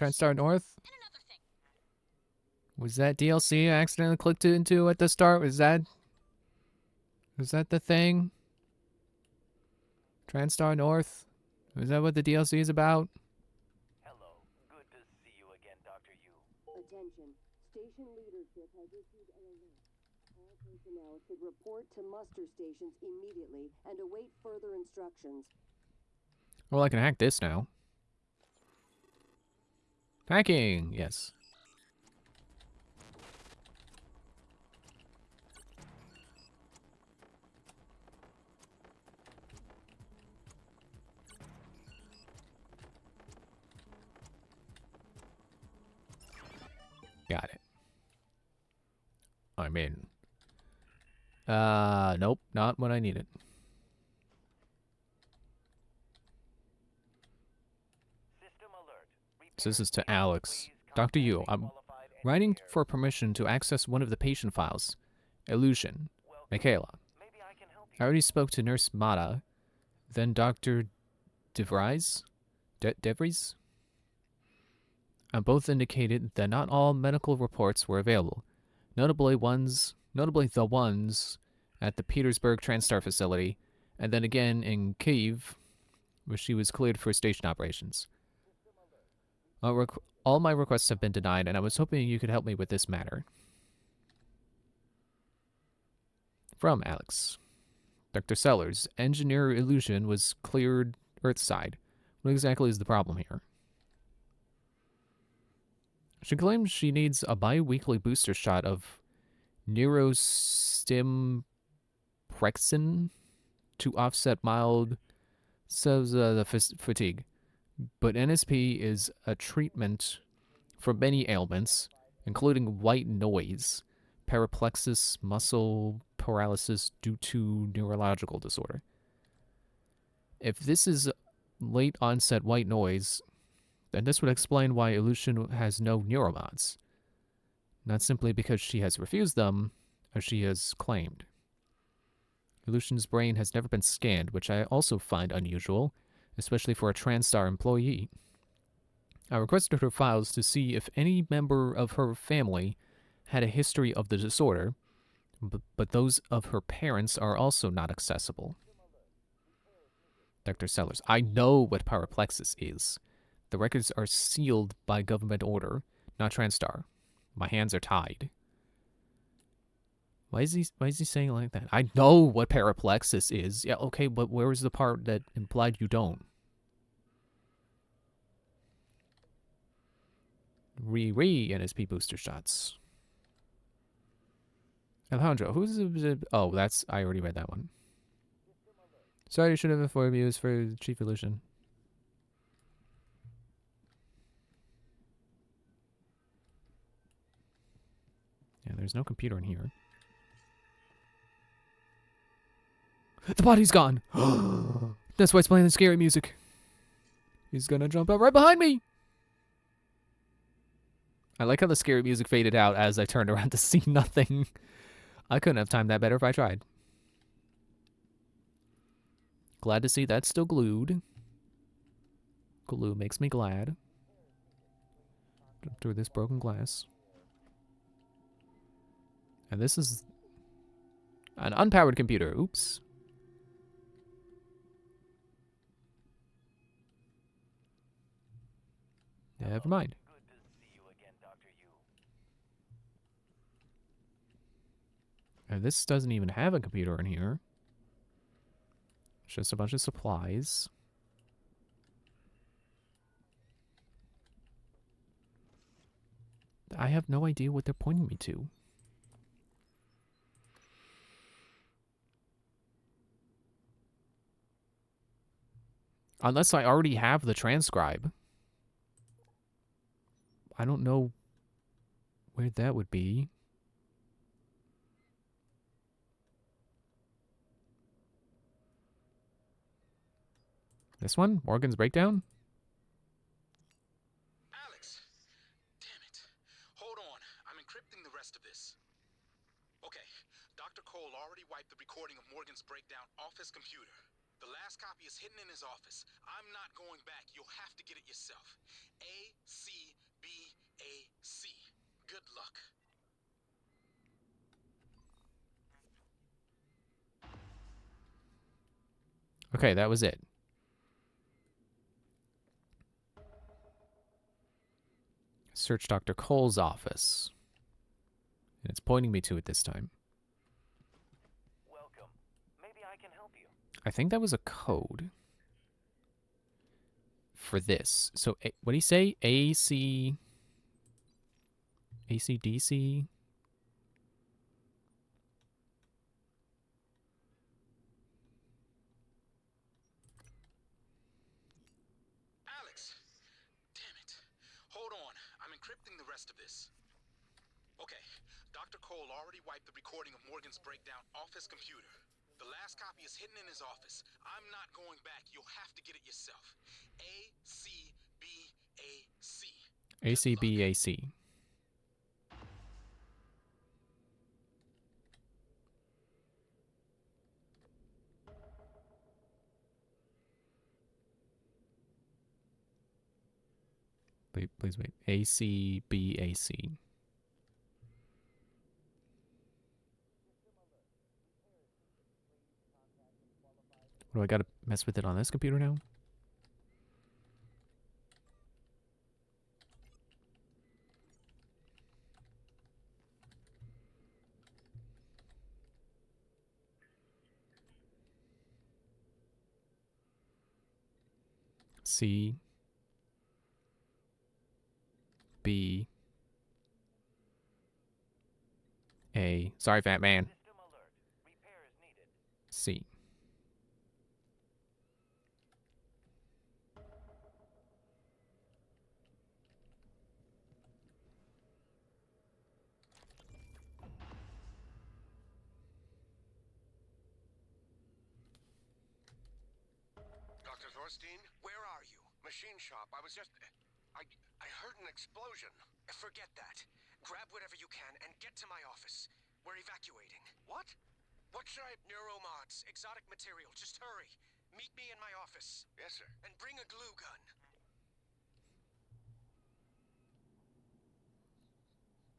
Speaker 1: TranStar North?
Speaker 3: And another thing.
Speaker 1: Was that DLC I accidentally clicked into at the start? Was that the thing? TranStar North? Is that what the DLC is about?
Speaker 2: Hello. Good to see you again, Dr. Yu.
Speaker 13: Attention. Station leadership has issued an alert. All personnel should report to muster stations immediately and await further instructions.
Speaker 1: Well, I can hack this now. Hacking! Yes. Got it. I'm in. Nope, not what I needed.
Speaker 2: System alert.
Speaker 1: So this is to Alex. Dr. Yu, I'm writing for permission to access one of the patient files. Illusion. Michaela.
Speaker 2: Maybe I can help
Speaker 1: I already spoke to Nurse Mata, then Dr. DeVries? DeVries? And both indicated that not all medical reports were available, notably the ones at the Petersburg TranStar facility, and then again in Kyiv, where she was cleared for station operations. All my requests have been denied, and I was hoping you could help me with this matter. From Alex. Dr. Sellers, Engineer Illusion was cleared Earthside. What exactly is the problem here? She claims she needs a bi-weekly booster shot of Neurostimprexin to offset mild fatigue. But NSP is a treatment for many ailments, including white noise, paraplexis, muscle paralysis due to neurological disorder. If this is late onset white noise, then this would explain why Illusion has no neuromods. Not simply because she has refused them, as she has claimed. Illusion's brain has never been scanned, which I also find unusual, especially for a TranStar employee. I requested her files to see if any member of her family had a history of the disorder, But those of her parents are also not accessible. Dr. Sellers, I know what Paraplexus is. The records are sealed by government order, not TranStar. My hands are tied. Why is he saying it like that? I know what Paraplexus is. Yeah, okay, but where was the part that implied you don't? Riri and his P booster shots. Alejandro, who's oh, that's I already read that one. Sorry, I should have informed you. It was for Chief Illusion. Yeah, there's no computer in here. The body's gone! That's why it's playing the scary music. He's gonna jump out right behind me! I like how the scary music faded out as I turned around to see nothing. I couldn't have timed that better if I tried. Glad to see that's still glued. Glue makes me glad. Jump through this broken glass. And this is an unpowered computer. Oops. Never mind. And this doesn't even have a computer in here. It's just a bunch of supplies. I have no idea what they're pointing me to. Unless I already have the transcribe. I don't know where that would be. This one? Morgan's Breakdown?
Speaker 4: Alex! Damn it. Hold on. I'm encrypting the rest of this. Okay. Dr. Cole already wiped the recording of Morgan's Breakdown off his computer. The last copy is hidden in his office. I'm not going back. You'll have to get it yourself. ACBAC. Good luck.
Speaker 1: Okay, that was it. Search Dr. Cole's office. And it's pointing me to it this time.
Speaker 2: Welcome. Maybe I can help you.
Speaker 1: I think that was a code for this. So, what do you say? ACDC?
Speaker 4: Alex! Damn it. Hold on. I'm encrypting the rest of this. Okay. Dr. Cole already wiped the recording of Morgan's Breakdown off his computer. The last copy is hidden in his office. I'm not going back. You'll have to get it yourself. ACBAC.
Speaker 1: ACBAC. Wait, please wait. ACBAC. What do I gotta mess with it on this computer now? C B A. Sorry, fat man. C.
Speaker 12: Dr. Thorstein, where are you? Machine shop. I was just... I heard an explosion. Forget that. Grab whatever you can and get to my office. We're evacuating. What? What should I... Neuromods. Exotic material. Just hurry. Meet me in my office. Yes, sir. And bring a glue gun.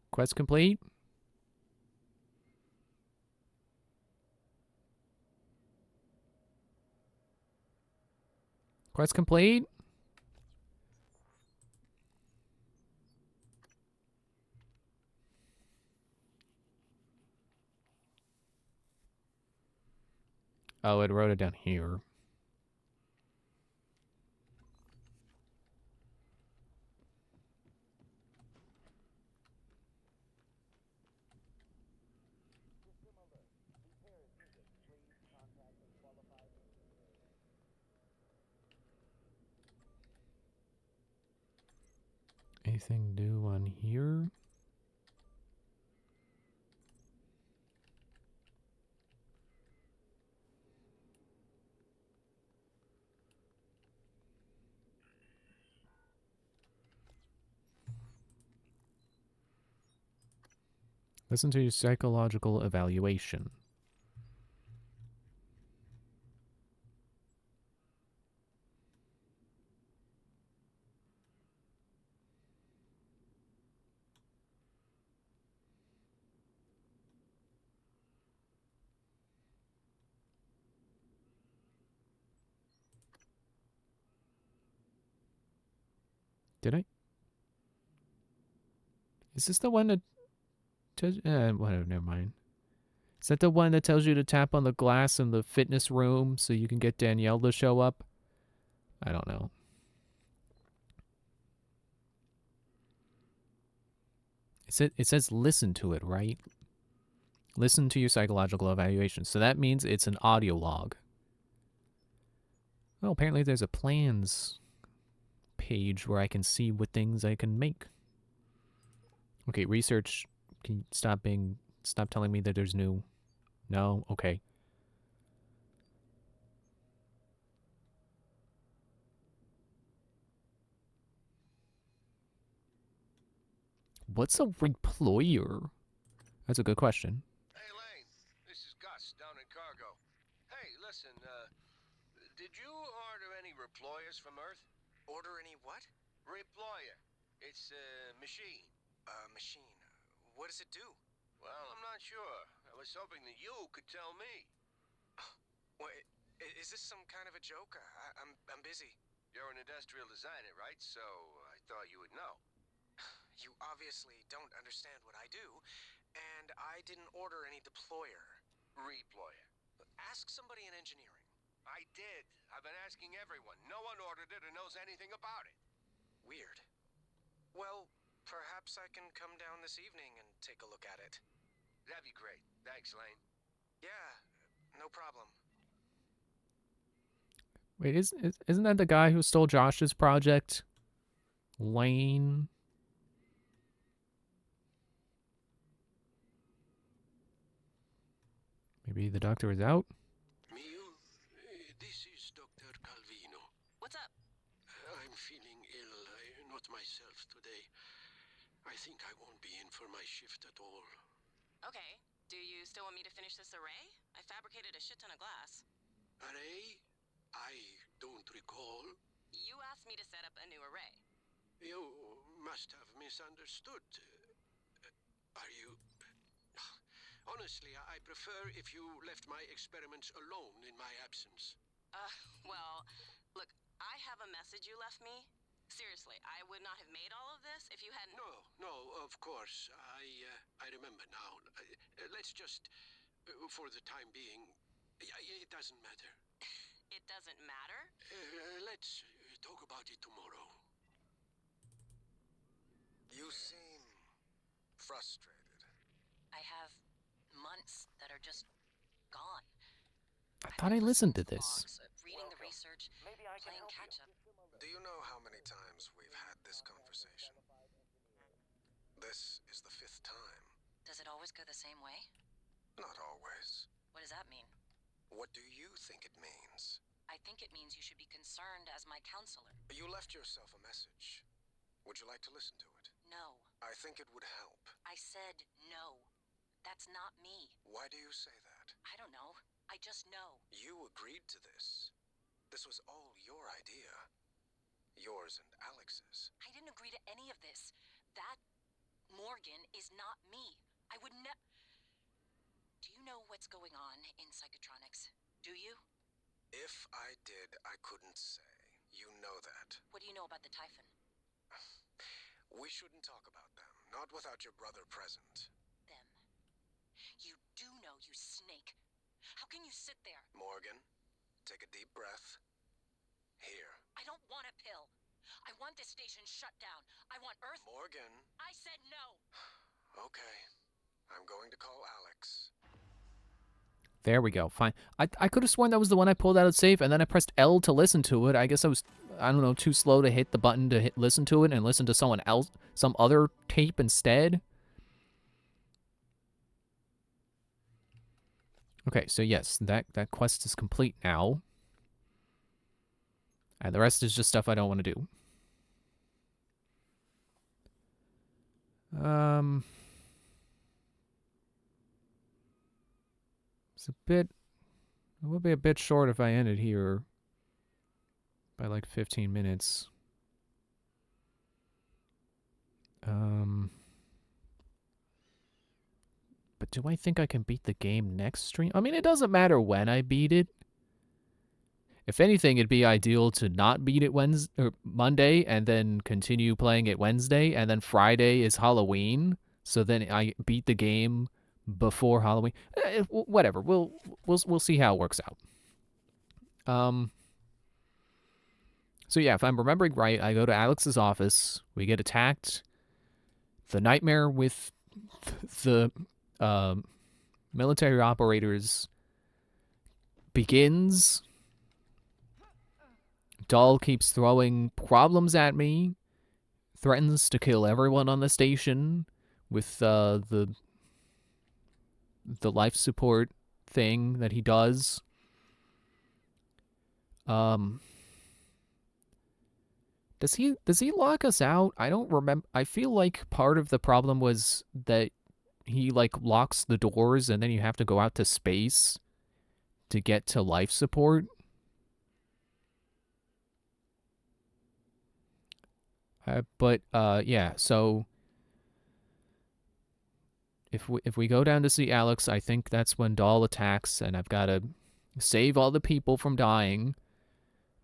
Speaker 1: Quest complete. Quest complete. Oh, it wrote it down here. Anything new on here? Listen to your psychological evaluation. Did I? Is this the one that tells whatever, never mind. Is that the one that tells you to tap on the glass in the fitness room so you can get Danielle to show up? I don't know. It says listen to it, right? Listen to your psychological evaluation. So that means it's an audio log. Well, apparently there's a plans page where I can see what things I can make. Okay, research. Can you stop telling me that there's new? No? Okay. What's a reployer? That's a good question.
Speaker 12: Hey, Lane. This is Gus down in cargo. Hey, listen, did you order any reployers from Earth?
Speaker 14: Order any what?
Speaker 12: Reployer. It's a machine.
Speaker 14: Machine. What does it do?
Speaker 12: Well, I'm not sure. I was hoping that you could tell me.
Speaker 14: Wait, is this some kind of a joke? I'm busy.
Speaker 12: You're an industrial designer, right? So I thought you would know.
Speaker 14: You obviously don't understand what I do, and I didn't order any deployer.
Speaker 12: Reployer.
Speaker 14: Ask somebody in engineering.
Speaker 12: I did. I've been asking everyone. No one ordered it or knows anything about it.
Speaker 14: Weird. Well, perhaps I can come down this evening and take a look at it.
Speaker 12: That'd be great. Thanks, Lane.
Speaker 14: Yeah, no problem.
Speaker 1: Wait, isn't that the guy who stole Josh's project? Lane? Maybe the doctor is out?
Speaker 8: Mio, this is Dr. Calvino.
Speaker 3: What's up?
Speaker 8: I'm feeling ill, not myself today. I think I won't be in for my shift at all.
Speaker 3: Okay. Do you still want me to finish this array? I fabricated a shit ton of glass.
Speaker 8: Array? I don't recall.
Speaker 3: You asked me to set up a new array.
Speaker 8: You must have misunderstood. Are you... Honestly, I prefer if you left my experiments alone in my absence.
Speaker 3: Well, look, I have a message you left me. Seriously, I would not have made all of this if you hadn't...
Speaker 8: No, of course. I remember now. Let's just, for the time being, it doesn't matter.
Speaker 3: It doesn't matter?
Speaker 8: Let's talk about it tomorrow.
Speaker 14: You seem frustrated.
Speaker 3: I have months that are just gone.
Speaker 1: I thought I listened to this.
Speaker 3: Reading the research, playing catch-up.
Speaker 14: Do you know how many times we've had this conversation? This is the 5th time.
Speaker 3: Does it always go the same way?
Speaker 14: Not always.
Speaker 3: What does that mean?
Speaker 14: What do you think it means?
Speaker 3: I think it means you should be concerned as my counselor.
Speaker 14: You left yourself a message. Would you like to listen to it?
Speaker 3: No.
Speaker 14: I think it would help.
Speaker 3: I said no. That's not me.
Speaker 14: Why do you say that?
Speaker 3: I don't know. I just know.
Speaker 14: You agreed to this. This was all your idea. Yours and Alex's.
Speaker 3: I didn't agree to any of this. That Morgan is not me. I would never... Do you know what's going on in Psychotronics? Do you?
Speaker 14: If I did, I couldn't say. You know that.
Speaker 3: What do you know about the Typhon?
Speaker 14: We shouldn't talk about them. Not without your brother present.
Speaker 3: Them. You do know, you snake. How can you sit there?
Speaker 14: Morgan, take a deep breath. Here.
Speaker 3: I don't want a pill. I want this station shut down. I want Earth...
Speaker 14: Morgan.
Speaker 3: I said no.
Speaker 14: Okay. I'm going to call Alex.
Speaker 1: There we go. Fine. I could have sworn that was the one I pulled out of save, and then I pressed L to listen to it. I guess I was, I don't know, too slow to hit the button to listen to it and listen to someone else, some other tape instead. Okay, so yes, that quest is complete now. And the rest is just stuff I don't want to do. It's it will be a bit short if I end it here by like 15 minutes. But do I think I can beat the game next stream? I mean, it doesn't matter when I beat it. If anything, it'd be ideal to not beat it Monday and then continue playing it Wednesday, and then Friday is Halloween, so then I beat the game before Halloween. Whatever. We'll see how it works out. So yeah, if I'm remembering right, I go to Alex's office. We get attacked. The nightmare with the military operators begins. Dahl keeps throwing problems at me, threatens to kill everyone on the station with the life support thing that he does. Does he lock us out? I don't remember. I feel like part of the problem was that he like locks the doors and then you have to go out to space to get to life support. Yeah, so if we go down to see Alex, I think that's when Dahl attacks, and I've got to save all the people from dying,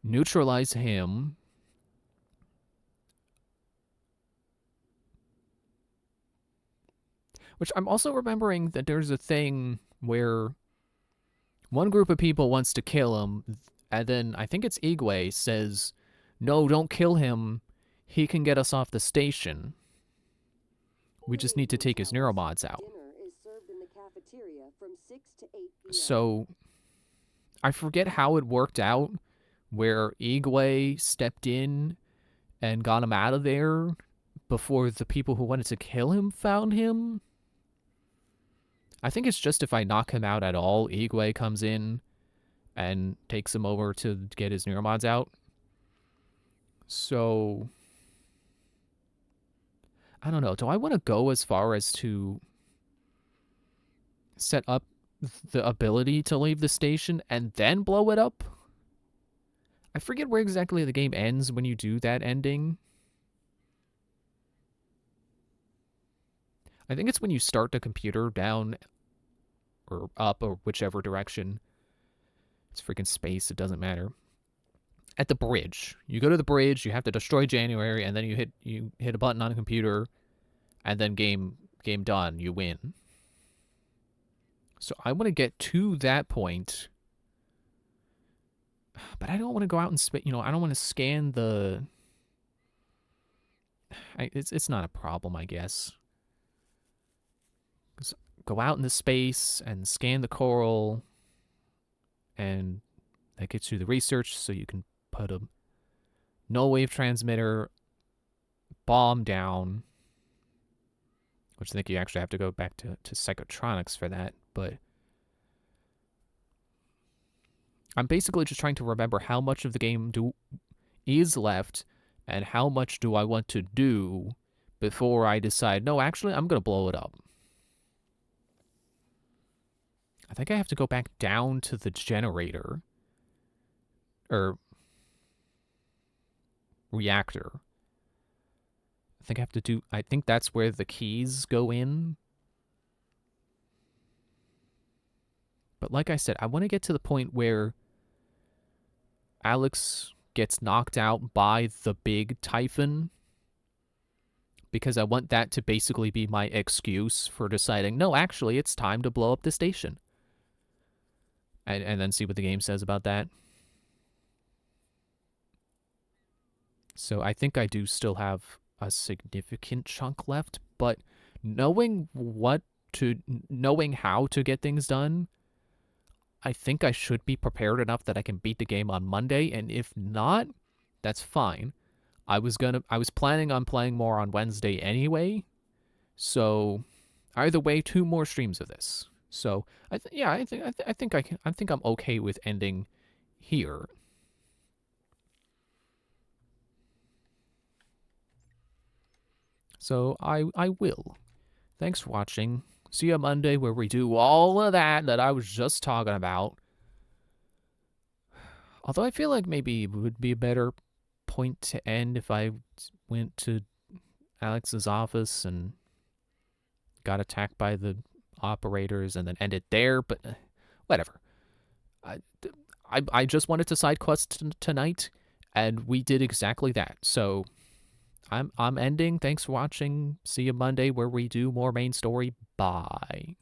Speaker 1: neutralize him. Which I'm also remembering that there's a thing where one group of people wants to kill him, and then I think it's Igwe says, "No, don't kill him. He can get us off the station. We just need to take his neuromods out." So, I forget how it worked out, where Igwe stepped in and got him out of there before the people who wanted to kill him found him. I think it's just if I knock him out at all, Igwe comes in and takes him over to get his neuromods out. So, I don't know. Do I want to go as far as to set up the ability to leave the station and then blow it up? I forget where exactly the game ends when you do that ending. I think it's when you start the computer down or up or whichever direction. It's freaking space. It doesn't matter. At the bridge. You go to the bridge, you have to destroy January, and then you hit a button on a computer, and then game done. You win. So I want to get to that point, but I don't want to go out and I don't want to scan the. It's not a problem, I guess. Go out into space and scan the coral, and that gets you the research, so you can put a null wave transmitter bomb down, which I think you actually have to go back to Psychotronics for that, but I'm basically just trying to remember how much of the game is left and how much do I want to do before I decide, no, actually, I'm going to blow it up. I think I have to go back down to the generator. Or reactor. I think that's where the keys go in. But like I said, I want to get to the point where Alex gets knocked out by the big Typhon, because I want that to basically be my excuse for deciding, no, actually, it's time to blow up the station. And then see what the game says about that. So I think I do still have a significant chunk left, but knowing how to get things done, I think I should be prepared enough that I can beat the game on Monday, and if not, that's fine. I was planning on playing more on Wednesday anyway, so either way, 2 more streams of this. So I think I'm okay with ending here. So I will. Thanks for watching. See you Monday where we do all of that I was just talking about. Although I feel like maybe it would be a better point to end if I went to Alex's office and got attacked by the operators and then ended there, but whatever. I just wanted to side quest tonight, and we did exactly that. So I'm ending. Thanks for watching. See you Monday where we do more main story. Bye.